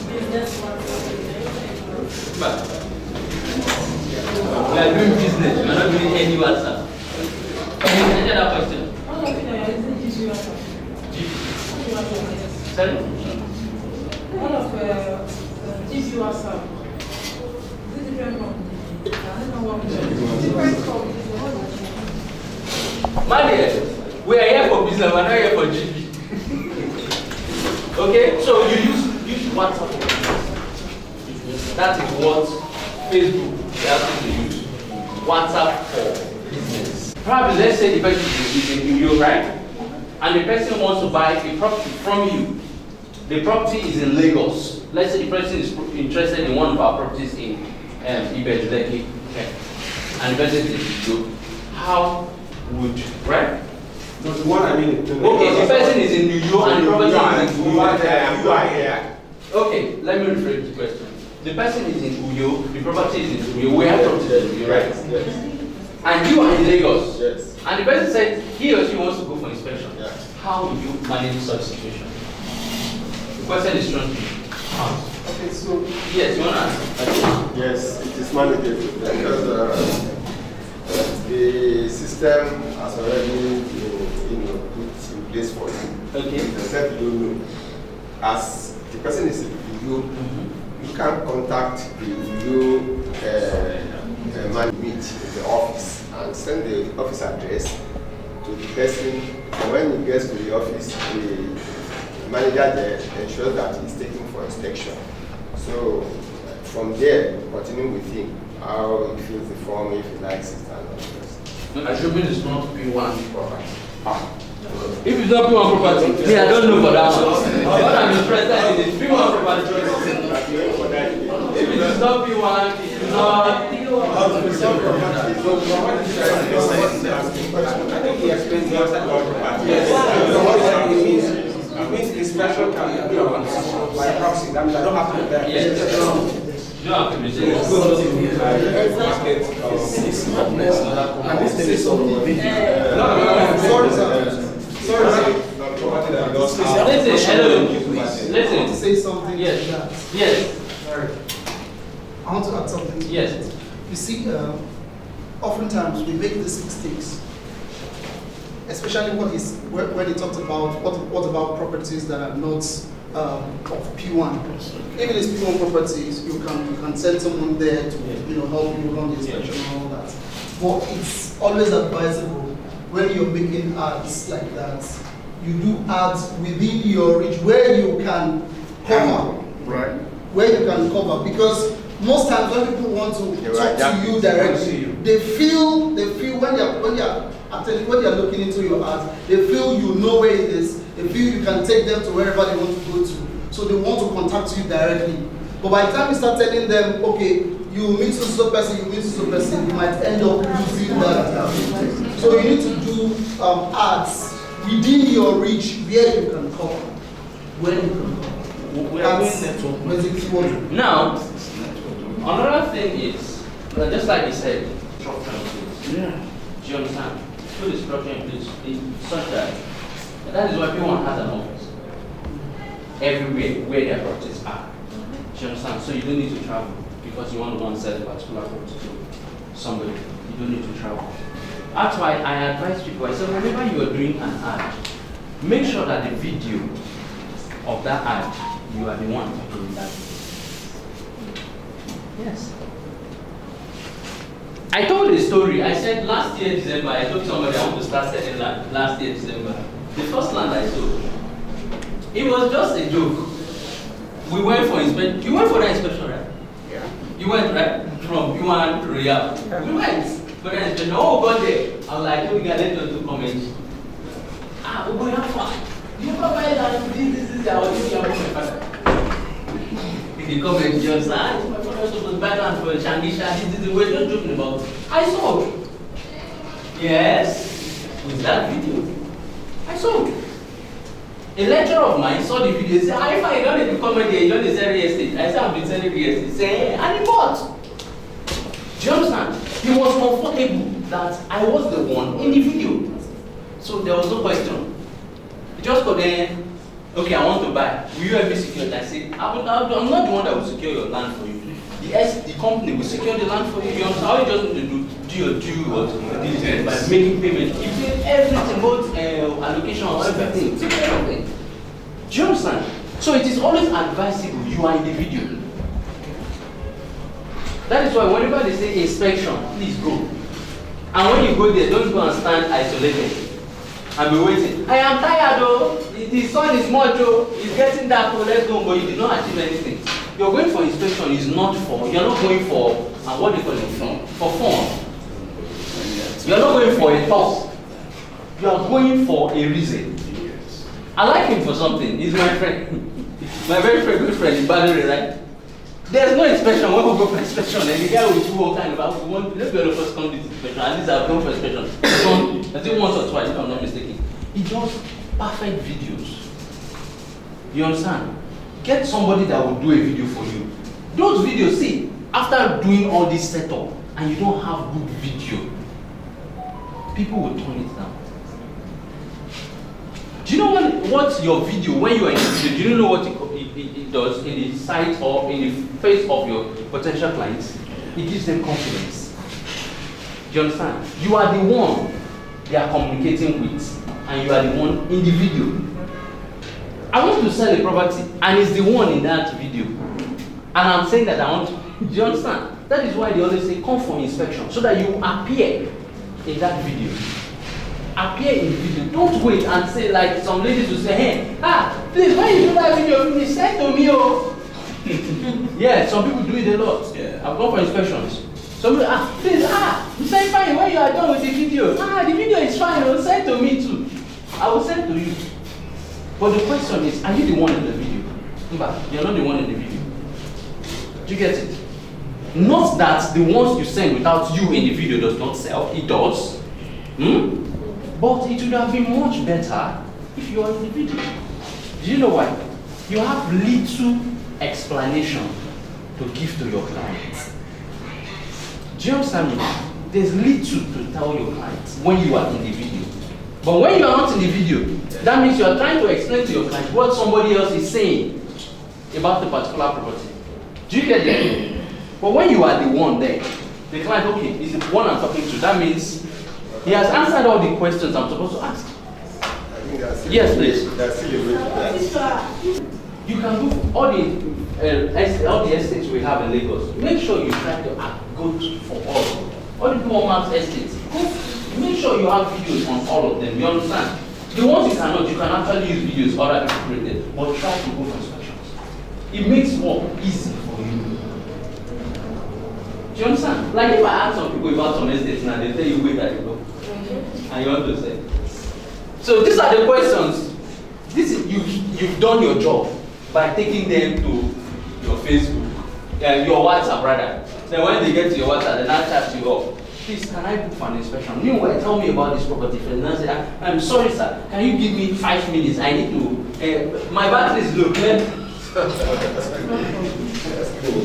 Speaker 3: business WhatsApp.
Speaker 1: But we are doing business, we are not doing any WhatsApp. Any other question?
Speaker 3: One of them is GG WhatsApp.
Speaker 1: Sorry?
Speaker 3: One of GG WhatsApp. Is it different from different from
Speaker 1: My dear, we are here for business, we are not here for GP. Okay, so you use WhatsApp for business. That is what Facebook is asking to use. WhatsApp for business. Probably, let's say the person is in New York, right? And the person wants to buy a property from you. The property is in Lagos. Let's say the person is interested in one of our properties in Ibejuleki. Okay. And the person is in New York. How would you, right?
Speaker 5: No, the one I mean.
Speaker 1: Okay, the person is in New York and the property is in New York.
Speaker 6: here.
Speaker 1: Okay, let me rephrase the question. The person is in Uyo, the property is in Uyo, we have property in Uyo, right?
Speaker 4: Yes.
Speaker 1: And you are in Lagos.
Speaker 4: Yes.
Speaker 1: And the person said he or she wants to go for inspection.
Speaker 4: Yes.
Speaker 1: How would you manage such situation? The question is strong. How?
Speaker 2: Okay, so
Speaker 1: Yes, you want to ask?
Speaker 6: Yes, it is manageable because the system has already been put in place for you.
Speaker 1: Okay.
Speaker 6: Except you know, as the person is in video, you can contact the video man meet in the office and send the office address to the person. And when he gets to the office, the manager there ensures that he's taken for inspection. So from there, continue with him, how he fills the form, if he likes it, and all this.
Speaker 1: Assuming it's not P1 property. If it's not P1 property, see, I don't know for that one. What I'm interested in is P1 property. If it is not P1, it is not.
Speaker 5: I think he explained the outside property. Yes. It means inspection can be done by proxy. That means I don't have to be there.
Speaker 1: Yes. You don't have to be there.
Speaker 2: can we say something? Sorry,
Speaker 1: Listen, hello. Listen.
Speaker 2: to say something.
Speaker 1: Yes. Yes.
Speaker 2: Sorry. I want to add something.
Speaker 1: Yes.
Speaker 2: You see, oftentimes we make these mistakes, especially when he talks about what about properties that are not of P1. Even it's P1 properties, you can send someone there to help you run the inspection and all that. But it's always advisable when you're making ads like that, you do ads within your reach where you can cover.
Speaker 4: Right.
Speaker 2: Where you can cover, because most times when people want to talk to you directly, they feel when you're looking into your ads, they feel you know where it is, they feel you can take them to wherever they want to go to, so they want to contact you directly. But by the time you start telling them, okay, you meet so person, you might end up losing that. So you need to do ads within your reach where you can cover, when you can cover. That's basically what.
Speaker 1: Now, another thing is, just like you said, structure in place.
Speaker 2: Yeah.
Speaker 1: Do you understand? Put the structure in place such that is why P1 has an office everywhere where their properties are. Do you understand? So you don't need to travel because you want to go and sell a particular property to somebody. You don't need to travel. That's why I advise people. I said whenever you are doing an ad, make sure that the video of that ad, you are the one doing that. Yes. I told a story. I said last year December, I told somebody I want to start selling land last year December. The first land I sold, it was just a joke. We went for inspection. You went for the inspection, right?
Speaker 2: Yeah.
Speaker 1: You went, right? From Pwan to Realtors. We went for the inspection. Oh, got there. I was like, we got to comment. We're going to have fun. You provide that this, I was thinking about my father. The comment just said, my father was supposed to buy land for Shangisha, we're just joking about it. I sold. Yes, with that video, I sold. A lecturer of mine saw the video and said, if I don't need to comment here, you don't need to sell real estate. I said, I've been selling real estate. He said, and he bought. Do you understand? He was comfortable that I was the one in the video. So there was no question. He just got there, okay, I want to buy. Will you help me secure it? I said, I'm not the one that will secure your land for you. The company will secure the land for you. You understand? All you just need to do your due by making payment. You pay everything, both allocation, everything. Take everything. Do you understand? So it is always advisable you are in the video. That is why whenever they say inspection, please go. And when you go there, don't go and stand isolated and be waiting. I am tired though. The sun is much oh. It's getting dark. Oh, let's go. But you did not achieve anything. You're going for inspection is not for. You're not going for what do you call it? For fun. You're not going for a talk. You are going for a reason. I like him for something. He's my friend. My very good friend in Badore, right? There's no inspection when we go for inspection, and the guy will do all kind of let's be all of us come to this inspection. At least I've gone for inspection. I think once or twice, if I'm not mistaken. He does perfect videos. You understand? Get somebody that will do a video for you. Those videos, see, after doing all this setup and you don't have good video, people will turn it down. Do you know what your video, when you are in the video, do you know what it it does in the sight or in the face of your potential clients, it gives them confidence. Do you understand? You are the one they are communicating with, and you are the one in the video. I want to sell a property, and it's the one in that video. And I'm saying that I want to, do you understand? That is why they always say come for inspection, so that you appear in that video. Appear in the video. Don't wait and say, like some ladies will say, hey, please, when you do that video, please send to me, oh. Yeah, some people do it a lot. Yeah. I've gone for inspections. Some people, please, you say fine when you are done with the video. The video is fine, oh, send to me too. I will send to you. But the question is, are you the one in the video? You're not the one in the video. Do you get it? Not that the ones you send without you in the video does not sell. It does. But it would have been much better if you are in the video. Do you know why? You have little explanation to give to your clients. Do you understand me? There's little to tell your clients when you are in the video. But when you are not in the video, that means you are trying to explain to your client what somebody else is saying about the particular property. Do you get that? But when you are the one there, the client, okay, is the one I'm talking to. That means he has answered all the questions I'm supposed to ask.
Speaker 6: I think that's
Speaker 1: yes, please.
Speaker 6: That's still a way to that.
Speaker 1: You can do all the estates we have in Lagos. Make sure you try to go for all the Pwan estates. Make sure you have videos on all of them. You understand? The ones you cannot, you can actually use videos other people created, but try to go for inspections. It makes work easy for you. Do you understand? Like if I ask some people about some estates now, they tell you wait that you go. And you want to say. So these are the questions. You've done your job by taking them to your Facebook, your WhatsApp rather. Then when they get to your WhatsApp, they now chat you up. Please, can I book for an inspection? Meanwhile, tell me about this property. And I say, I'm sorry, sir. Can you give me 5 minutes? I need to. My battery is low.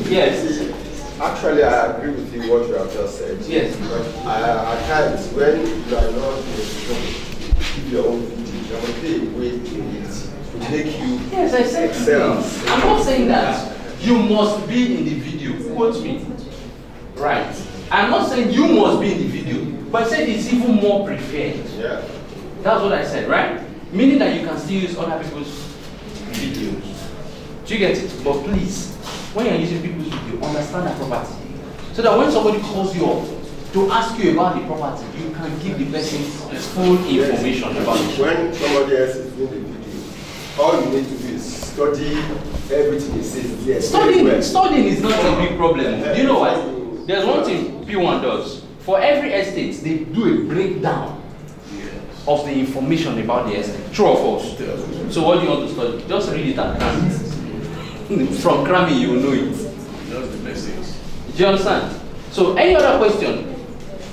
Speaker 1: Yes.
Speaker 6: Actually, I agree with you what you have just said.
Speaker 1: Yes.
Speaker 6: But at times, when you are not in a position to give your own video, there must be a way to make you
Speaker 1: yes, I said
Speaker 6: excel.
Speaker 1: I'm not saying that you must be in the video. Quote me. Right. I'm not saying you must be in the video, but I said it's even more preferred.
Speaker 6: Yeah.
Speaker 1: That's what I said, right? Meaning that you can still use other people's videos. Do you get it? But please, when you're using people's video, understand the property. So that when somebody calls you up to ask you about the property, you can give the person full information about it.
Speaker 6: When somebody else is doing the video, all you need to do is study everything he says. Yes.
Speaker 1: Studying is not a big problem. Do you know why? There's one thing Pwan does. For every estate, they do a breakdown of the information about the estate. True or false? So what do you want to study? Just read it and cram it. From cramming, you will know it.
Speaker 4: That's the basics.
Speaker 1: Do you understand? So any other question?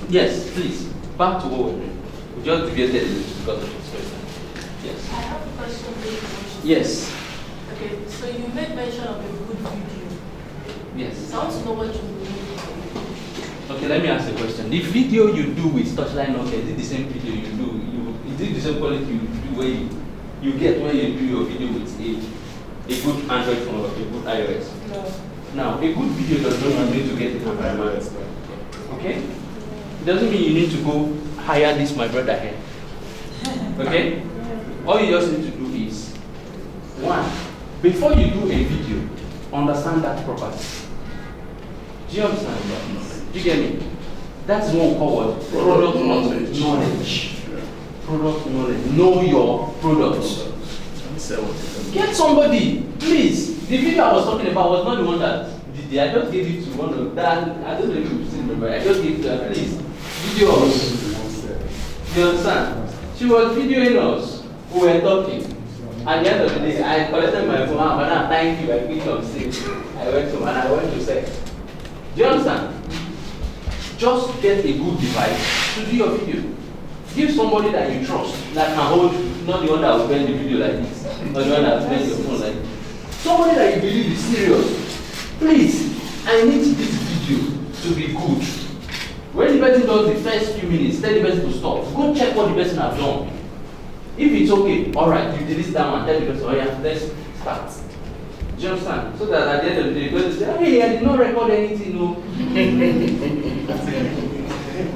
Speaker 1: Yes, please. Back to what we're doing. We just deviated a little because of this question. Yes.
Speaker 7: I have a question for you.
Speaker 1: Yes.
Speaker 7: Okay, so you made mention of a good video.
Speaker 1: Yes.
Speaker 7: So I want to know what you mean.
Speaker 1: Okay, let me ask a question. The video you do with Touchline, okay, is it the same video you do? Is it the same quality you do where you get when you do your video with a good Android phone or a good iOS?
Speaker 7: No.
Speaker 1: Now, a good video does not mean to get the cameraman. Okay? It doesn't mean you need to go hire this my brother here. Okay? All you just need to do is, one, before you do a video, understand that property. Do you understand? Do you get me? That's one called product knowledge. Product knowledge. Know your product. Get somebody, please. The video I was talking about was not the one that did it. I just gave it to one of that. I don't know if you still remember. I just gave it to her, please. Video us. You understand? She was videoing us. We were talking. At the end of the day, I collected my phone. Madam, thank you. I picked up six. I went to say. Do you understand? Just get a good device to do your video. Give somebody that you trust that can hold, not the one that will bend the video like this, not the one that will bend your phone like this. Somebody that you believe is serious. Please, I need this video to be good. When the person does the first few minutes, tell the person to stop. Go check what the person has done. If it's okay, alright, you delete that one, tell the person, oh yeah, let's start. you understand? So that at the end of the day, you're going to say, hey, I did not record anything, no.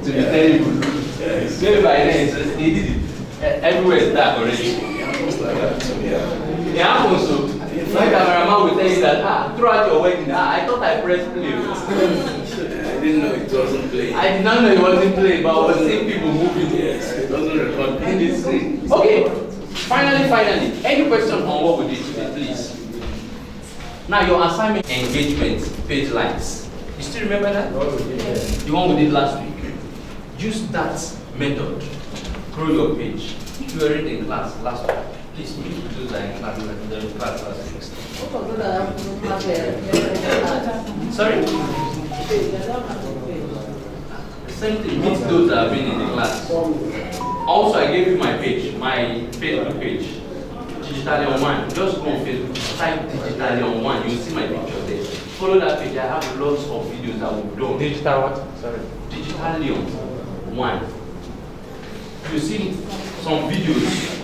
Speaker 1: To be terrible. Maybe by then, it's just, they did it. Everywhere is dark already. It happens so. My cameraman will tell you that, throughout your wedding, I thought I pressed play.
Speaker 8: I didn't know it wasn't playing.
Speaker 1: I did not know it wasn't playing, but I was seeing people moving.
Speaker 8: Yes, it doesn't record anything.
Speaker 1: Okay, finally, any question on what we did today, please? Now, your assignment, engagement, page likes. You still remember that? The one we did last week. Use that method. Grow your page. You were in class last week. Please, you need to do that in class last week. Sorry? Same thing, meet those that have been in the class. Also, I gave you my page, my Facebook page, Digitally on One. Just go on Facebook, type Digitally on One, you'll see my picture there. Follow that page, I have lots of videos that we've done.
Speaker 5: Digital what? Sorry.
Speaker 1: Digitally on One. You see some videos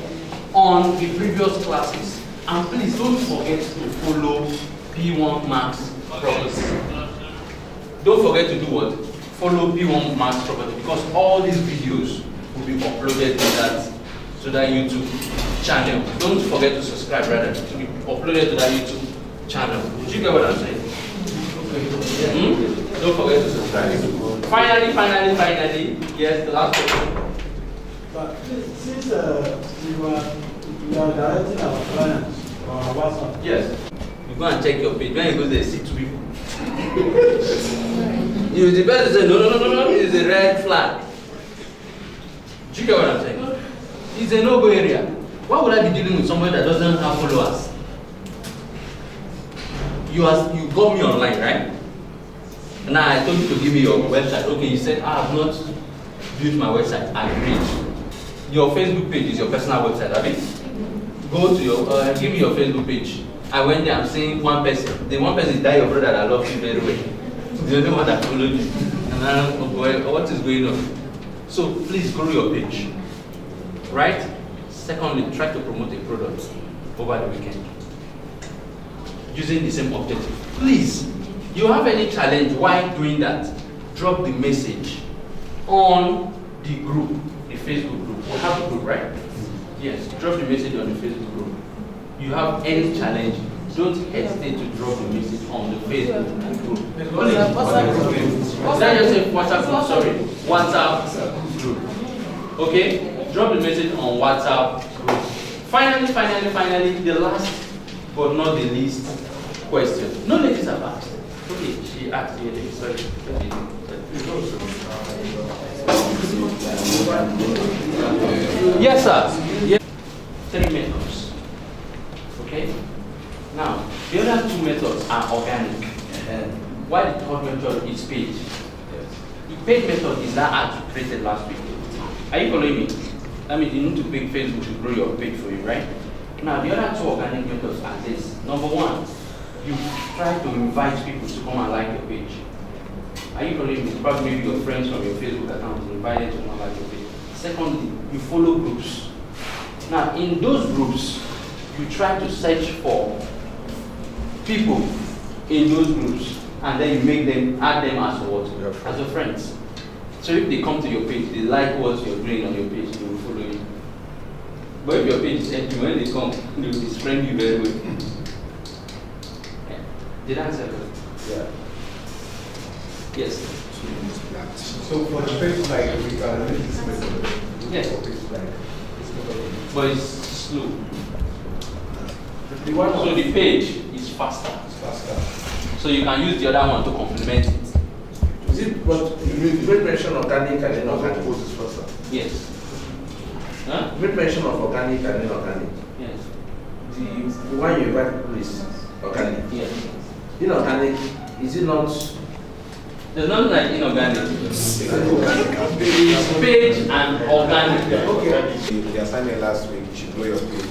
Speaker 1: on the previous classes. And please don't forget to follow P1 Max Property. Don't forget to do what? Follow P1 Max Property, because all these videos will be uploaded to that YouTube channel. Don't forget to subscribe, rather, to be uploaded to that YouTube channel. Did you get what I'm saying? Don't forget to subscribe. Finally, yes, the last question.
Speaker 9: But since you are directing our clients on WhatsApp.
Speaker 1: Yes. You go and check your page. When you go there, see two people. You the best to say no, it's a red flag. Do you get what I'm saying? It's a no-go area. Why would I be dealing with somebody that doesn't have followers? You got me online, right? Now I told you to give me your website. Okay, you said I have not built my website. Agreed. Your Facebook page is your personal website, have it? Go to your give me your Facebook page. I went there, I'm seeing one person. The one person is that your brother that loves you very well. The only one that followed you. And I'm what is going on? So please grow your page. Right? Secondly, try to promote a product over the weekend. Using the same objective. Please, you have any challenge while doing that? Drop the message on the group, the Facebook group. We have a group, right? Yes, drop the message on the Facebook group. You have any challenge, don't hesitate to drop the message on the Facebook group. WhatsApp group, WhatsApp group. Okay? Drop the message on WhatsApp group. Finally, the last but not the least question. No ladies have asked. Okay, she asked the lady, sorry. Yes, sir. Yes. 3 methods. Okay? Now, the other 2 methods are organic. Why the third method is paid? The paid method is that ad you created last week. Are you following me? That means you need to pay Facebook to grow your page for you, right? Now, the other 2 organic methods are this. Number 1, you try to invite people to come and like your page. Are you following me? Probably maybe your friends from your Facebook account invited to come and like your page. Secondly, you follow groups. Now, in those groups, you try to search for people in those groups, and then you make them, add them as what? As your friends. So if they come to your page, they like what you're doing on your page, they will follow you. But if your page is empty, when they come, they will friend you very well. Did I answer that?
Speaker 6: Yeah.
Speaker 1: Yes.
Speaker 4: So for the page like we can use this method.
Speaker 1: Yes.
Speaker 4: For page like this method.
Speaker 1: But it's slow.
Speaker 4: The one
Speaker 1: So the page is faster.
Speaker 4: is faster.
Speaker 1: So you can use the other one to complement it.
Speaker 8: Is it, but you made mention of organic and inorganic.
Speaker 4: Post is faster.
Speaker 1: Yes. Huh?
Speaker 8: You made mention of organic and inorganic.
Speaker 1: Yes.
Speaker 8: The one you invite people is organic.
Speaker 1: Yes.
Speaker 8: Inorganic, is it not?
Speaker 1: There's nothing like inorganic. It's page and organic.
Speaker 4: Okay. The assignment last week, you should grow your page.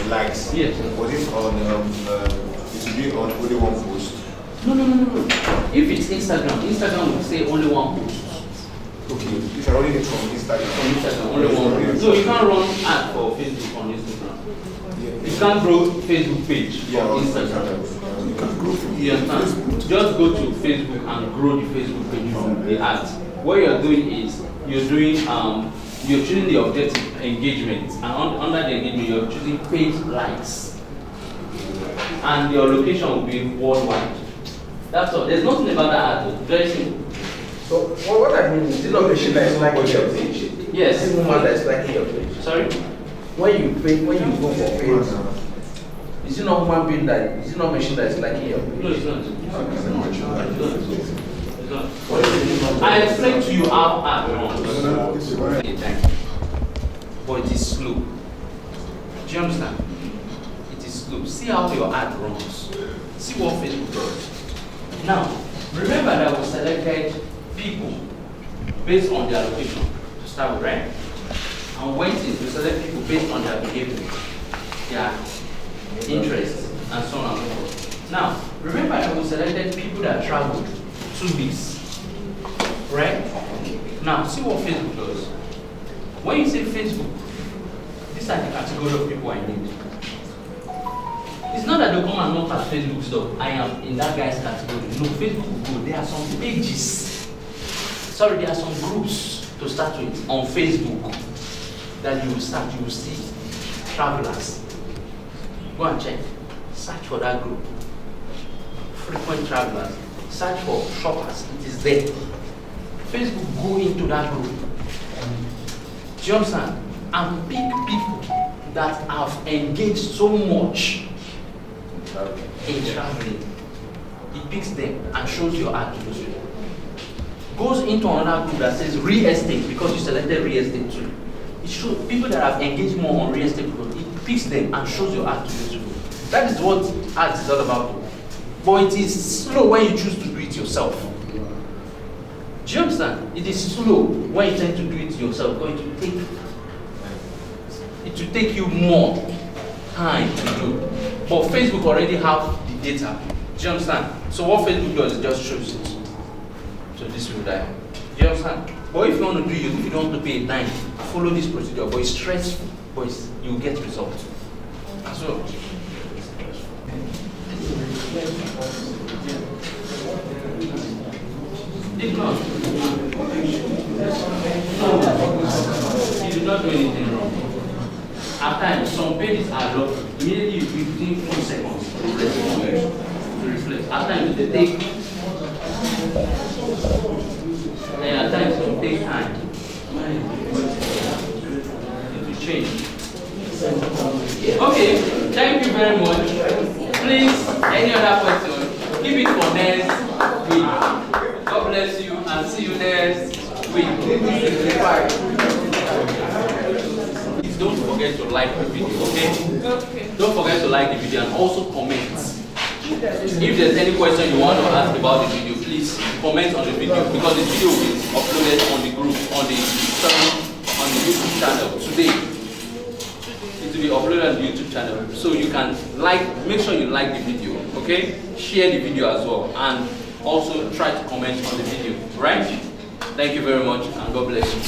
Speaker 4: Likes.
Speaker 1: Yes.
Speaker 4: Was it on, it should be on only one post?
Speaker 1: No. If it's Instagram will say only one post.
Speaker 4: Okay. If
Speaker 8: you're running it from Instagram.
Speaker 1: From Instagram, only one. So you can't run ad for Facebook on Instagram. You can't grow Facebook page for Instagram.
Speaker 4: You can grow from
Speaker 1: You understand? Just go to Facebook and grow the Facebook page from the ads. What you're doing is you're choosing the objective engagement, and under the engagement you're choosing page likes, and your location will be worldwide. That's all. There's nothing about that ad. Very simple.
Speaker 8: So what I mean is, the location that is liking your page.
Speaker 1: Yes.
Speaker 8: The woman that is liking your page.
Speaker 1: Sorry.
Speaker 8: When you go for page, is it not human being that? Is it not machine that is liking your page?
Speaker 1: No, it's not. I explained to you how ad runs. But it is slow. Do you understand? It is slow. See how your ad runs. See what Facebook does. Now, remember that we selected people based on their location to start with, right? And went in to select people based on their behavior, their interests, and so on and so forth. Now, remember that we selected people that traveled 2 weeks, right? Now, see what Facebook does. When you say Facebook, these are the category of people I need. It's not that they come and knock at Facebook stuff. I am in that guy's category. No, Facebook will go. There are some pages. Sorry, there are some groups to start with on Facebook that you will start. You will see travelers. Go and check. Search for that group. Frequent travelers. Search for shoppers. It is there. Facebook, go into that group. Do you understand? And pick people that have engaged so much in traveling. It picks them and shows your ad to those people. Goes into another group that says real estate, because you selected real estate too. It shows people that have engaged more on real estate because it picks them and shows your ad to those people. That is what ads is all about. But it is slow when you choose to do it yourself. Do you understand? It is slow when you tend to do it yourself, because it will take you more time to do. But Facebook already have the data. Do you understand? So what Facebook does is just shows it. So this will die. Do you understand? But if you want to do it, if you don't want to pay a dime, follow this procedure. But it's stressful, but you get results. As well. If not, you do not do anything wrong. At times, some pages are locked. Immediately, within 4 seconds to reflect. At times, they take. And at times, it will take time. It will change. Okay, thank you very much. Please, any other question? Keep it for next week. God bless you and see you next week. Please don't forget to like the video, okay? Don't forget to like the video and also comment. If there's any question you want to ask about the video, please comment on the video, because the video will be uploaded on the group, on the YouTube channel today. It will be uploaded on the YouTube channel, so you can make sure you like the video, okay? Share the video as well, and also try to comment on the video, right? Thank you very much, and God bless you.